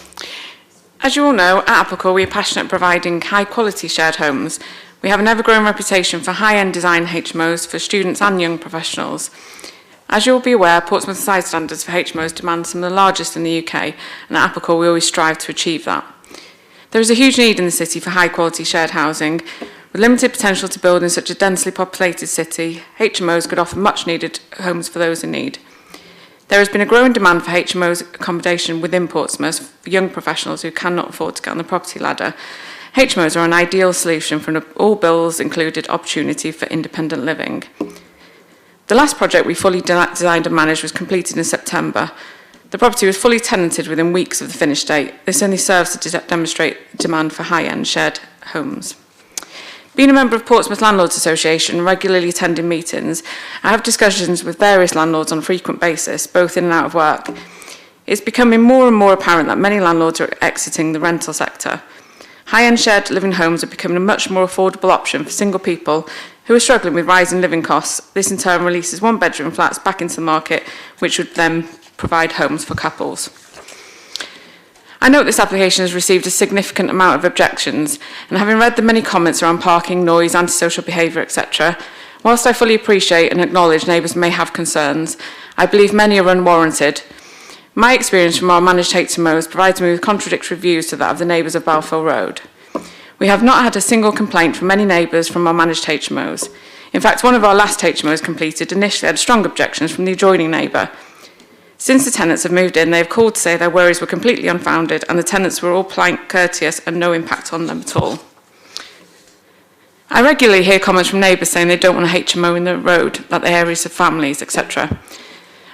As you all know, at Applecore, we are passionate about providing high-quality shared homes. We have an ever-growing reputation for high-end design HMOs for students and young professionals. As you'll be aware, Portsmouth side standards for HMOs demand some of the largest in the UK, and at Applecore, we always strive to achieve that. There is a huge need in the city for high-quality shared housing. With limited potential to build in such a densely populated city, HMOs could offer much-needed homes for those in need. There has been a growing demand for HMOs accommodation within Portsmouth for young professionals who cannot afford to get on the property ladder. HMOs are an ideal solution for an all-bills-included opportunity for independent living. The last project we fully designed and managed was completed in September. The property was fully tenanted within weeks of the finish date. This only serves to demonstrate demand for high-end shared homes. Being a member of Portsmouth Landlords Association and regularly attending meetings, I have discussions with various landlords on a frequent basis, both in and out of work. It's becoming more and more apparent that many landlords are exiting the rental sector. High-end shared living homes are becoming a much more affordable option for single people who are struggling with rising living costs. This in turn releases one-bedroom flats back into the market, which would then provide homes for couples. I note this application has received a significant amount of objections, and having read the many comments around parking, noise, antisocial behaviour, etc., whilst I fully appreciate and acknowledge neighbours may have concerns, I believe many are unwarranted. My experience from our managed HMOs provides me with contradictory views to that of the neighbours of Balfour Road. We have not had a single complaint from any neighbours from our managed HMOs. In fact, one of our last HMOs completed initially had strong objections from the adjoining neighbour. Since the tenants have moved in, they have called to say their worries were completely unfounded and the tenants were all polite, courteous and no impact on them at all. I regularly hear comments from neighbours saying they don't want a HMO in the road, that the areas of families, etc.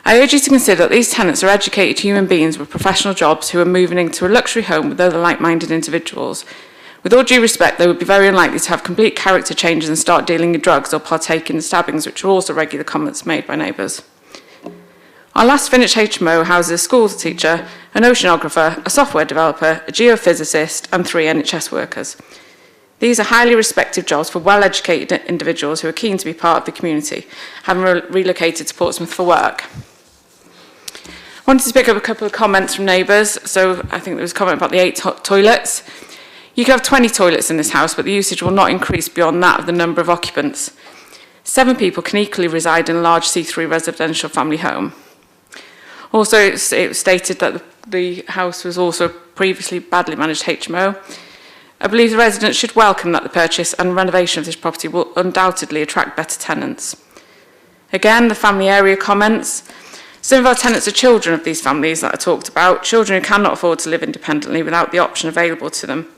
I urge you to consider that these tenants are educated human beings with professional jobs who are moving into a luxury home with other like-minded individuals. With all due respect, they would be very unlikely to have complete character changes and start dealing in drugs or partake in stabbings, which are also regular comments made by neighbours. Our last finished HMO houses a school teacher, an oceanographer, a software developer, a geophysicist and 3 NHS workers. These are highly respected jobs for well-educated individuals who are keen to be part of the community, having relocated to Portsmouth for work. I wanted to pick up a couple of comments from neighbours. So I think there was a comment about the 8 toilets. You could have 20 toilets in this house, but the usage will not increase beyond that of the number of occupants. 7 people can equally reside in a large C3 residential family home. Also, it was stated that the house was also a previously badly managed HMO. I believe the residents should welcome that the purchase and renovation of this property will undoubtedly attract better tenants. Again, the family area comments. Some of our tenants are children of these families that I talked about, children who cannot afford to live independently without the option available to them.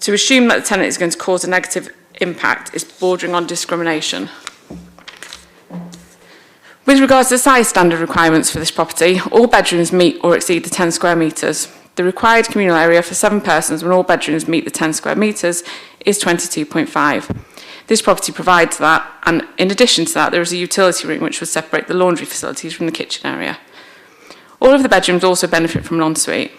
To assume that the tenant is going to cause a negative impact is bordering on discrimination. With regards to the size standard requirements for this property, all bedrooms meet or exceed the 10 square metres. The required communal area for 7 persons when all bedrooms meet the 10 square metres is 22.5. This property provides that, and in addition to that, there is a utility room which would separate the laundry facilities from the kitchen area. All of the bedrooms also benefit from an ensuite.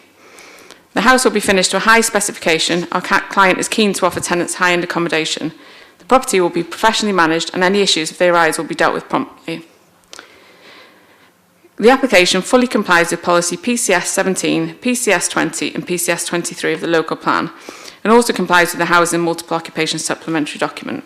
The house will be finished to a high specification. Our client is keen to offer tenants high-end accommodation. The property will be professionally managed and any issues, if they arise, will be dealt with promptly. The application fully complies with policy PCS 17, PCS 20 and PCS 23 of the local plan and also complies with the Housing Multiple Occupation Supplementary Document.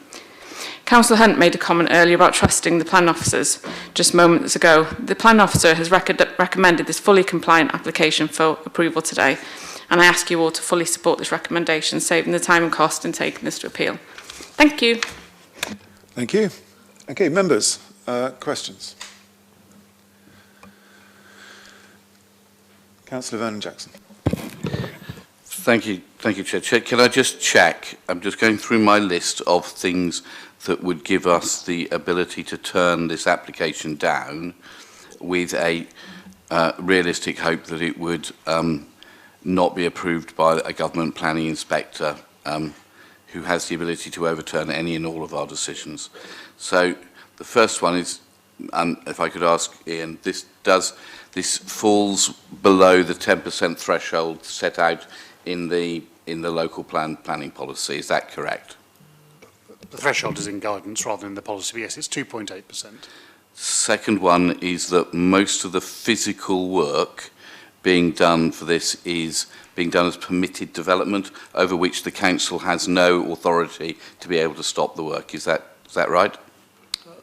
Councillor Hunt made a comment earlier about trusting the plan officers just moments ago. The plan officer has recommended this fully compliant application for approval today, and I ask you all to fully support this recommendation, saving the time and cost in taking this to appeal. Thank you. Thank you. Okay, members, questions? Councillor Vernon Jackson. Thank you, Chair. Can I just check? I'm just going through my list of things that would give us the ability to turn this application down with a realistic hope that it would not be approved by a government planning inspector who has the ability to overturn any and all of our decisions. So the first one is, if I could ask Ian, this falls below the 10% threshold set out in the local planning policy. Is that correct? The threshold is in guidance rather than the policy, but yes, it's 2.8%. Second one is that most of the physical work being done for this is being done as permitted development, over which the council has no authority to be able to stop the work. Is that right?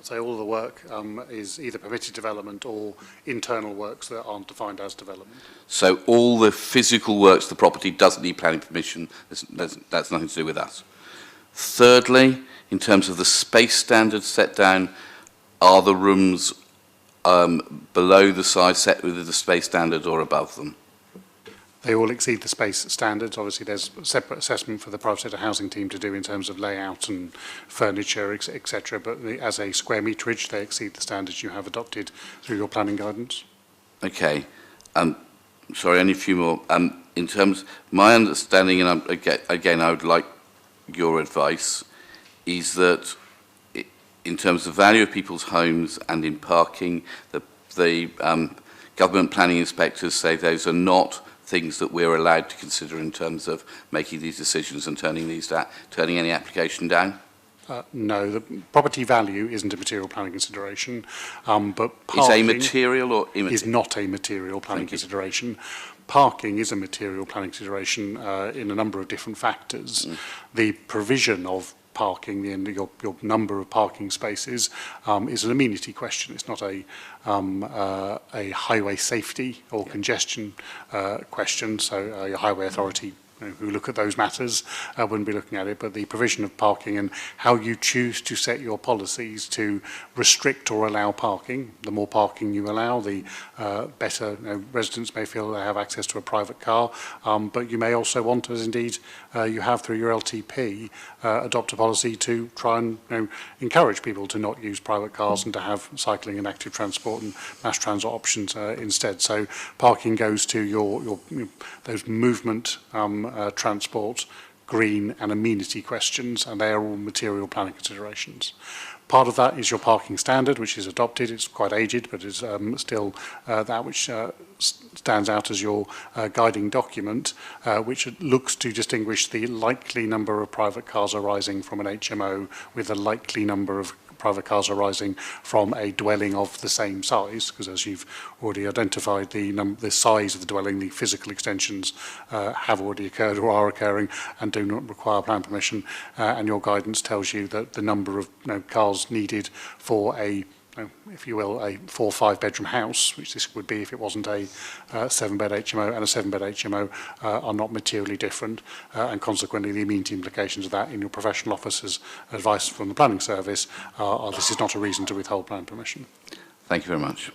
So all the work is either permitted development or internal works that aren't defined as development. So all the physical works, the property doesn't need planning permission. That's nothing to do with us. Thirdly, in terms of the space standards set down, are the rooms below the size set with the space standard or above them? They all exceed the space standards. Obviously, there's a separate assessment for the private sector housing team to do in terms of layout and furniture, etc. But as a square meterage, they exceed the standards you have adopted through your planning guidance. Okay. Sorry, only a few more. In terms, my understanding, and again, I would like your advice, is that in terms of value of people's homes and in parking, the government planning inspectors say those are not things that we're allowed to consider in terms of making these decisions and turning any application down? No, the property value isn't a material planning consideration, but parking is a material or immaterial? Is not a material planning consideration. Parking is a material planning consideration in a number of different factors. The provision of parking, your number of parking spaces, is an amenity question. It's not a highway safety or congestion question. So your highway authority who look at those matters wouldn't be looking at it, but the provision of parking and how you choose to set your policies to restrict or allow parking. The more parking you allow, the better residents may feel they have access to a private car, but you may also want, as indeed you have through your LTP, adopt a policy to try and encourage people to not use private cars and to have cycling and active transport and mass transit options instead. So parking goes to your those movement transport green and amenity questions, and they are all material planning considerations. Part of that is your parking standard, which is adopted. It's quite aged, but is still that which stands out as your guiding document, which looks to distinguish the likely number of private cars arising from an HMO with the likely number of private cars arising from a dwelling of the same size, because as you've already identified, the size of the dwelling, the physical extensions have already occurred or are occurring and do not require plan permission, and your guidance tells you that the number of cars needed for a, if you will, a 4 or 5 bedroom house, which this would be if it wasn't a 7-bed HMO and a 7-bed HMO, are not materially different, and consequently the amenity implications of that in your professional officer's advice from the planning service are this is not a reason to withhold plan permission. Thank you very much.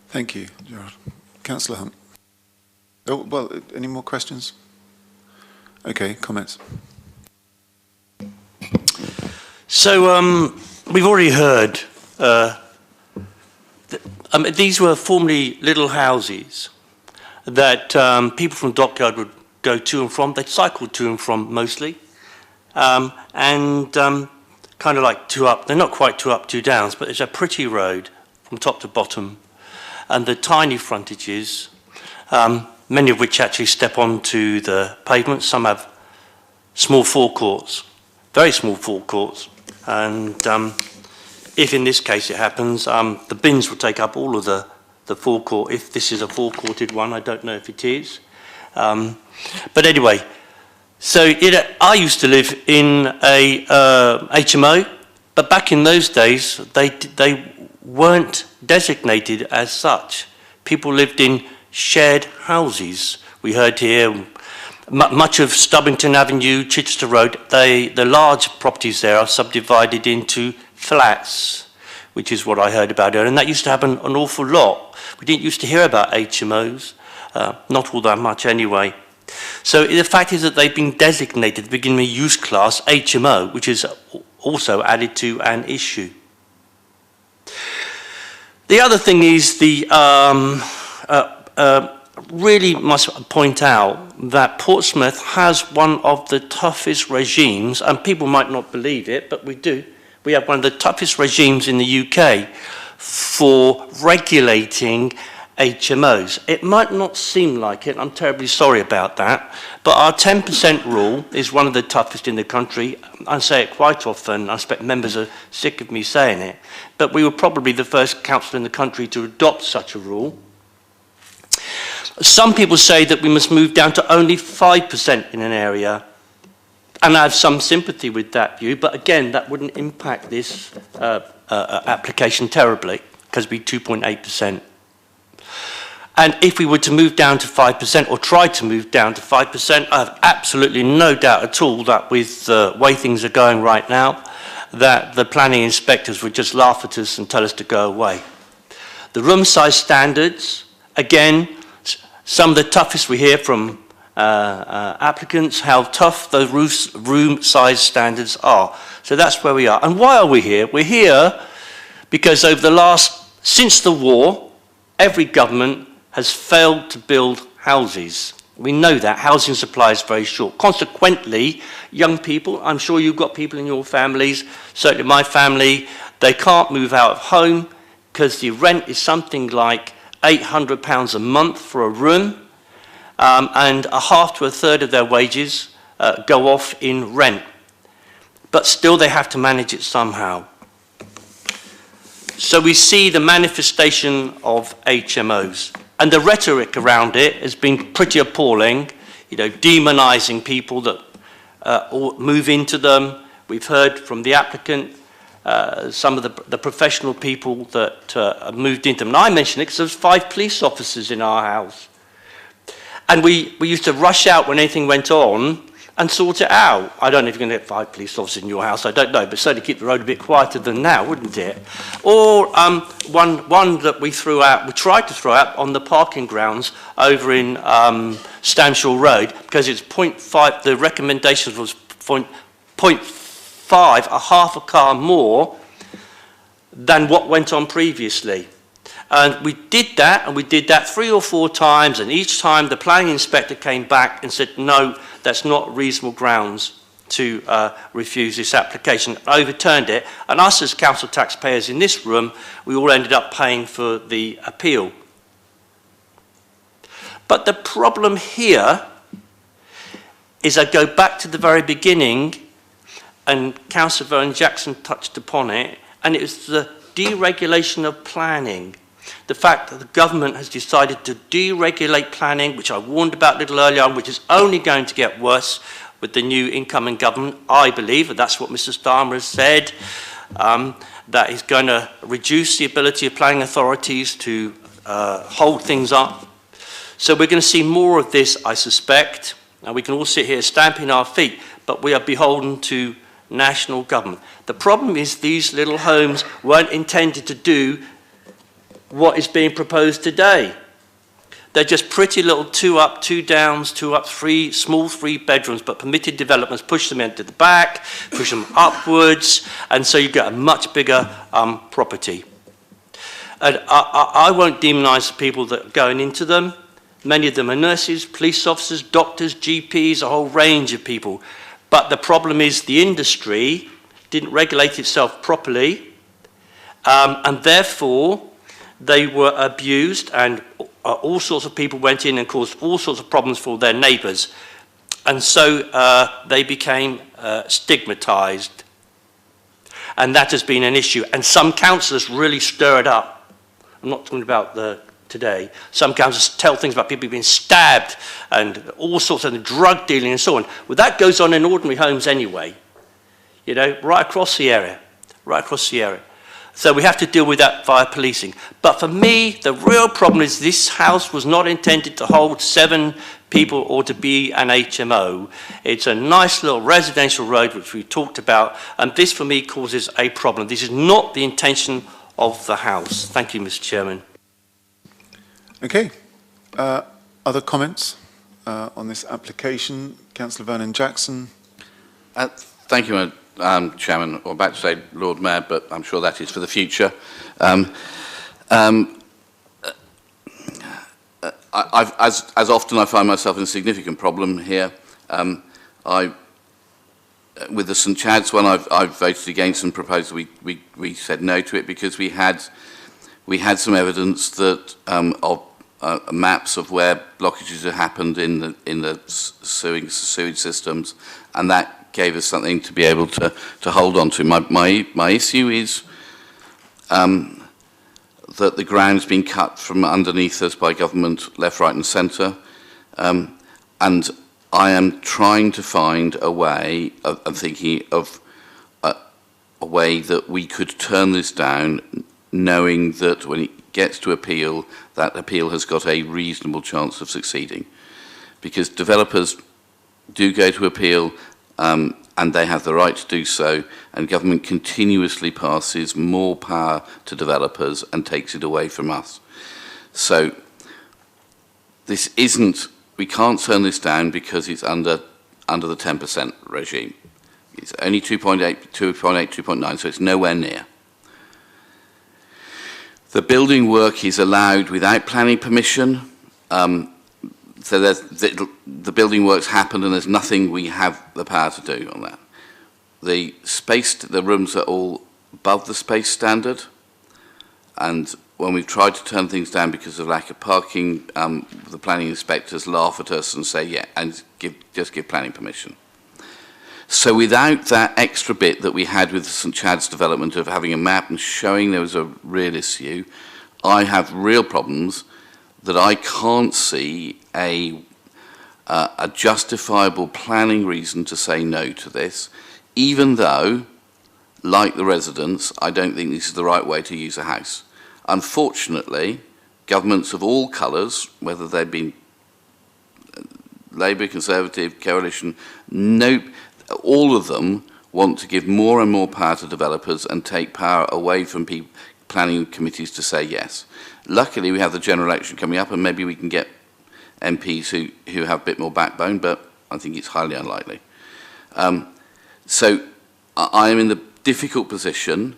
Thank you, Gerard. Councillor Hunt. Oh, well, any more questions? Okay, comments. So we've already heard these were formerly little houses that people from Dockyard would go to and from. They'd cycle to and from mostly, and kind of like two up. They're not quite two up, two downs, but it's a pretty road from top to bottom, and the tiny frontages, many of which actually step onto the pavement. Some have small forecourts, very small forecourts. And if in this case it happens, the bins will take up all of the forecourt. If this is a forecourted one, I don't know if it is. But anyway, so I used to live in a HMO, but back in those days, they weren't designated as such. People lived in shared houses. We heard here much of Stubbington Avenue, Chichester Road, the large properties there are subdivided into flats, which is what I heard about earlier, and that used to happen an awful lot. We didn't used to hear about HMOs, not all that much anyway. So the fact is that they've been designated at the beginning of use class HMO, which is also added to an issue. The other thing is really must point out that Portsmouth has one of the toughest regimes, and people might not believe it, but we do. We have one of the toughest regimes in the UK for regulating HMOs. It might not seem like it, I'm terribly sorry about that, but our 10% rule is one of the toughest in the country. I say it quite often, I expect members are sick of me saying it, but we were probably the first council in the country to adopt such a rule. Some people say that we must move down to only 5% in an area, and I have some sympathy with that view, but again, that wouldn't impact this application terribly, because it'd be 2.8%. And if we were to move down to 5%, or try to move down to 5%, I have absolutely no doubt at all that with the way things are going right now, that the planning inspectors would just laugh at us and tell us to go away. The room size standards, again, some of the toughest we hear from applicants, how tough the room size standards are. So that's where we are. And why are we here? We're here because since the war, every government has failed to build houses. We know that housing supply is very short. Consequently, young people, I'm sure you've got people in your families, certainly my family, they can't move out of home because the rent is something like £800 a month for a room, and a half to a third of their wages go off in rent. But still they have to manage it somehow. So we see the manifestation of HMOs. And the rhetoric around it has been pretty appalling, demonising people that move into them. We've heard from the applicant, some of the professional people that have moved into them. And I mention it because there's 5 police officers in our house. And we used to rush out when anything went on and sort it out. I don't know if you're going to get 5 police officers in your house, I don't know, but certainly keep the road a bit quieter than now, wouldn't it? Or one that we tried to throw out on the parking grounds over in Stamshaw Road, because it's 0.5, the recommendations was 0.5, a half a car more than what went on previously. And we did that, and we did that 3 or 4 times, and each time the planning inspector came back and said, no, that's not reasonable grounds to refuse this application, overturned it, and us as council taxpayers in this room, we all ended up paying for the appeal. But the problem here is I go back to the very beginning, and Councillor Vernon Jackson touched upon it, and it was the deregulation of planning. The fact that the government has decided to deregulate planning, which I warned about a little earlier on, which is only going to get worse with the new incoming government, I believe, and that's what Mr. Starmer has said, that is going to reduce the ability of planning authorities to hold things up. So we're going to see more of this, I suspect, and we can all sit here stamping our feet, but we are beholden to national government. The problem is these little homes weren't intended to do what is being proposed today. They're just pretty little 2 up, 2 downs, 2 up, 3 small 3 bedrooms, but permitted developments push them into the back, push them upwards, and so you get a much bigger property. And I won't demonise the people that are going into them. Many of them are nurses, police officers, doctors, GPs, a whole range of people. But the problem is the industry didn't regulate itself properly, and therefore they were abused, and all sorts of people went in and caused all sorts of problems for their neighbours. And so they became stigmatised. And that has been an issue. And some councillors really stir it up. I'm not talking about today. Some councillors tell things about people being stabbed and all sorts of drug dealing and so on. Well, that goes on in ordinary homes anyway. You know, right across the area. Right across the area. So we have to deal with that via policing. But for me, the real problem is this house was not intended to hold 7 people or to be an HMO. It's a nice little residential road which we talked about, and this for me causes a problem. This is not the intention of the house. Thank you, Mr. Chairman. Okay. Other comments on this application? Councillor Vernon Jackson. Thank you, Chairman. I'm about to say Lord Mayor, but I'm sure that is for the future. As often I find myself in a significant problem here. With the St Chad's one, I've voted against and proposed we said no to it because we had some evidence that of maps of where blockages had happened in the sewage systems, and that gave us something to be able to hold on to. My issue is that the ground's been cut from underneath us by government, left, right and centre, and I am trying to find a way of thinking of a way that we could turn this down, knowing that when it gets to appeal, that appeal has got a reasonable chance of succeeding. Because developers do go to appeal, and they have the right to do so, and government continuously passes more power to developers and takes it away from us. So this isn't, we can't turn this down because it's under the 10% regime. It's only 2.8, 2.9, so it's nowhere near. The building work is allowed without planning permission. So the building works happen and there's nothing we have the power to do on that. The rooms are all above the space standard, and when we've tried to turn things down because of lack of parking, the planning inspectors laugh at us and say, yeah, and just give planning permission. So without that extra bit that we had with the St Chad's development of having a map and showing there was a real issue, I have real problems that I can't see a justifiable planning reason to say no to this, even though, like the residents, I don't think this is the right way to use a house. Unfortunately, governments of all colours, whether they've been Labour, Conservative, Coalition, all of them want to give more and more power to developers and take power away from planning committees to say yes. Luckily, we have the general election coming up, and maybe we can get MPs who have a bit more backbone, but I think it's highly unlikely. So I am in the difficult position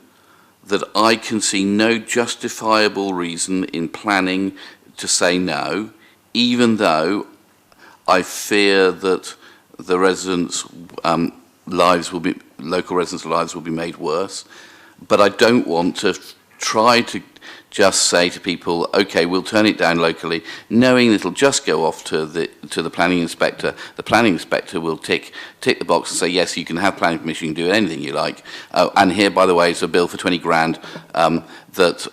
that I can see no justifiable reason in planning to say no, even though I fear that the residents' local residents' lives will be made worse. But I don't want to try to just say to people, okay, we'll turn it down locally, knowing it'll just go off to the planning inspector. The planning inspector will tick the box and say, yes, you can have planning permission, you can do anything you like. And here, by the way, is a bill for 20 grand that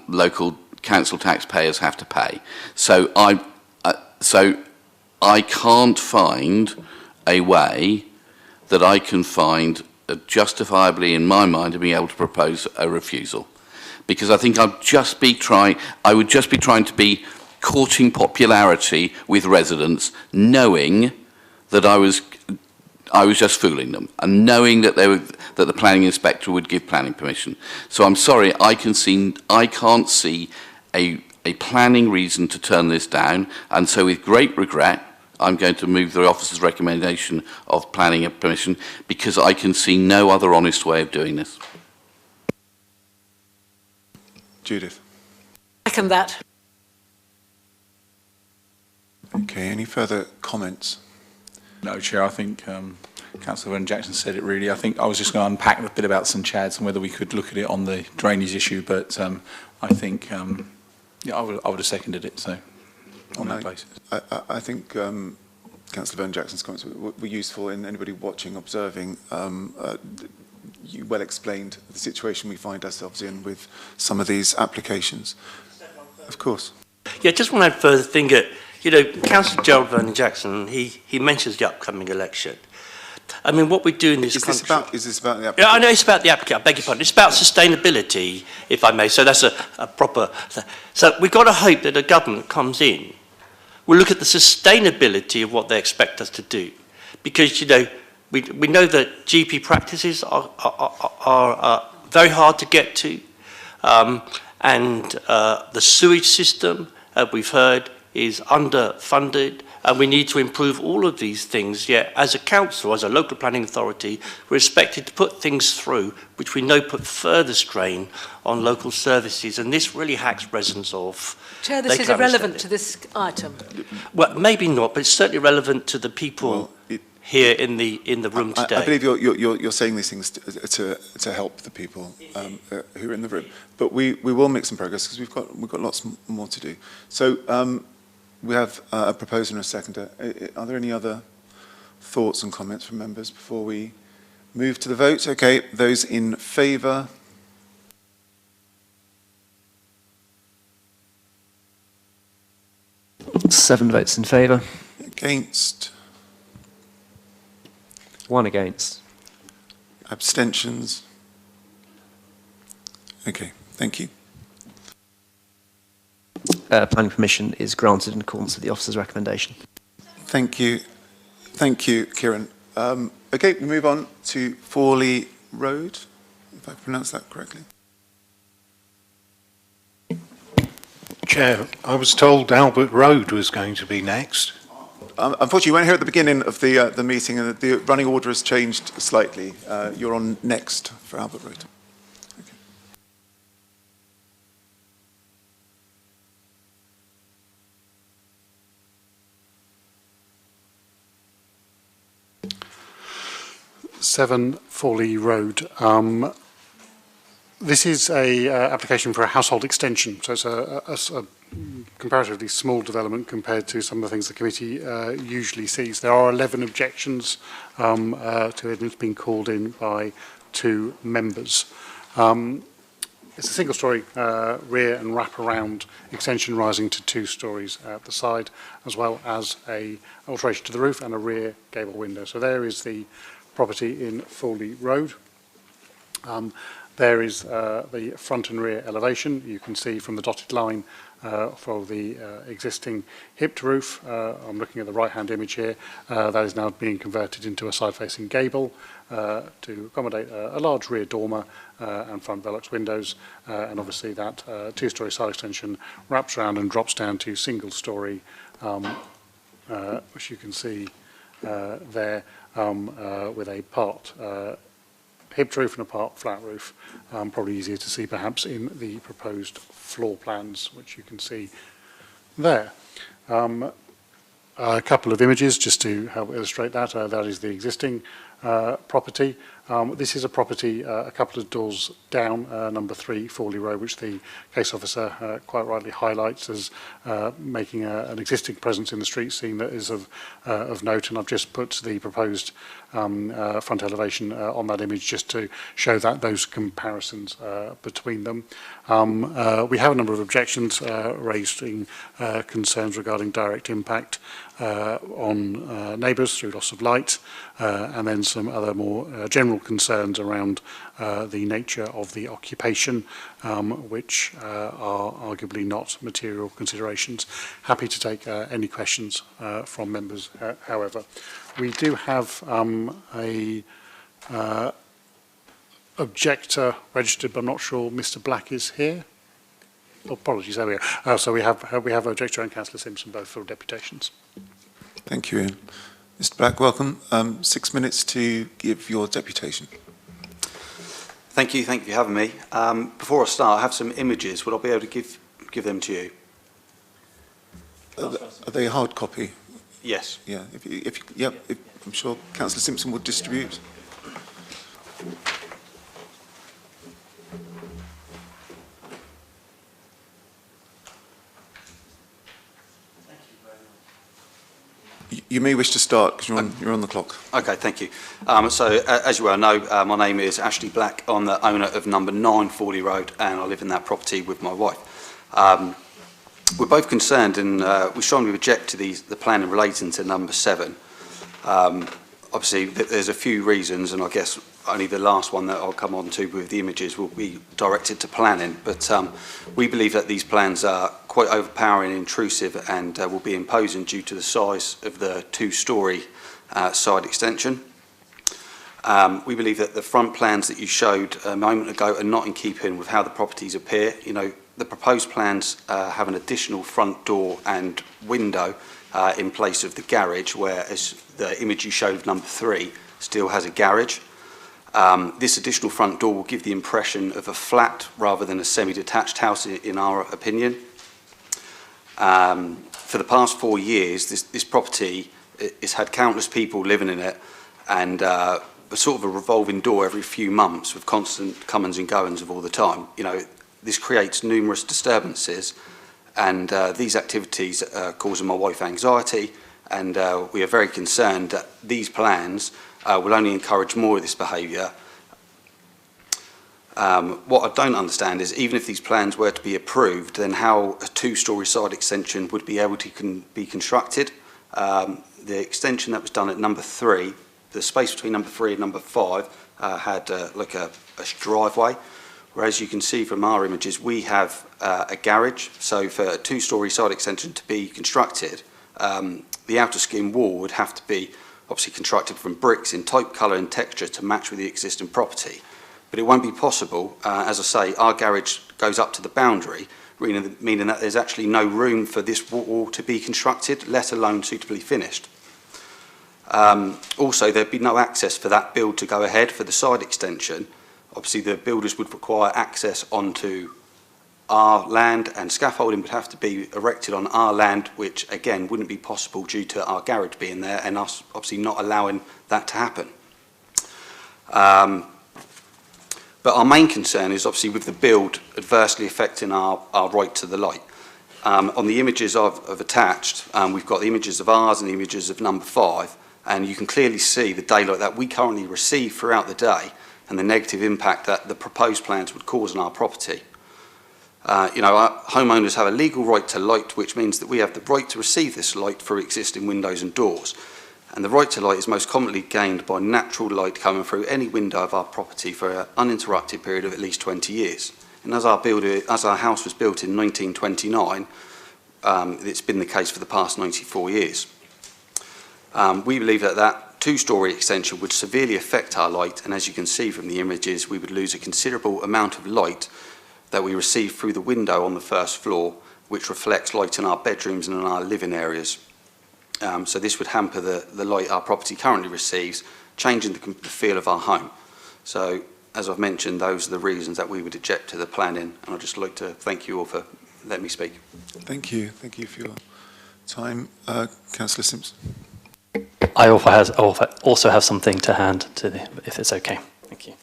local council taxpayers have to pay. So I can't find a way that I can find justifiably in my mind to be able to propose a refusal. Because I think I would just be trying to be courting popularity with residents, knowing that I was just fooling them, and knowing that the planning inspector would give planning permission. So I'm sorry, I can't see a planning reason to turn this down, and so with great regret, I'm going to move the officer's recommendation of planning permission because I can see no other honest way of doing this. Judith. Second that. Okay, any further comments? No, Chair, I think Councillor Vernon Jackson said it really. I think I was just going to unpack a bit about St Chad's and whether we could look at it on the drainage issue, but I think yeah, I would have seconded it, so on that basis. I think Councillor Vernon Jackson's comments were useful in anybody watching, observing. You well explained the situation we find ourselves in with some of these applications. Of course. Yeah, just want to add further thing that, Councillor Gerald Vernon Jackson, he mentions the upcoming election. I mean, what we do in this country... Is this about the application? Yeah, I know it's about the application, I beg your pardon. It's about sustainability, if I may, so that's a proper... So we've got to hope that a government comes in, will look at the sustainability of what they expect us to do. Because, we know that GP practices are very hard to get to, and the sewage system, we've heard, is underfunded, and we need to improve all of these things. Yet, as a council, as a local planning authority, we're expected to put things through which we know put further strain on local services, and this really hacks residents off. Chair, this is irrelevant to this item. Well, maybe not, but it's certainly relevant to the people here in the room today. I believe you're saying these things to help the people who are in the room, but we will make some progress because we've got lots more to do. So we have a proposer and a seconder. Are there any other thoughts and comments from members before we move to the vote? Okay, those in favour. Seven votes in favour. Against. One against. Abstentions? Okay, thank you. Planning permission is granted in accordance with the officer's recommendation. Thank you. Thank you, Kieran. Okay, we move on to Forley Road, if I pronounced that correctly. Chair, I was told Albert Road was going to be next. Unfortunately, you weren't here at the beginning of the meeting, and the running order has changed slightly. You're on next for Albert Road. Okay. 7 Forley Road. This is a application for a household extension, so it's a comparatively small development compared to some of the things the committee usually sees. There are 11 objections to it. It's been called in by 2 members. It's a single-storey rear and wrap-around extension rising to 2 stories at the side, as well as an alteration to the roof and a rear gable window. So there is the property in Forley Road. There is the front and rear elevation. You can see from the dotted line for the existing hipped roof. I'm looking at the right-hand image here. That is now being converted into a side-facing gable to accommodate a large rear dormer and front Velux windows. And obviously that 2-storey side extension wraps around and drops down to single-storey, which you can see there with a part hipped roof and a part flat roof. Probably easier to see perhaps in the proposed floor plans, which you can see there. A couple of images just to help illustrate that. That is the existing property. This is a property a couple of doors down, number 3, Fawley Road, which the case officer quite rightly highlights as making an existing presence in the street scene that is of note. And I've just put the proposed front elevation on that image just to show that those comparisons between them. We have a number of objections raising concerns regarding direct impact on neighbours through loss of light, and then some other more general concerns around the nature of the occupation, which are arguably not material considerations. Happy to take any questions from members, however. We do have a objector registered, but I'm not sure Mr. Black is here. Oh, apologies, there we are. So we have objector and Councillor Simpson both for deputations. Thank you, Ian. Mr. Black, welcome. 6 minutes to give your deputation. Thank you for having me. Before I start, I have some images. Would I be able to give them to you? Are they hard copy? Yes. Yeah. If I'm sure Councillor Simpson would distribute. You may wish to start because you're on the clock. Okay, thank you. So, as you well know, my name is Ashley Black. I'm the owner of number 9 Fawley Road, and I live in that property with my wife. We're both concerned, and we strongly reject the plan relating to number 7. Obviously, there's a few reasons, and I guess only the last one that I'll come on to with the images will be directed to planning. But we believe that these plans are quite overpowering, intrusive, and will be imposing due to the size of the 2-storey side extension. We believe that the front plans that you showed a moment ago are not in keeping with how the properties appear. You know, the proposed plans have an additional front door and window in place of the garage, whereas the image you showed of number 3 still has a garage. This additional front door will give the impression of a flat rather than a semi-detached house, in our opinion. For the past 4 years, this property has had countless people living in it, and a sort of a revolving door every few months with constant comings and goings of all the time. You know, this creates numerous disturbances, and these activities are causing my wife anxiety, and we are very concerned that these plans will only encourage more of this behaviour. What I don't understand is, even if these plans were to be approved, then how a 2-storey side extension would be able to be constructed. The extension that was done at number 3, the space between number 3 and number 5 had like a driveway, whereas you can see from our images we have a garage. So for a 2-storey side extension to be constructed, the outer skin wall would have to be obviously constructed from bricks in type, colour and texture to match with the existing property. But it won't be possible. As I say, our garage goes up to the boundary, meaning that there's actually no room for this wall to be constructed, let alone suitably finished. Also, there'd be no access for that build to go ahead for the side extension. Obviously, the builders would require access onto our land, and scaffolding would have to be erected on our land, which again wouldn't be possible due to our garage being there and us obviously not allowing that to happen. But our main concern is obviously with the build adversely affecting our right to the light. On the images I've attached, we've got the images of ours and the images of number 5, and you can clearly see the daylight that we currently receive throughout the day and the negative impact that the proposed plans would cause on our property. You know, our homeowners have a legal right to light, which means that we have the right to receive this light through existing windows and doors. And the right to light is most commonly gained by natural light coming through any window of our property for an uninterrupted period of at least 20 years. And as our house was built in 1929, it's been the case for the past 94 years. We believe that 2-storey extension would severely affect our light, and as you can see from the images, we would lose a considerable amount of light that we receive through the window on the first floor, which reflects light in our bedrooms and in our living areas. So this would hamper the light our property currently receives, changing the feel of our home. So, as I've mentioned, those are the reasons that we would object to the planning, and I'd just like to thank you all for letting me speak. Thank you. Thank you for your time. Councillor Simpson. I also have something to hand to the, if it's okay. Thank you.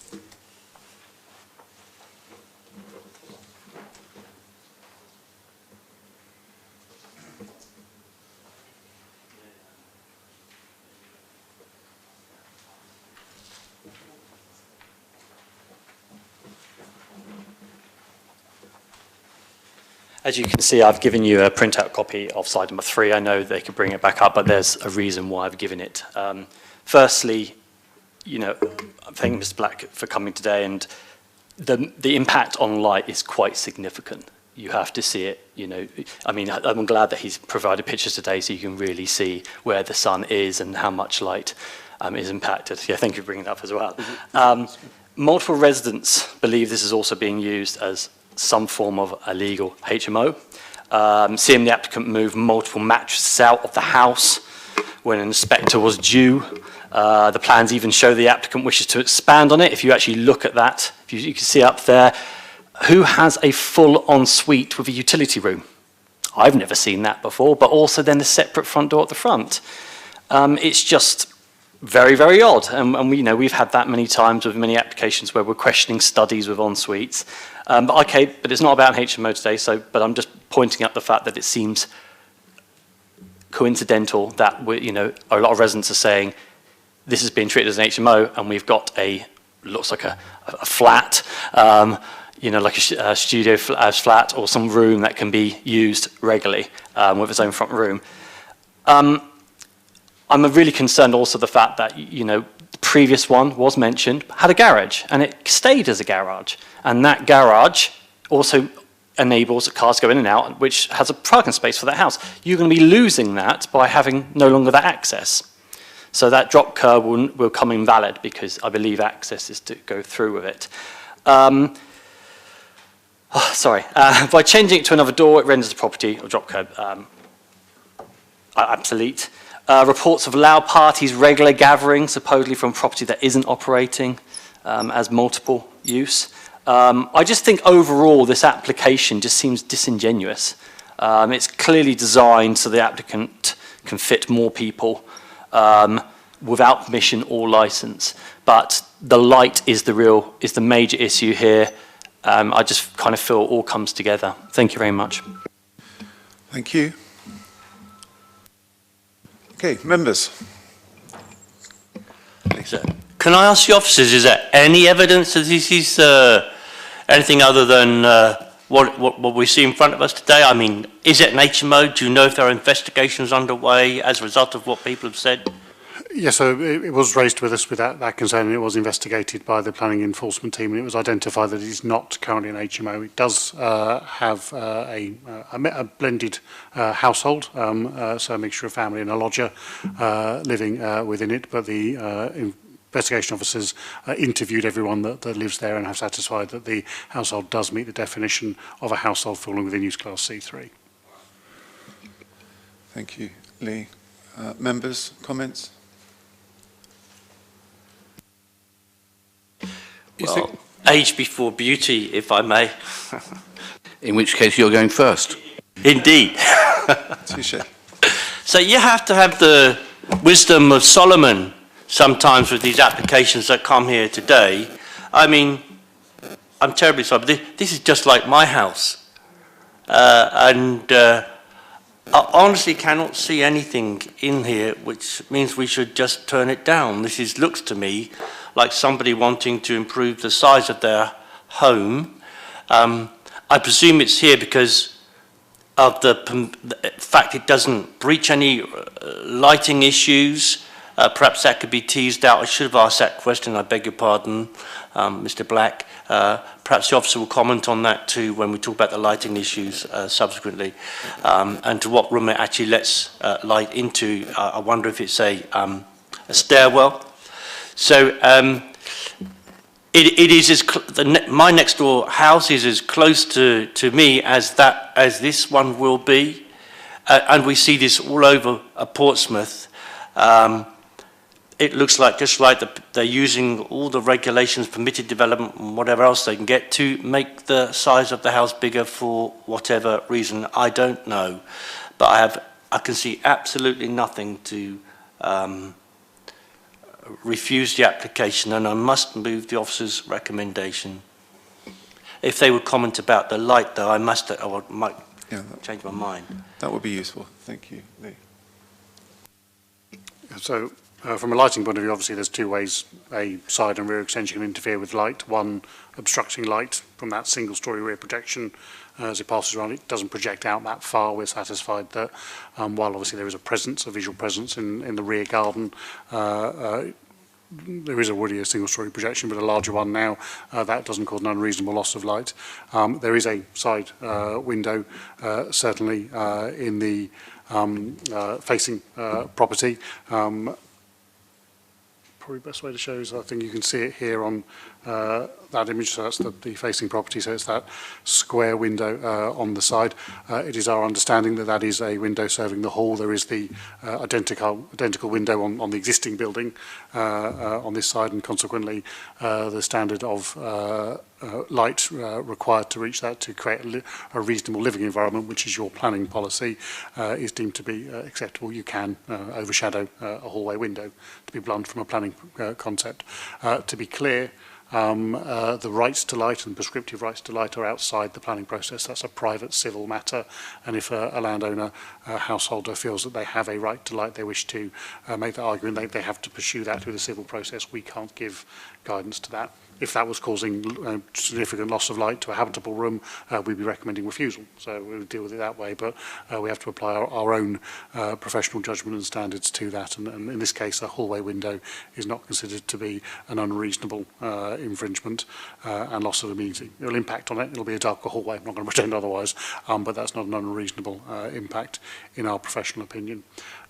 As you can see, I've given you a printout copy of slide number 3. I know they could bring it back up, but there's a reason why I've given it. Firstly, you know, I thank Mr. Black for coming today, and the impact on light is quite significant. You have to see it, you know. I mean, I'm glad that he's provided pictures today so you can really see where the sun is and how much light is impacted. Yeah, thank you for bringing it up as well. Multiple residents believe this is also being used as some form of illegal HMO. Seeing the applicant move multiple mattresses out of the house when an inspector was due. The plans even show the applicant wishes to expand on it. If you actually look at that, you can see up there, who has a full ensuite with a utility room? I've never seen that before, but also then a separate front door at the front. It's just very, very odd. And we, you know, we've had that many times with many applications where we're questioning studies with en-suites. But okay, but it's not about HMO today, but I'm just pointing out the fact that it seems coincidental that you know, a lot of residents are saying this is being treated as an HMO, and we've got looks like a flat, you know, like a studio flat or some room that can be used regularly with its own front room. I'm really concerned also the fact that, you know, the previous one was mentioned, had a garage, and it stayed as a garage. And that garage also enables cars to go in and out, which has a parking space for that house. You're going to be losing that by having no longer that access. So that drop curb will come invalid because I believe access is to go through with it. By changing it to another door, it renders the property or drop curb obsolete. Reports of loud parties, regular gatherings, supposedly from property that isn't operating as multiple use. I just think overall this application just seems disingenuous. It's clearly designed so the applicant can fit more people without permission or license. But the light is the major issue here. I just kind of feel it all comes together. Thank you very much. Thank you. Okay, members. Can I ask the officers, is there any evidence that this is anything other than what we see in front of us today? I mean, is it an HMO? Do you know if there are investigations underway as a result of what people have said? Yes, so it was raised with us with that concern, and it was investigated by the planning enforcement team, and it was identified that it is not currently an HMO. It does have a blended household, so a mixture of family and a lodger living within it, but the investigation officers interviewed everyone that lives there and have satisfied that the household does meet the definition of a household falling within use class C3. Thank you, Lee. Members, comments? Well, age before beauty, if I may. In which case you're going first. Indeed. Touché. So you have to have the wisdom of Solomon sometimes with these applications that come here today. I mean, I'm terribly sorry, but this is just like my house. I honestly cannot see anything in here which means we should just turn it down. This looks to me like somebody wanting to improve the size of their home. I presume it's here because of the fact it doesn't breach any lighting issues. Perhaps that could be teased out. I should have asked that question, I beg your pardon, Mr. Black. Perhaps the officer will comment on that too when we talk about the lighting issues subsequently, and to what room it actually lets light into. I wonder if it's a stairwell. So it is my next door house is as close to me as this one will be, and we see this all over Portsmouth. it looks like just like they're using all the regulations, permitted development and whatever else they can get to make the size of the house bigger for whatever reason. I don't know. But I can see absolutely nothing to refuse the application, and I must move the officer's recommendation. If they would comment about the light, though, I might change my mind. That would be useful. Thank you, Lee. So, from a lighting point of view, obviously there's two ways a side and rear extension can interfere with light. One, obstructing light from that single-storey rear projection as it passes around. It doesn't project out that far. We're satisfied that while obviously there is a visual presence in the rear garden, there is already a single-storey projection, but a larger one now, that doesn't cause an unreasonable loss of light. There is a side window, certainly in the facing property. Probably best way to show is I think you can see it here on that image. So that's the facing property. So it's that square window on the side. It is our understanding that that is a window serving the hall. There is the identical window on the existing building on this side, and consequently the standard of light required to reach that to create a reasonable living environment, which is your planning policy, is deemed to be acceptable. You can overshadow a hallway window, to be blunt, from a planning concept. To be clear, the rights to light and prescriptive rights to light are outside the planning process. That's a private civil matter, and if a landowner, a householder feels that they have a right to light, they wish to make that argument, they have to pursue that through the civil process. We can't give guidance to that. If that was causing significant loss of light to a habitable room, we'd be recommending refusal. So we would deal with it that way, but we have to apply our own professional judgment and standards to that. And in this case, a hallway window is not considered to be an unreasonable infringement and loss of amenity. It will impact on it. It'll be a darker hallway. I'm not going to pretend otherwise, but that's not an unreasonable impact in our professional opinion.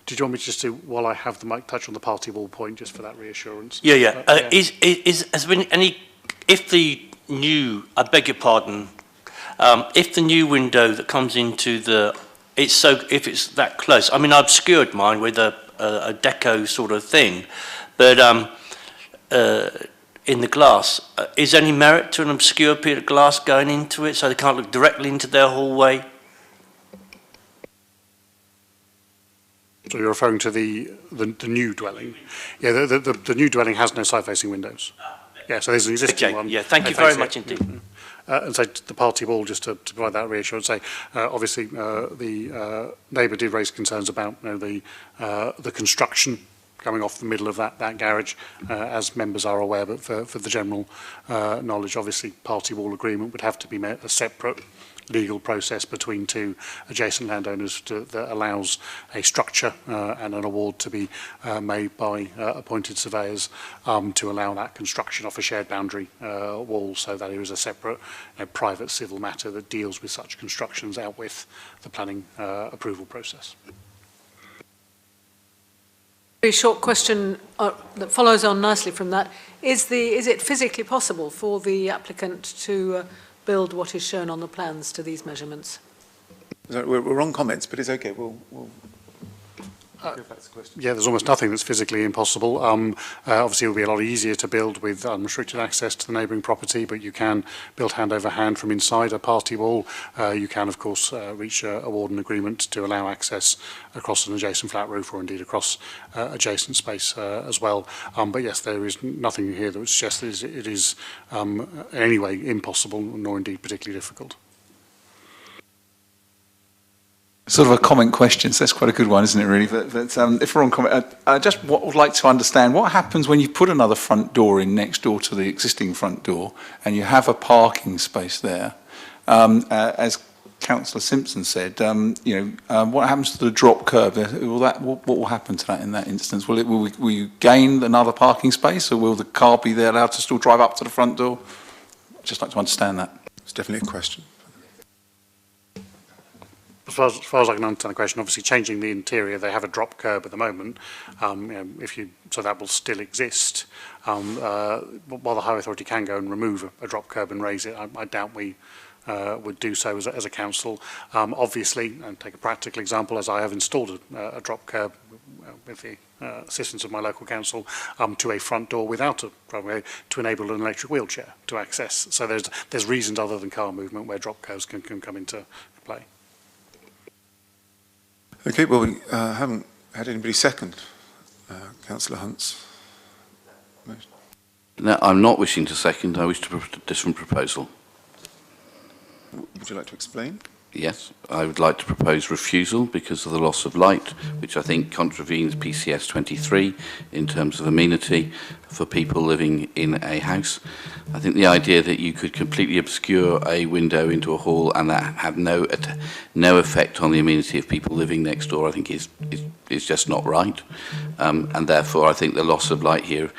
Did you want me just to, while I have the mic, touch on the party wall point, just for that reassurance? Yeah. Has been any, if the new, I beg your pardon, if the new window that comes into if it's that close, I mean, I obscured mine with a deco sort of thing, but in the glass, is there any merit to an obscure bit of glass going into it so they can't look directly into their hallway? So you're referring to the new dwelling? Yeah, the new dwelling has no side-facing windows. Yeah, so there's an existing one. Yeah, thank you very much indeed. And so the party wall, just to provide that reassurance, obviously the neighbour did raise concerns about the construction coming off the middle of that garage, as members are aware, but for the general knowledge, obviously party wall agreement would have to be met a separate legal process between two adjacent landowners that allows a structure and an award to be made by appointed surveyors to allow that construction off a shared boundary wall, so that it is a separate private civil matter that deals with such constructions out with the planning approval process. Very short question that follows on nicely from that. Is it physically possible for the applicant to build what is shown on the plans to these measurements? We're on comments, but it's okay. We'll Yeah, there's almost nothing that's physically impossible. Obviously, it will be a lot easier to build with unrestricted access to the neighbouring property, but you can build hand over hand from inside a party wall. You can, of course, reach a warden agreement to allow access across an adjacent flat roof or indeed across adjacent space as well. But yes, there is nothing here that would suggest that it is in any way impossible, nor indeed particularly difficult. Sort of a comment question, so that's quite a good one, isn't it, really? But if we're on comment, I just would like to understand what happens when you put another front door in next door to the existing front door and you have a parking space there. As Councillor Simpson said, what happens to the drop curb? What will happen to that in that instance? Will you gain another parking space, or will the car be there allowed to still drive up to the front door? I'd just like to understand that. It's definitely a question. As far as I can understand the question, obviously changing the interior, they have a drop curb at the moment. So that will still exist. While the Highway Authority can go and remove a drop curb and raise it, I doubt we would do so as a council. Obviously, and take a practical example, as I have installed a drop curb with the assistance of my local council, to a front door without a driveway to enable an electric wheelchair to access. So there's reasons other than car movement where drop codes can come into play. Okay, well, we haven't had anybody second Councillor Hunt's motion. No, I'm not wishing to second. I wish to put a different proposal. Would you like to explain? Yes, I would like to propose refusal because of the loss of light, which I think contravenes PCS 23 in terms of amenity for people living in a house. I think the idea that you could completely obscure a window into a hall and that have no effect on the amenity of people living next door, I think is just not right. And therefore, I think the loss of light here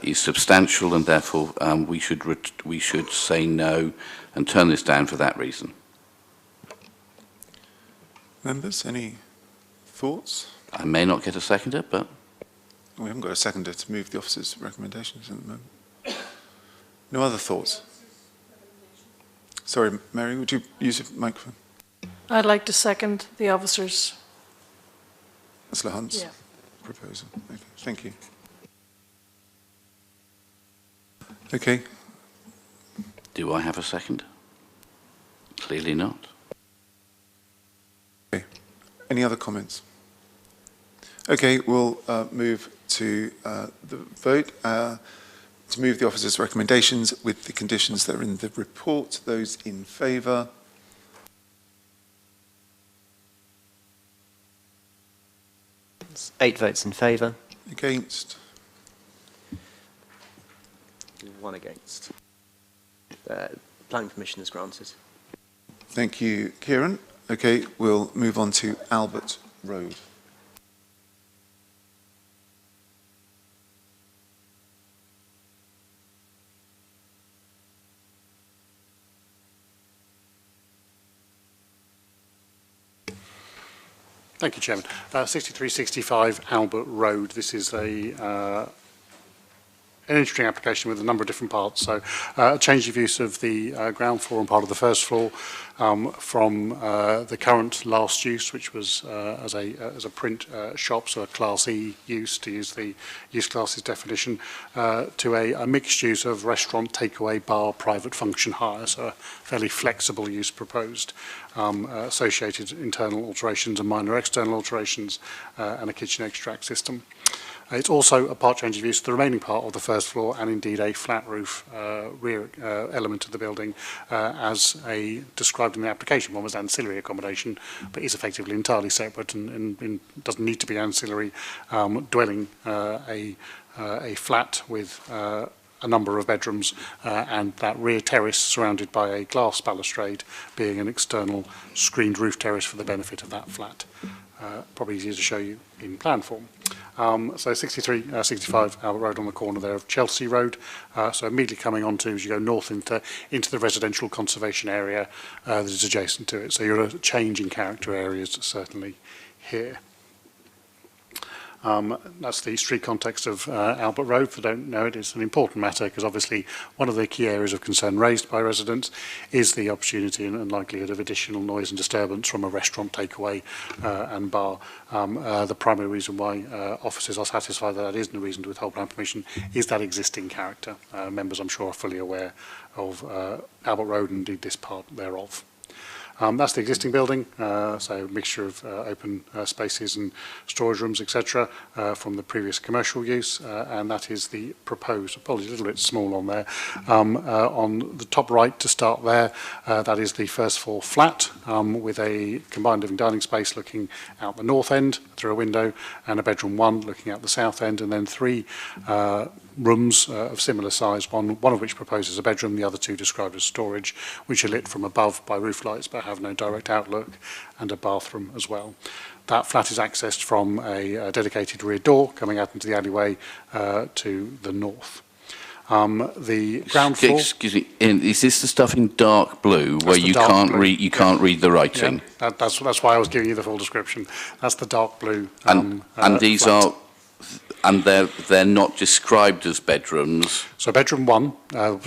is substantial, and therefore we should say no and turn this down for that reason. Members, any thoughts? I may not get a seconder, but... We haven't got a seconder to move the officer's recommendations at the moment. No other thoughts? Sorry, Mary, would you use your microphone? I'd like to second the officer's. Councillor Hunt's proposal. Okay, thank you. Okay. Do I have a second? Clearly not. Okay. Any other comments? Okay, we'll move to the vote. To move the officer's recommendations with the conditions that are in the report. Those in favour? It's 8 votes in favour. Against? 1 against. Planning permission is granted. Thank you, Kieran. Okay, we'll move on to Albert Road. Thank you, Chairman. 6365 Albert Road. This is an interesting application with a number of different parts. So a change of use of the ground floor and part of the first floor from the current last use, which was as a print shop, so a Class E use, to use the use classes definition, to a mixed use of restaurant, takeaway, bar, private function hire, so a fairly flexible use proposed. Associated internal alterations and minor external alterations, and a kitchen extract system. It's also a part change of use of the remaining part of the first floor, and indeed a flat roof rear element of the building, as described in the application. One was ancillary accommodation, but is effectively entirely separate and doesn't need to be ancillary dwelling, a flat with a number of bedrooms, and that rear terrace surrounded by a glass balustrade being an external screened roof terrace for the benefit of that flat. Probably easier to show you in plan form. So 65 Albert Road on the corner there of Chelsea Road. So immediately coming onto, as you go north into the residential conservation area that is adjacent to it. So you're at a change in character areas certainly here. That's the street context of Albert Road. For those who don't know it, it's an important matter because obviously one of the key areas of concern raised by residents is the opportunity and likelihood of additional noise and disturbance from a restaurant, takeaway and bar. The primary reason why officers are satisfied that isn't a reason to withhold plan permission is that existing character. Members, I'm sure, are fully aware of Albert Road and indeed this part thereof. That's the existing building, so a mixture of open spaces and storage rooms, etc., from the previous commercial use, and that is the proposed. Apologies, a little bit small on there. On the top right, to start there, that is the first floor flat with a combined living dining space looking out the north end through a window, and a bedroom 1 looking out the south end, and then 3 rooms of similar size, one of which proposes a bedroom, the other 2 described as storage, which are lit from above by roof lights but have no direct outlook, and a bathroom as well. That flat is accessed from a dedicated rear door coming out into the alleyway to the north. The ground floor. Excuse me, is this the stuff in dark blue where you can't read the writing? Yeah, that's why I was giving you the full description. That's the dark blue. And these flat. And they're not described as bedrooms. So bedroom 1,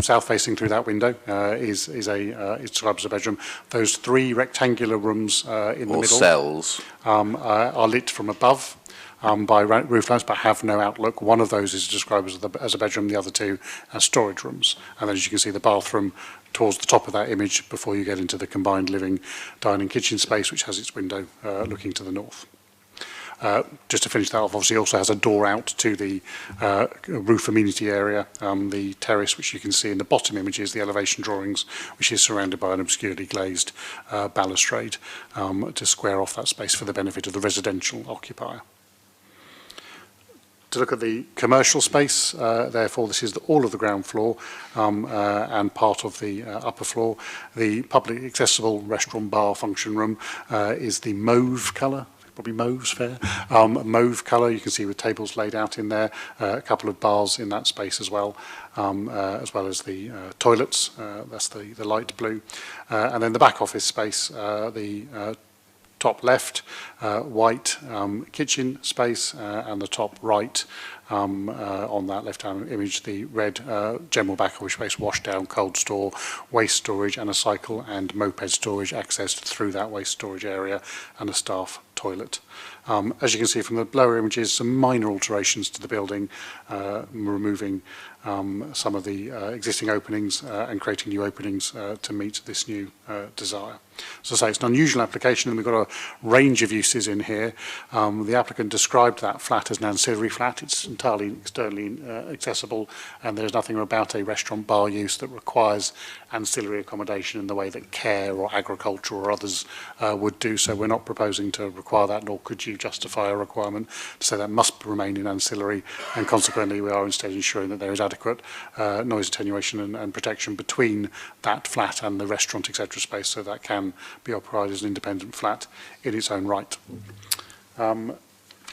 south-facing through that window, is described as a bedroom. Those 3 rectangular rooms in the Or middle cells. Are lit from above by roof lamps, but have no outlook. One of those is described as a bedroom, the other 2 as storage rooms. And then, as you can see, the bathroom towards the top of that image before you get into the combined living, dining, kitchen space, which has its window looking to the north. Just to finish that off, obviously also has a door out to the roof amenity area, the terrace, which you can see in the bottom images, the elevation drawings, which is surrounded by an obscurely glazed balustrade to square off that space for the benefit of the residential occupier. To look at the commercial space, therefore, this is all of the ground floor and part of the upper floor. The public accessible restaurant, bar, function room is the mauve colour. Probably mauve's fair. Mauve colour, you can see with tables laid out in there, a couple of bars in that space as well as the toilets, that's the light blue. And then the back office space, the top left, white kitchen space, and the top right on that left-hand image, the red general back office space, wash down, cold store, waste storage, and a cycle and moped storage accessed through that waste storage area, and a staff toilet. As you can see from the lower images, some minor alterations to the building, removing some of the existing openings and creating new openings to meet this new desire. So I say it's an unusual application, and we've got a range of uses in here. The applicant described that flat as an ancillary flat. It's entirely externally accessible, and there's nothing about a restaurant bar use that requires ancillary accommodation in the way that care or agriculture or others would do. So we're not proposing to require that, nor could you justify a requirement to say that must remain in ancillary, and consequently we are instead ensuring that there is adequate noise attenuation and protection between that flat and the restaurant, etc. space, so that can be operated as an independent flat in its own right. A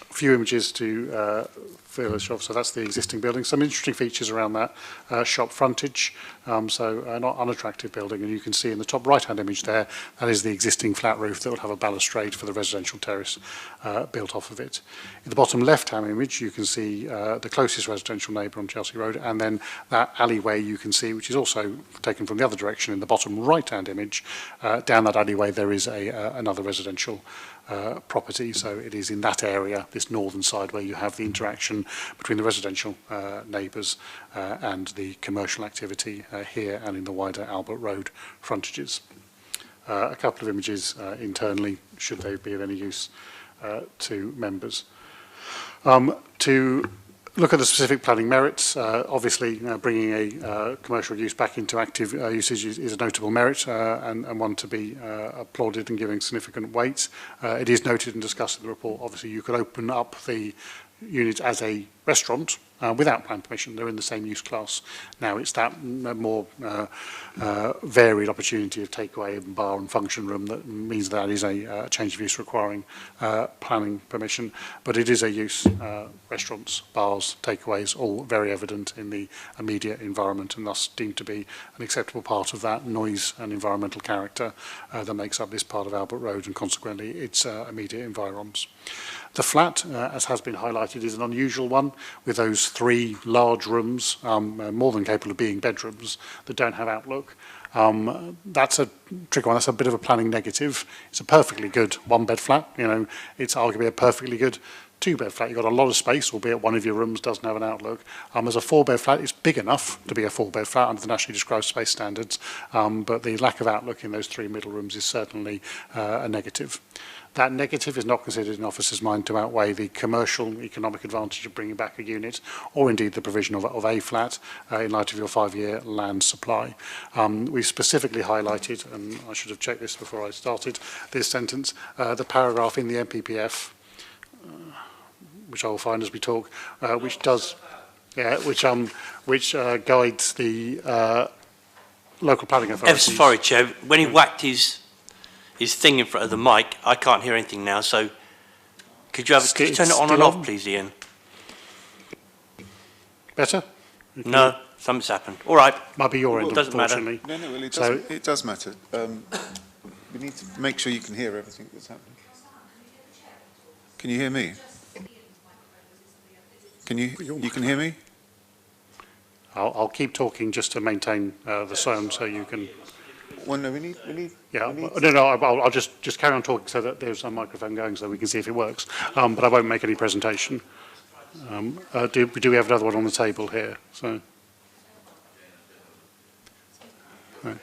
few images to fill us off. So that's the existing building. Some interesting features around that shop frontage. So not unattractive building, and you can see in the top right-hand image there, that is the existing flat roof that will have a balustrade for the residential terrace built off of it. In the bottom left-hand image, you can see the closest residential neighbour on Chelsea Road, and then that alleyway you can see, which is also taken from the other direction in the bottom right-hand image. Down that alleyway there is another residential property, so it is in that area, this northern side, where you have the interaction between the residential neighbours and the commercial activity here and in the wider Albert Road frontages. A couple of images internally, should they be of any use to members. To look at the specific planning merits, obviously bringing a commercial use back into active usage is a notable merit and one to be applauded and giving significant weight. It is noted and discussed in the report. Obviously you could open up the unit as a restaurant without plan permission. They're in the same use class. Now it's that more varied opportunity of takeaway and bar and function room that means that is a change of use requiring planning permission. But it is a use, restaurants, bars, takeaways, all very evident in the immediate environment and thus deemed to be an acceptable part of that noise and environmental character that makes up this part of Albert Road and consequently its immediate environs. The flat, as has been highlighted, is an unusual one with those 3 large rooms, more than capable of being bedrooms, that don't have outlook. That's a tricky one. That's a bit of a planning negative. It's a perfectly good 1-bed flat. You know, it's arguably a perfectly good 2-bed flat. You've got a lot of space, albeit one of your rooms doesn't have an outlook. As a 4-bed flat, it's big enough to be a 4-bed flat under the nationally described space standards, but the lack of outlook in those 3 middle rooms is certainly a negative. That negative is not considered in officers' mind to outweigh the commercial economic advantage of bringing back a unit, or indeed the provision of a flat in light of your 5-year land supply. We specifically highlighted, and I should have checked this before I started this sentence, the paragraph in the MPPF, which I will find as we talk, which does, which guides the local planning authorities. Sorry, Chair. When he whacked his thing in front of the mic, I can't hear anything now. So, could you turn it on and off, please, Ian? Better? No, something's happened. All right. Might be your end, doesn't matter. No, well, it does matter. We need to make sure you can hear everything that's happening. Can you hear me? You can hear me? I'll keep talking just to maintain the sound so you can... Well, no, we need... Yeah, I'll just carry on talking so that there's a microphone going so we can see if it works. But I won't make any presentation. Do we have another one on the table here? So... Right.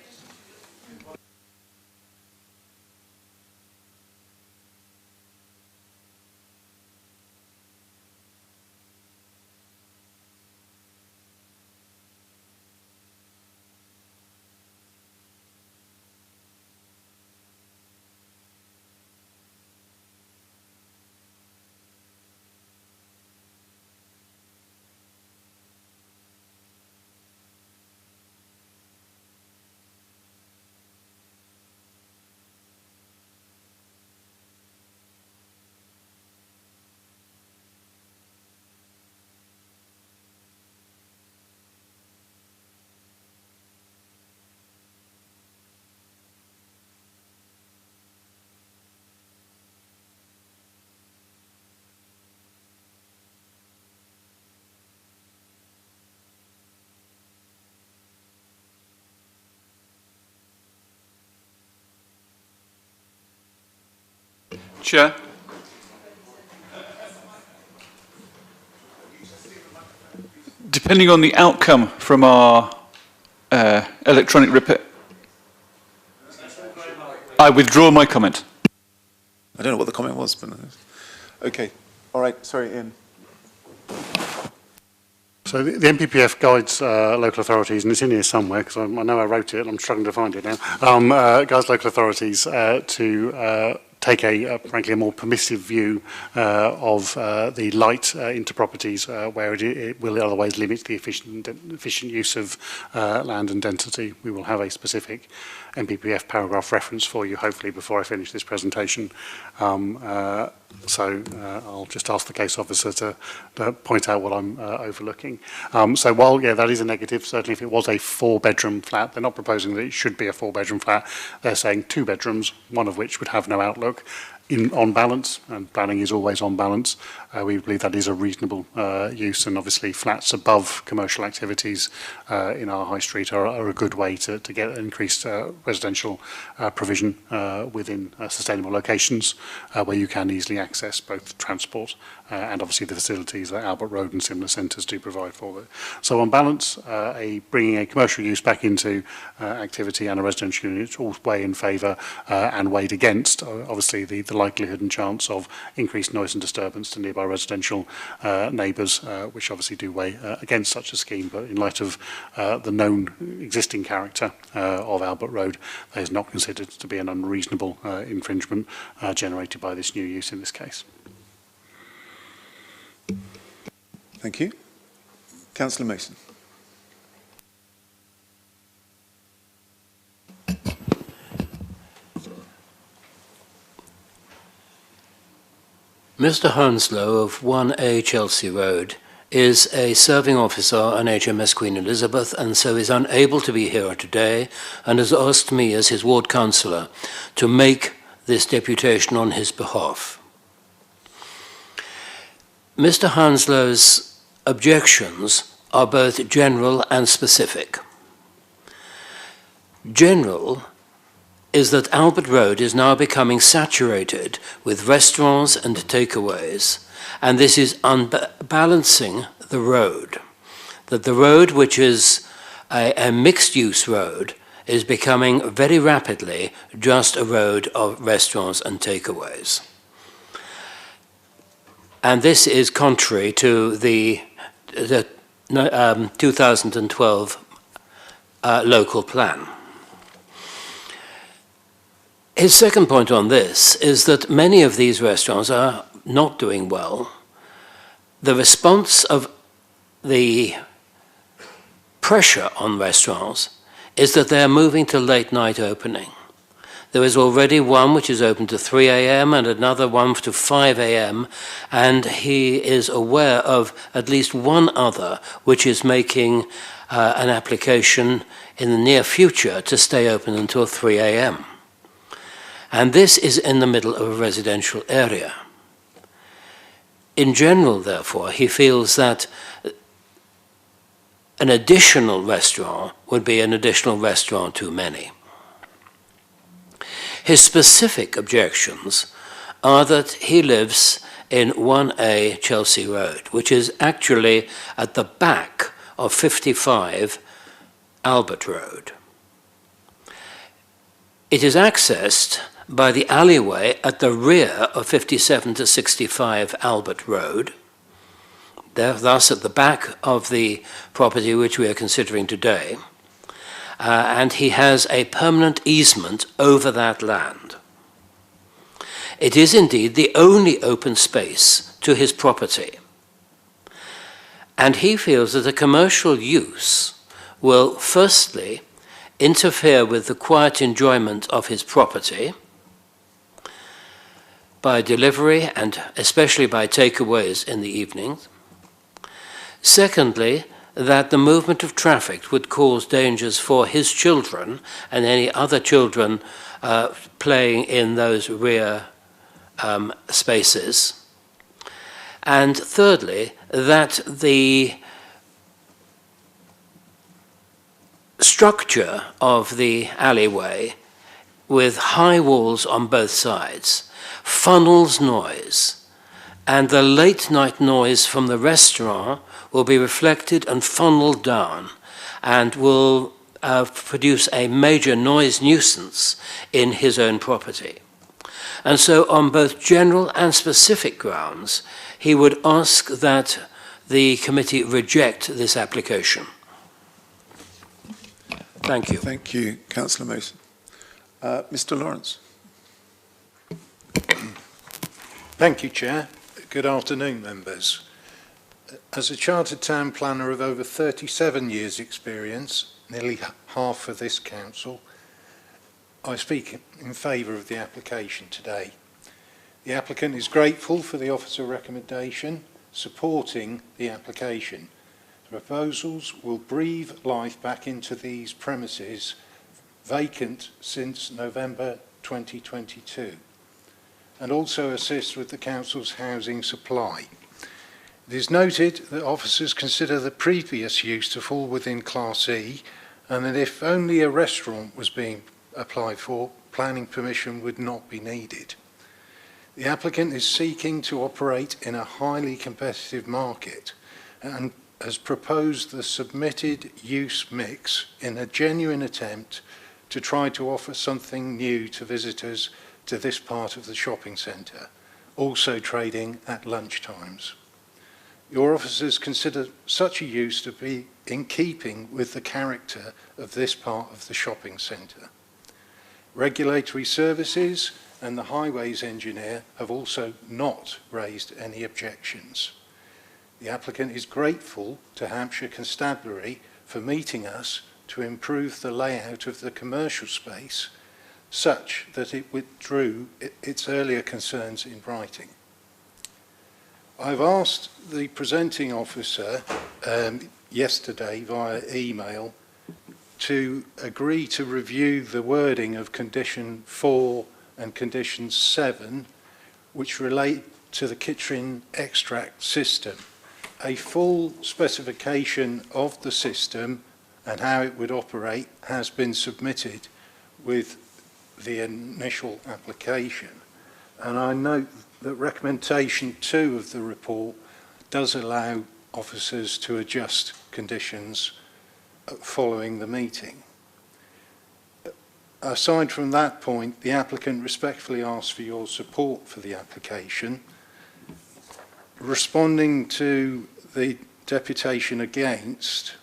Chair. Depending on the outcome from our electronic repair, I withdraw my comment. I don't know what the comment was, but... Okay. All right. Sorry, Ian. So the NPPF guides local authorities, and it's in here somewhere because I know I wrote it and I'm struggling to find it now, guides local authorities to take frankly, a more permissive view of the light into properties where it will otherwise limit the efficient use of land and density. We will have a specific NPPF paragraph reference for you, hopefully, before I finish this presentation. So I'll just ask the case officer to point out what I'm overlooking. So while, that is a negative, certainly if it was a 4-bedroom flat, they're not proposing that it should be a 4-bedroom flat. They're saying 2 bedrooms, one of which would have no outlook. On balance, and planning is always on balance, we believe that is a reasonable use, and obviously flats above commercial activities in our high street are a good way to get increased residential provision within sustainable locations where you can easily access both transport and obviously the facilities that Albert Road and similar centres do provide for it. So on balance, bringing a commercial use back into activity and a residential unit all weigh in favour and weighed against, obviously, the likelihood and chance of increased noise and disturbance to nearby residential neighbours, which obviously do weigh against such a scheme. But in light of the known existing character of Albert Road, that is not considered to be an unreasonable infringement generated by this new use in this case. Thank you. Councillor Mason. Mr. Hounslow of 1A Chelsea Road is a serving officer on HMS Queen Elizabeth and so is unable to be here today and has asked me as his ward councillor to make this deputation on his behalf. Mr. Hounslow's objections are both general and specific. General is that Albert Road is now becoming saturated with restaurants and takeaways, and this is unbalancing the road. That the road, which is a mixed-use road, is becoming very rapidly just a road of restaurants and takeaways. And this is contrary to the 2012 local plan. His second point on this is that many of these restaurants are not doing well. The response of the pressure on restaurants is that they are moving to late night opening. There is already one which is open to 3 a.m. and another one to 5 a.m. and he is aware of at least one other which is making an application in the near future to stay open until 3 a.m. And this is in the middle of a residential area. In general, therefore, he feels that an additional restaurant would be an additional restaurant too many. His specific objections are that he lives in 1A Chelsea Road, which is actually at the back of 55 Albert Road. It is accessed by the alleyway at the rear of 57 to 65 Albert Road, thus at the back of the property which we are considering today, and he has a permanent easement over that land. It is indeed the only open space to his property, and he feels that a commercial use will firstly interfere with the quiet enjoyment of his property by delivery and especially by takeaways in the evenings. Secondly, that the movement of traffic would cause dangers for his children and any other children playing in those rear spaces. And thirdly, that the structure of the alleyway with high walls on both sides funnels noise, and the late night noise from the restaurant will be reflected and funneled down and will produce a major noise nuisance in his own property. And so on both general and specific grounds, he would ask that the committee reject this application. Thank you. Thank you, Councillor Mason. Mr. Lawrence. Thank you, Chair. Good afternoon, members. As a Chartered Town Planner of over 37 years' experience, nearly half for this council, I speak in favour of the application today. The applicant is grateful for the officer recommendation supporting the application. The proposals will breathe life back into these premises vacant since November 2022 and also assist with the council's housing supply. It is noted that officers consider the previous use to fall within Class E, and that if only a restaurant was being applied for, planning permission would not be needed. The applicant is seeking to operate in a highly competitive market and has proposed the submitted use mix in a genuine attempt to try to offer something new to visitors to this part of the shopping centre, also trading at lunch times. Your officers consider such a use to be in keeping with the character of this part of the shopping centre. Regulatory services and the highways engineer have also not raised any objections. The applicant is grateful to Hampshire Constabulary for meeting us to improve the layout of the commercial space such that it withdrew its earlier concerns in writing. I've asked the presenting officer yesterday via email to agree to review the wording of Condition 4 and Condition 7, which relate to the kitchen extract system. A full specification of the system and how it would operate has been submitted with the initial application. And I note that recommendation 2 of the report does allow officers to adjust conditions following the meeting. Aside from that point, the applicant respectfully asks for your support for the application. Responding to the deputation against,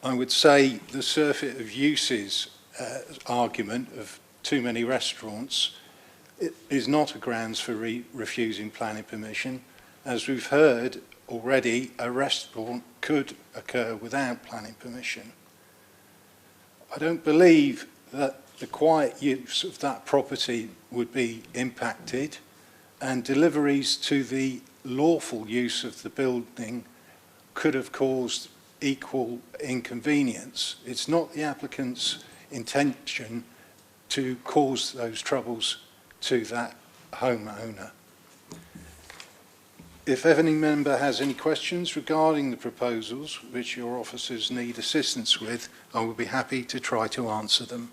I would say the surfeit of uses argument of too many restaurants is not a grounds for refusing planning permission. As we've heard already, a restaurant could occur without planning permission. I don't believe that the quiet use of that property would be impacted, and deliveries to the lawful use of the building could have caused equal inconvenience. It's not the applicant's intention to cause those troubles to that homeowner. If any member has any questions regarding the proposals which your officers need assistance with, I will be happy to try to answer them.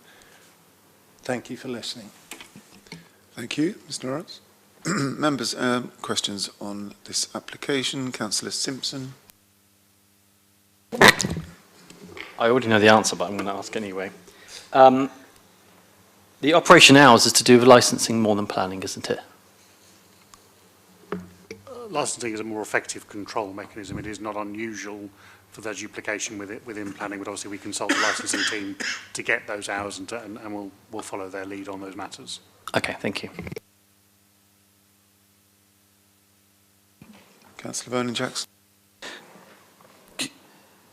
Thank you for listening. Thank you, Mr. Norris. Members, questions on this application? Councillor Simpson. I already know the answer, but I'm going to ask anyway. The operation hours is to do with licensing more than planning, isn't it? Licensing is a more effective control mechanism. It is not unusual for the duplication within planning, but obviously we consult the licensing team to get those hours, and we'll follow their lead on those matters. Okay, thank you. Councillor Vernon-Jackson.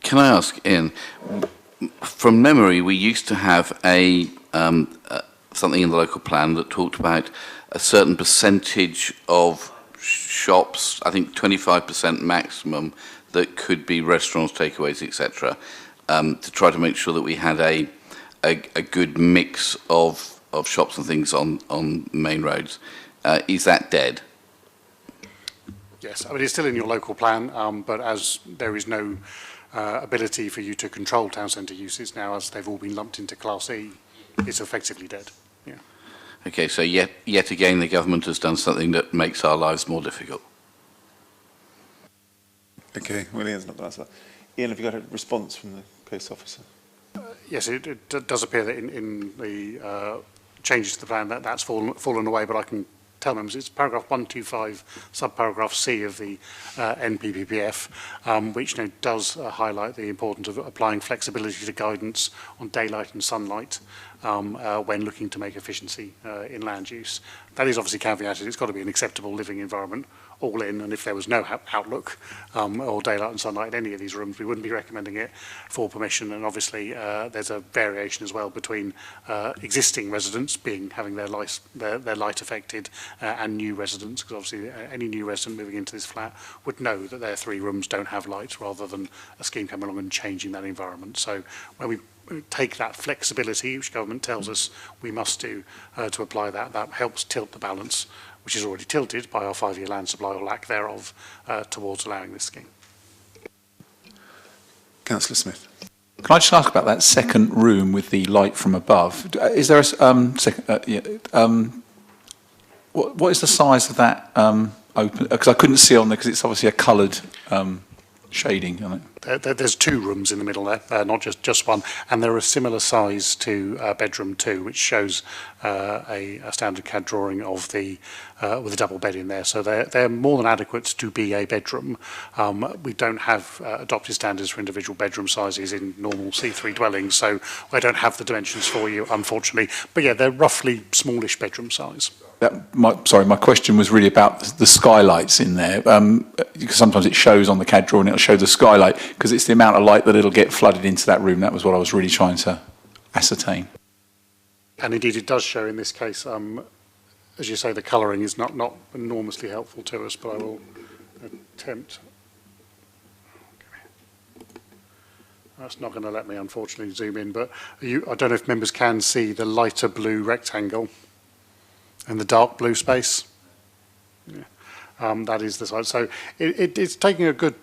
Can I ask, Ian, from memory, we used to have something in the local plan that talked about a certain percentage of shops, I think 25% maximum, that could be restaurants, takeaways, etc., to try to make sure that we had a good mix of shops and things on main roads. Is that dead? Yes, I mean, it's still in your local plan, but as there is no ability for you to control town centre uses now, as they've all been lumped into Class E, it's effectively dead. Yeah. Okay, so yet again, the government has done something that makes our lives more difficult. Okay, well, Ian's not going to answer that. Ian, have you got a response from the case officer? Yes, it does appear that in the changes to the plan that's fallen away, but I can tell members it's paragraph 125, subparagraph C of the NPPF, which does highlight the importance of applying flexibility to guidance on daylight and sunlight when looking to make efficiency in land use. That is obviously caveated. It's got to be an acceptable living environment all in, and if there was no outlook or daylight and sunlight in any of these rooms, we wouldn't be recommending it for permission. And obviously there's a variation as well between existing residents having their light affected and new residents, because obviously any new resident moving into this flat would know that their 3 rooms don't have light, rather than a scheme coming along and changing that environment. So when we take that flexibility, which government tells us we must do to apply that helps tilt the balance, which is already tilted by our 5-year land supply or lack thereof, towards allowing this scheme. Councillor Smith. Can I just ask about that second room with the light from above? Is there what is the size of that open? Because I couldn't see on there, because it's obviously a coloured shading on it. There's 2 rooms in the middle there, not just one, and they're a similar size to bedroom 2, which shows a standard CAD drawing of with a double bed in there. So they're more than adequate to be a bedroom. We don't have adopted standards for individual bedroom sizes in normal C3 dwellings, so I don't have the dimensions for you, unfortunately. But yeah, they're roughly smallish bedroom size. My question was really about the skylights in there, because sometimes it shows on the CAD drawing, it'll show the skylight, because it's the amount of light that it'll get flooded into that room. That was what I was really trying to ascertain. And indeed it does show in this case, as you say, the colouring is not enormously helpful to us, but I will attempt. That's not going to let me, unfortunately, zoom in, but I don't know if members can see the lighter blue rectangle and the dark blue space. Yeah. That is the size. So it's taking a good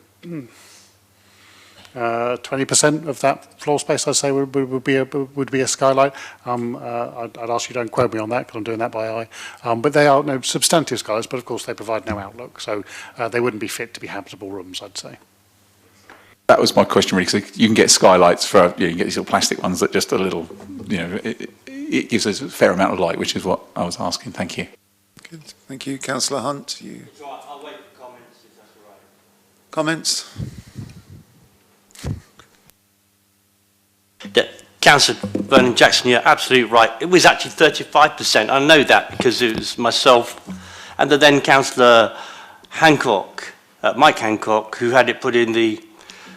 20% of that floor space, I'd say, would be a skylight. I'd ask you don't quote me on that, because I'm doing that by eye. But they are substantive skylights, but of course they provide no outlook, so they wouldn't be fit to be habitable rooms, I'd say. That was my question, really, because you can get skylights for, you can get these little plastic ones that just a little, it gives us a fair amount of light, which is what I was asking. Thank you. Good. Thank you. Councillor Hunt. I'll wait for comments, if that's all right. Comments? Councillor Vernon-Jackson, you're absolutely right. It was actually 35%. I know that because it was myself and the then Councillor Hancock, Mike Hancock, who had it put in the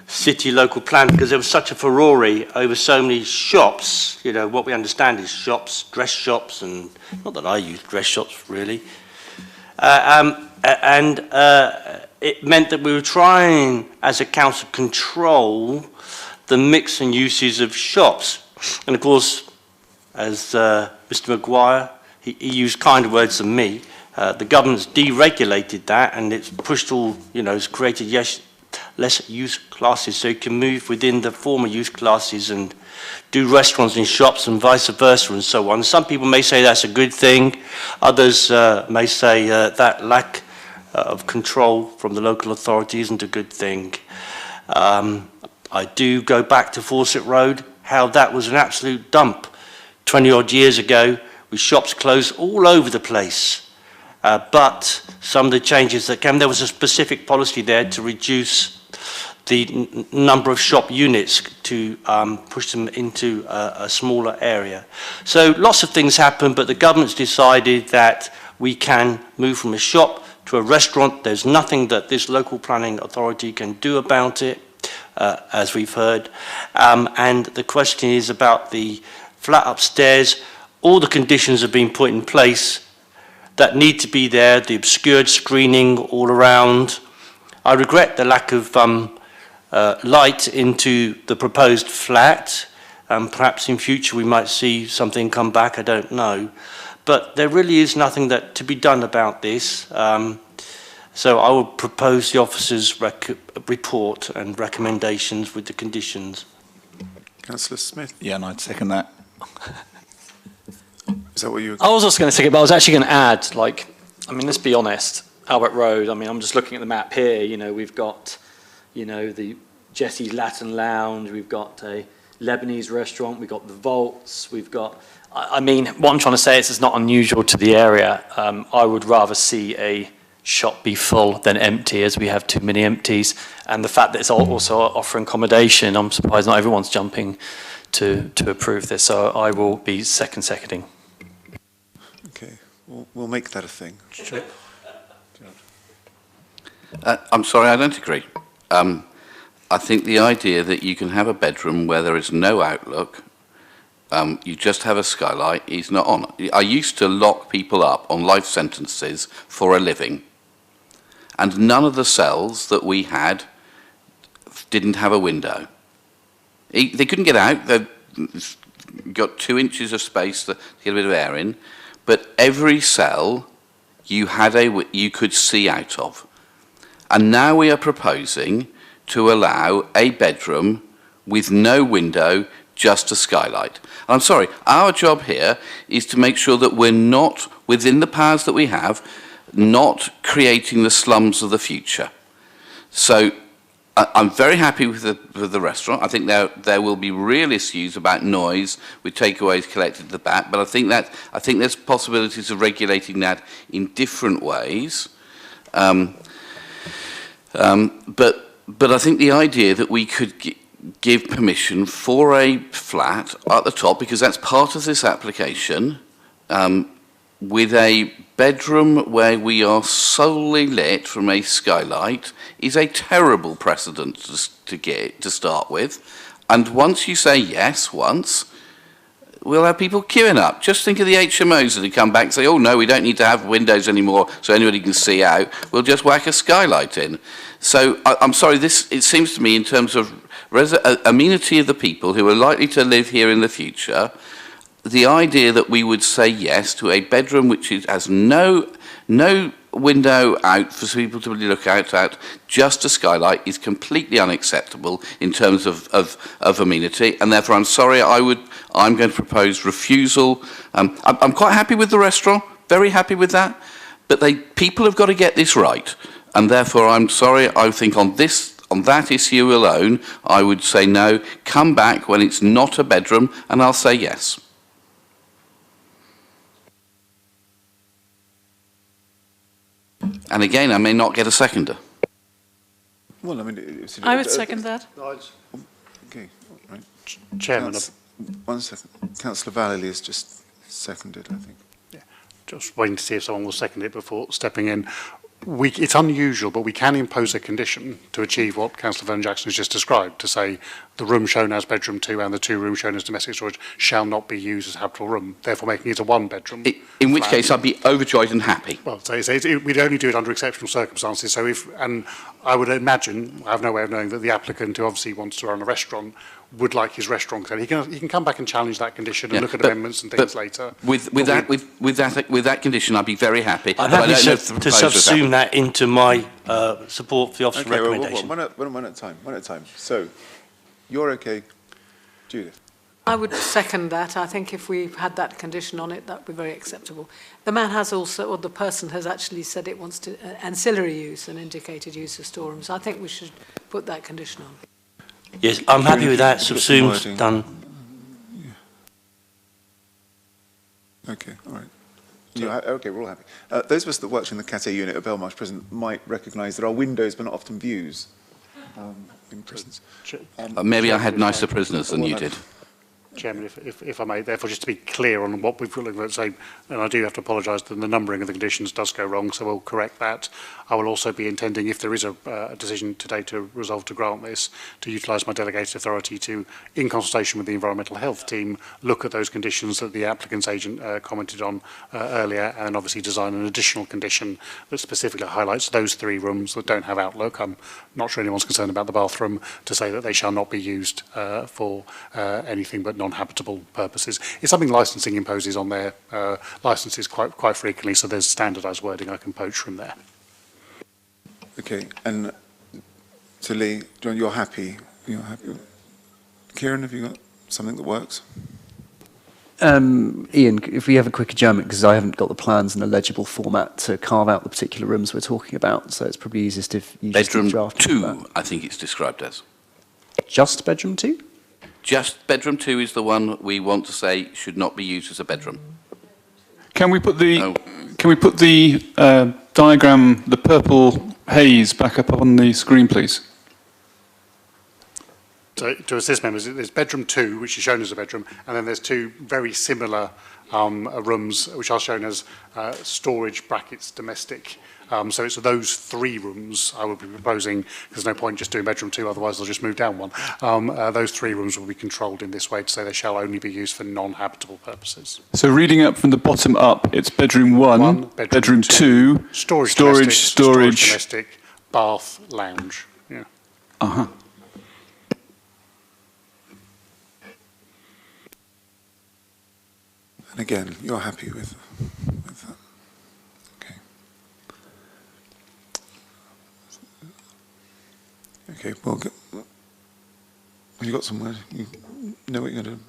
city local plan, because there was such a furore over so many shops. What we understand is shops, dress shops, and not that I use dress shops really. It meant that we were trying, as a council, control the mix and uses of shops. And of course, as Mr. Maguire, he used kinder words than me, The government's deregulated that, and it's pushed all, it's created less use classes, so you can move within the former use classes and do restaurants and shops and vice versa and so on. Some people may say that's a good thing. Others may say that lack of control from the local authority isn't a good thing. I do go back to Fawcett Road, how that was an absolute dump 20 odd years ago, with shops closed all over the place. But some of the changes that came, there was a specific policy there to reduce the number of shop units to push them into a smaller area. So lots of things happen, but the government's decided that we can move from a shop to a restaurant. There's nothing that this local planning authority can do about it, as we've heard. And the question is about the flat upstairs. All the conditions have been put in place that need to be there, the obscured screening all around. I regret the lack of light into the proposed flat. Perhaps in future we might see something come back, I don't know. But there really is nothing to be done about this. So I will propose the officer's report and recommendations with the conditions. Councillor Smith? Yeah, and I'd second that. Is that what you... I was also going to second, but I was actually going to add, let's be honest, Albert Road, I'm just looking at the map here, we've got, the Jesse's Latin Lounge, we've got a Lebanese restaurant, we've got the Vaults, we've got, what I'm trying to say is it's not unusual to the area. I would rather see a shop be full than empty, as we have too many empties. And the fact that it's also offering accommodation, I'm surprised not everyone's jumping to approve this. So I will be seconding. Okay, we'll make that a thing. I'm sorry, I don't agree. I think the idea that you can have a bedroom where there is no outlook, you just have a skylight, is not on. I used to lock people up on life sentences for a living, and none of the cells that we had didn't have a window. They couldn't get out. They've got 2 inches of space to get a bit of air in, but every cell you could see out of. And now we are proposing to allow a bedroom with no window, just a skylight. And I'm sorry, our job here is to make sure that we're not, within the powers that we have, not creating the slums of the future. So I'm very happy with the restaurant. I think there will be real issues about noise with takeaways collected at the back, but I think there's possibilities of regulating that in different ways. But I think the idea that we could give permission for a flat at the top, because that's part of this application, with a bedroom where we are solely lit from a skylight, is a terrible precedent to start with. And once you say yes once, we'll have people queuing up. Just think of the HMOs that have come back and say, oh no, we don't need to have windows anymore so anybody can see out. We'll just whack a skylight in. So I'm sorry, it seems to me, in terms of amenity of the people who are likely to live here in the future, the idea that we would say yes to a bedroom which has no window out for people to look out at, just a skylight, is completely unacceptable in terms of amenity, and therefore I'm sorry, I'm going to propose refusal. I'm quite happy with the restaurant, very happy with that, but people have got to get this right, and therefore I'm sorry, I think on that issue alone, I would say no, come back when it's not a bedroom, and I'll say yes. And again, I may not get a seconder. Well, I would second that. Okay, right. Chairman. One second. Councillor Vallely has just seconded, I think. Yeah, just waiting to see if someone will second it before stepping in. It's unusual, but we can impose a condition to achieve what Councillor Vernon Jackson has just described, to say the room shown as bedroom 2 and the 2 rooms shown as domestic storage shall not be used as habitable room, therefore making it a 1-bedroom. In which case I'd be overjoyed and happy. Well, we'd only do it under exceptional circumstances. So and I would imagine, I have no way of knowing, that the applicant who obviously wants to run a restaurant would like his restaurant clear. He can come back and challenge that condition and Yeah, look at but- amendments and things later. With that condition, I'd be very happy. I'm but I happy don't know if the to proposal is subsume that into my support for the officer's Okay, well, recommendation. one at a time. So, you're okay. Judith? I would second that. I think if we had that condition on it, that would be very acceptable. The man has also, or the person has actually said it wants to ancillary use and indicated use of storerooms. I think we should put that condition on. Yes, I'm happy with that. Put some Subsumed, wording. done. Okay, all right. Okay, we're all happy. Those of us that worked in the Cat A unit at Belmarsh Prison might recognise there are windows but not often views in prisons. Maybe I had nicer prisoners than you did. Chairman, if I may, therefore, just to be clear on what we've looked at, say, and I do have to apologise that the numbering of the conditions does go wrong, so we'll correct that. I will also be intending, if there is a decision today to resolve to grant this, to utilise my delegated authority to, in consultation with the environmental health team, look at those conditions that the applicant's agent commented on earlier, and obviously design an additional condition that specifically highlights those 3 rooms that don't have outlook. I'm not sure anyone's concerned about the bathroom, to say that they shall not be used for anything but non-habitable purposes. It's something licensing imposes on their licenses quite frequently, so there's standardised wording I can poach from there. Okay, and so Lee, John, you're happy? You're happy? Kieran, have you got something that works? Ian, if we have a quick adjournment, because I haven't got the plans in a legible format to carve out the particular rooms we're talking about, so it's probably easiest if you just Bedroom draft 2, I think it's described as. Just bedroom 2? Just bedroom 2 is the one we want to say should not be used as a bedroom. Can we put the diagram, the purple haze, back up on the screen, please? So, to assist members, there's bedroom 2, which is shown as a bedroom, and then there's 2 very similar rooms, which are shown as storage brackets domestic. So it's those 3 rooms I would be proposing. There's no point just doing bedroom 2, otherwise they'll just move down one. Those 3 rooms will be controlled in this way to say they shall only be used for non-habitable purposes. So reading up from the bottom up, it's bedroom 1, bedroom 2, storage, domestic, bath, lounge. Yeah. Uh-huh. And again, you're happy with that? Okay, well, have you got somewhere? You know what you're going to do?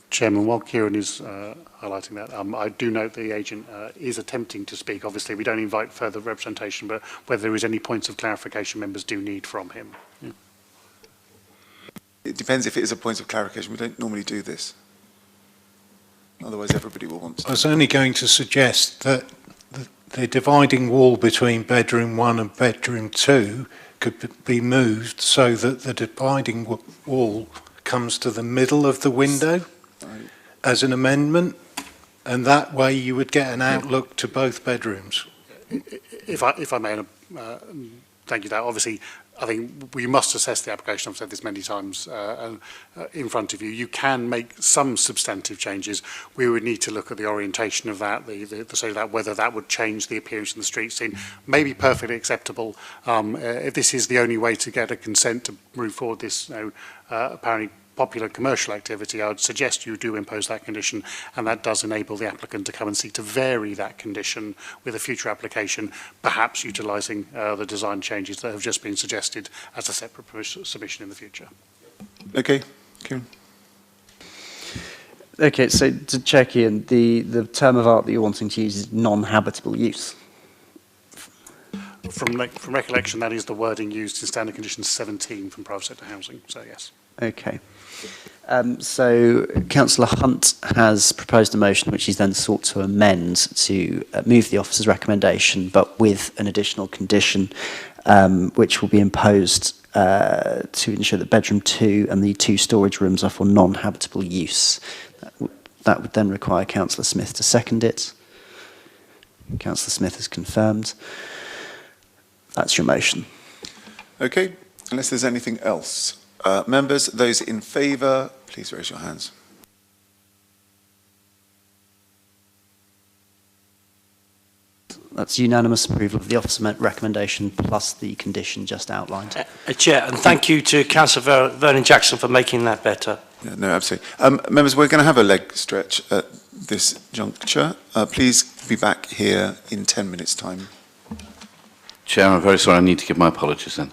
Chairman, while Kieran is highlighting that, I do note the agent is attempting to speak. Obviously, we don't invite further representation, but whether there is any points of clarification members do need from him. Yeah. It depends if it is a point of clarification. We don't normally do this. Otherwise, everybody will want to. I was only going to suggest that the dividing wall between bedroom 1 and bedroom 2 could be moved so that the dividing wall comes to the middle of the window as an amendment, and that way you would get an outlook to both bedrooms. If I may, thank you. That obviously, I think we must assess the application. I've said this many times in front of you. You can make some substantive changes. We would need to look at the orientation of that, so that whether that would change the appearance of the street scene. May be perfectly acceptable. If this is the only way to get a consent to move forward this apparently popular commercial activity, I would suggest you do impose that condition, and that does enable the applicant to come and seek to vary that condition with a future application, perhaps utilising the design changes that have just been suggested as a separate submission in the future. Okay, Kieran. Okay, so to check in, the term of art that you're wanting to use is non-habitable use. From recollection, that is the wording used in Standard Condition 17 from private sector housing, so yes. Okay. So Councillor Hunt has proposed a motion which he's then sought to amend to move the officer's recommendation, but with an additional condition which will be imposed to ensure that bedroom 2 and the 2 storage rooms are for non-habitable use. That would then require Councillor Smith to second it. Councillor Smith has confirmed. That's your motion. Okay, unless there's anything else. Members, those in favour, please raise your hands. That's unanimous approval of the officer recommendation plus the condition just outlined. Chair, and thank you to Councillor Vernon Jackson for making that better. Yeah, no, absolutely. Members, we're going to have a leg stretch at this juncture. Please be back here in 10 minutes' time. Chair, I'm very sorry, I need to give my apologies then.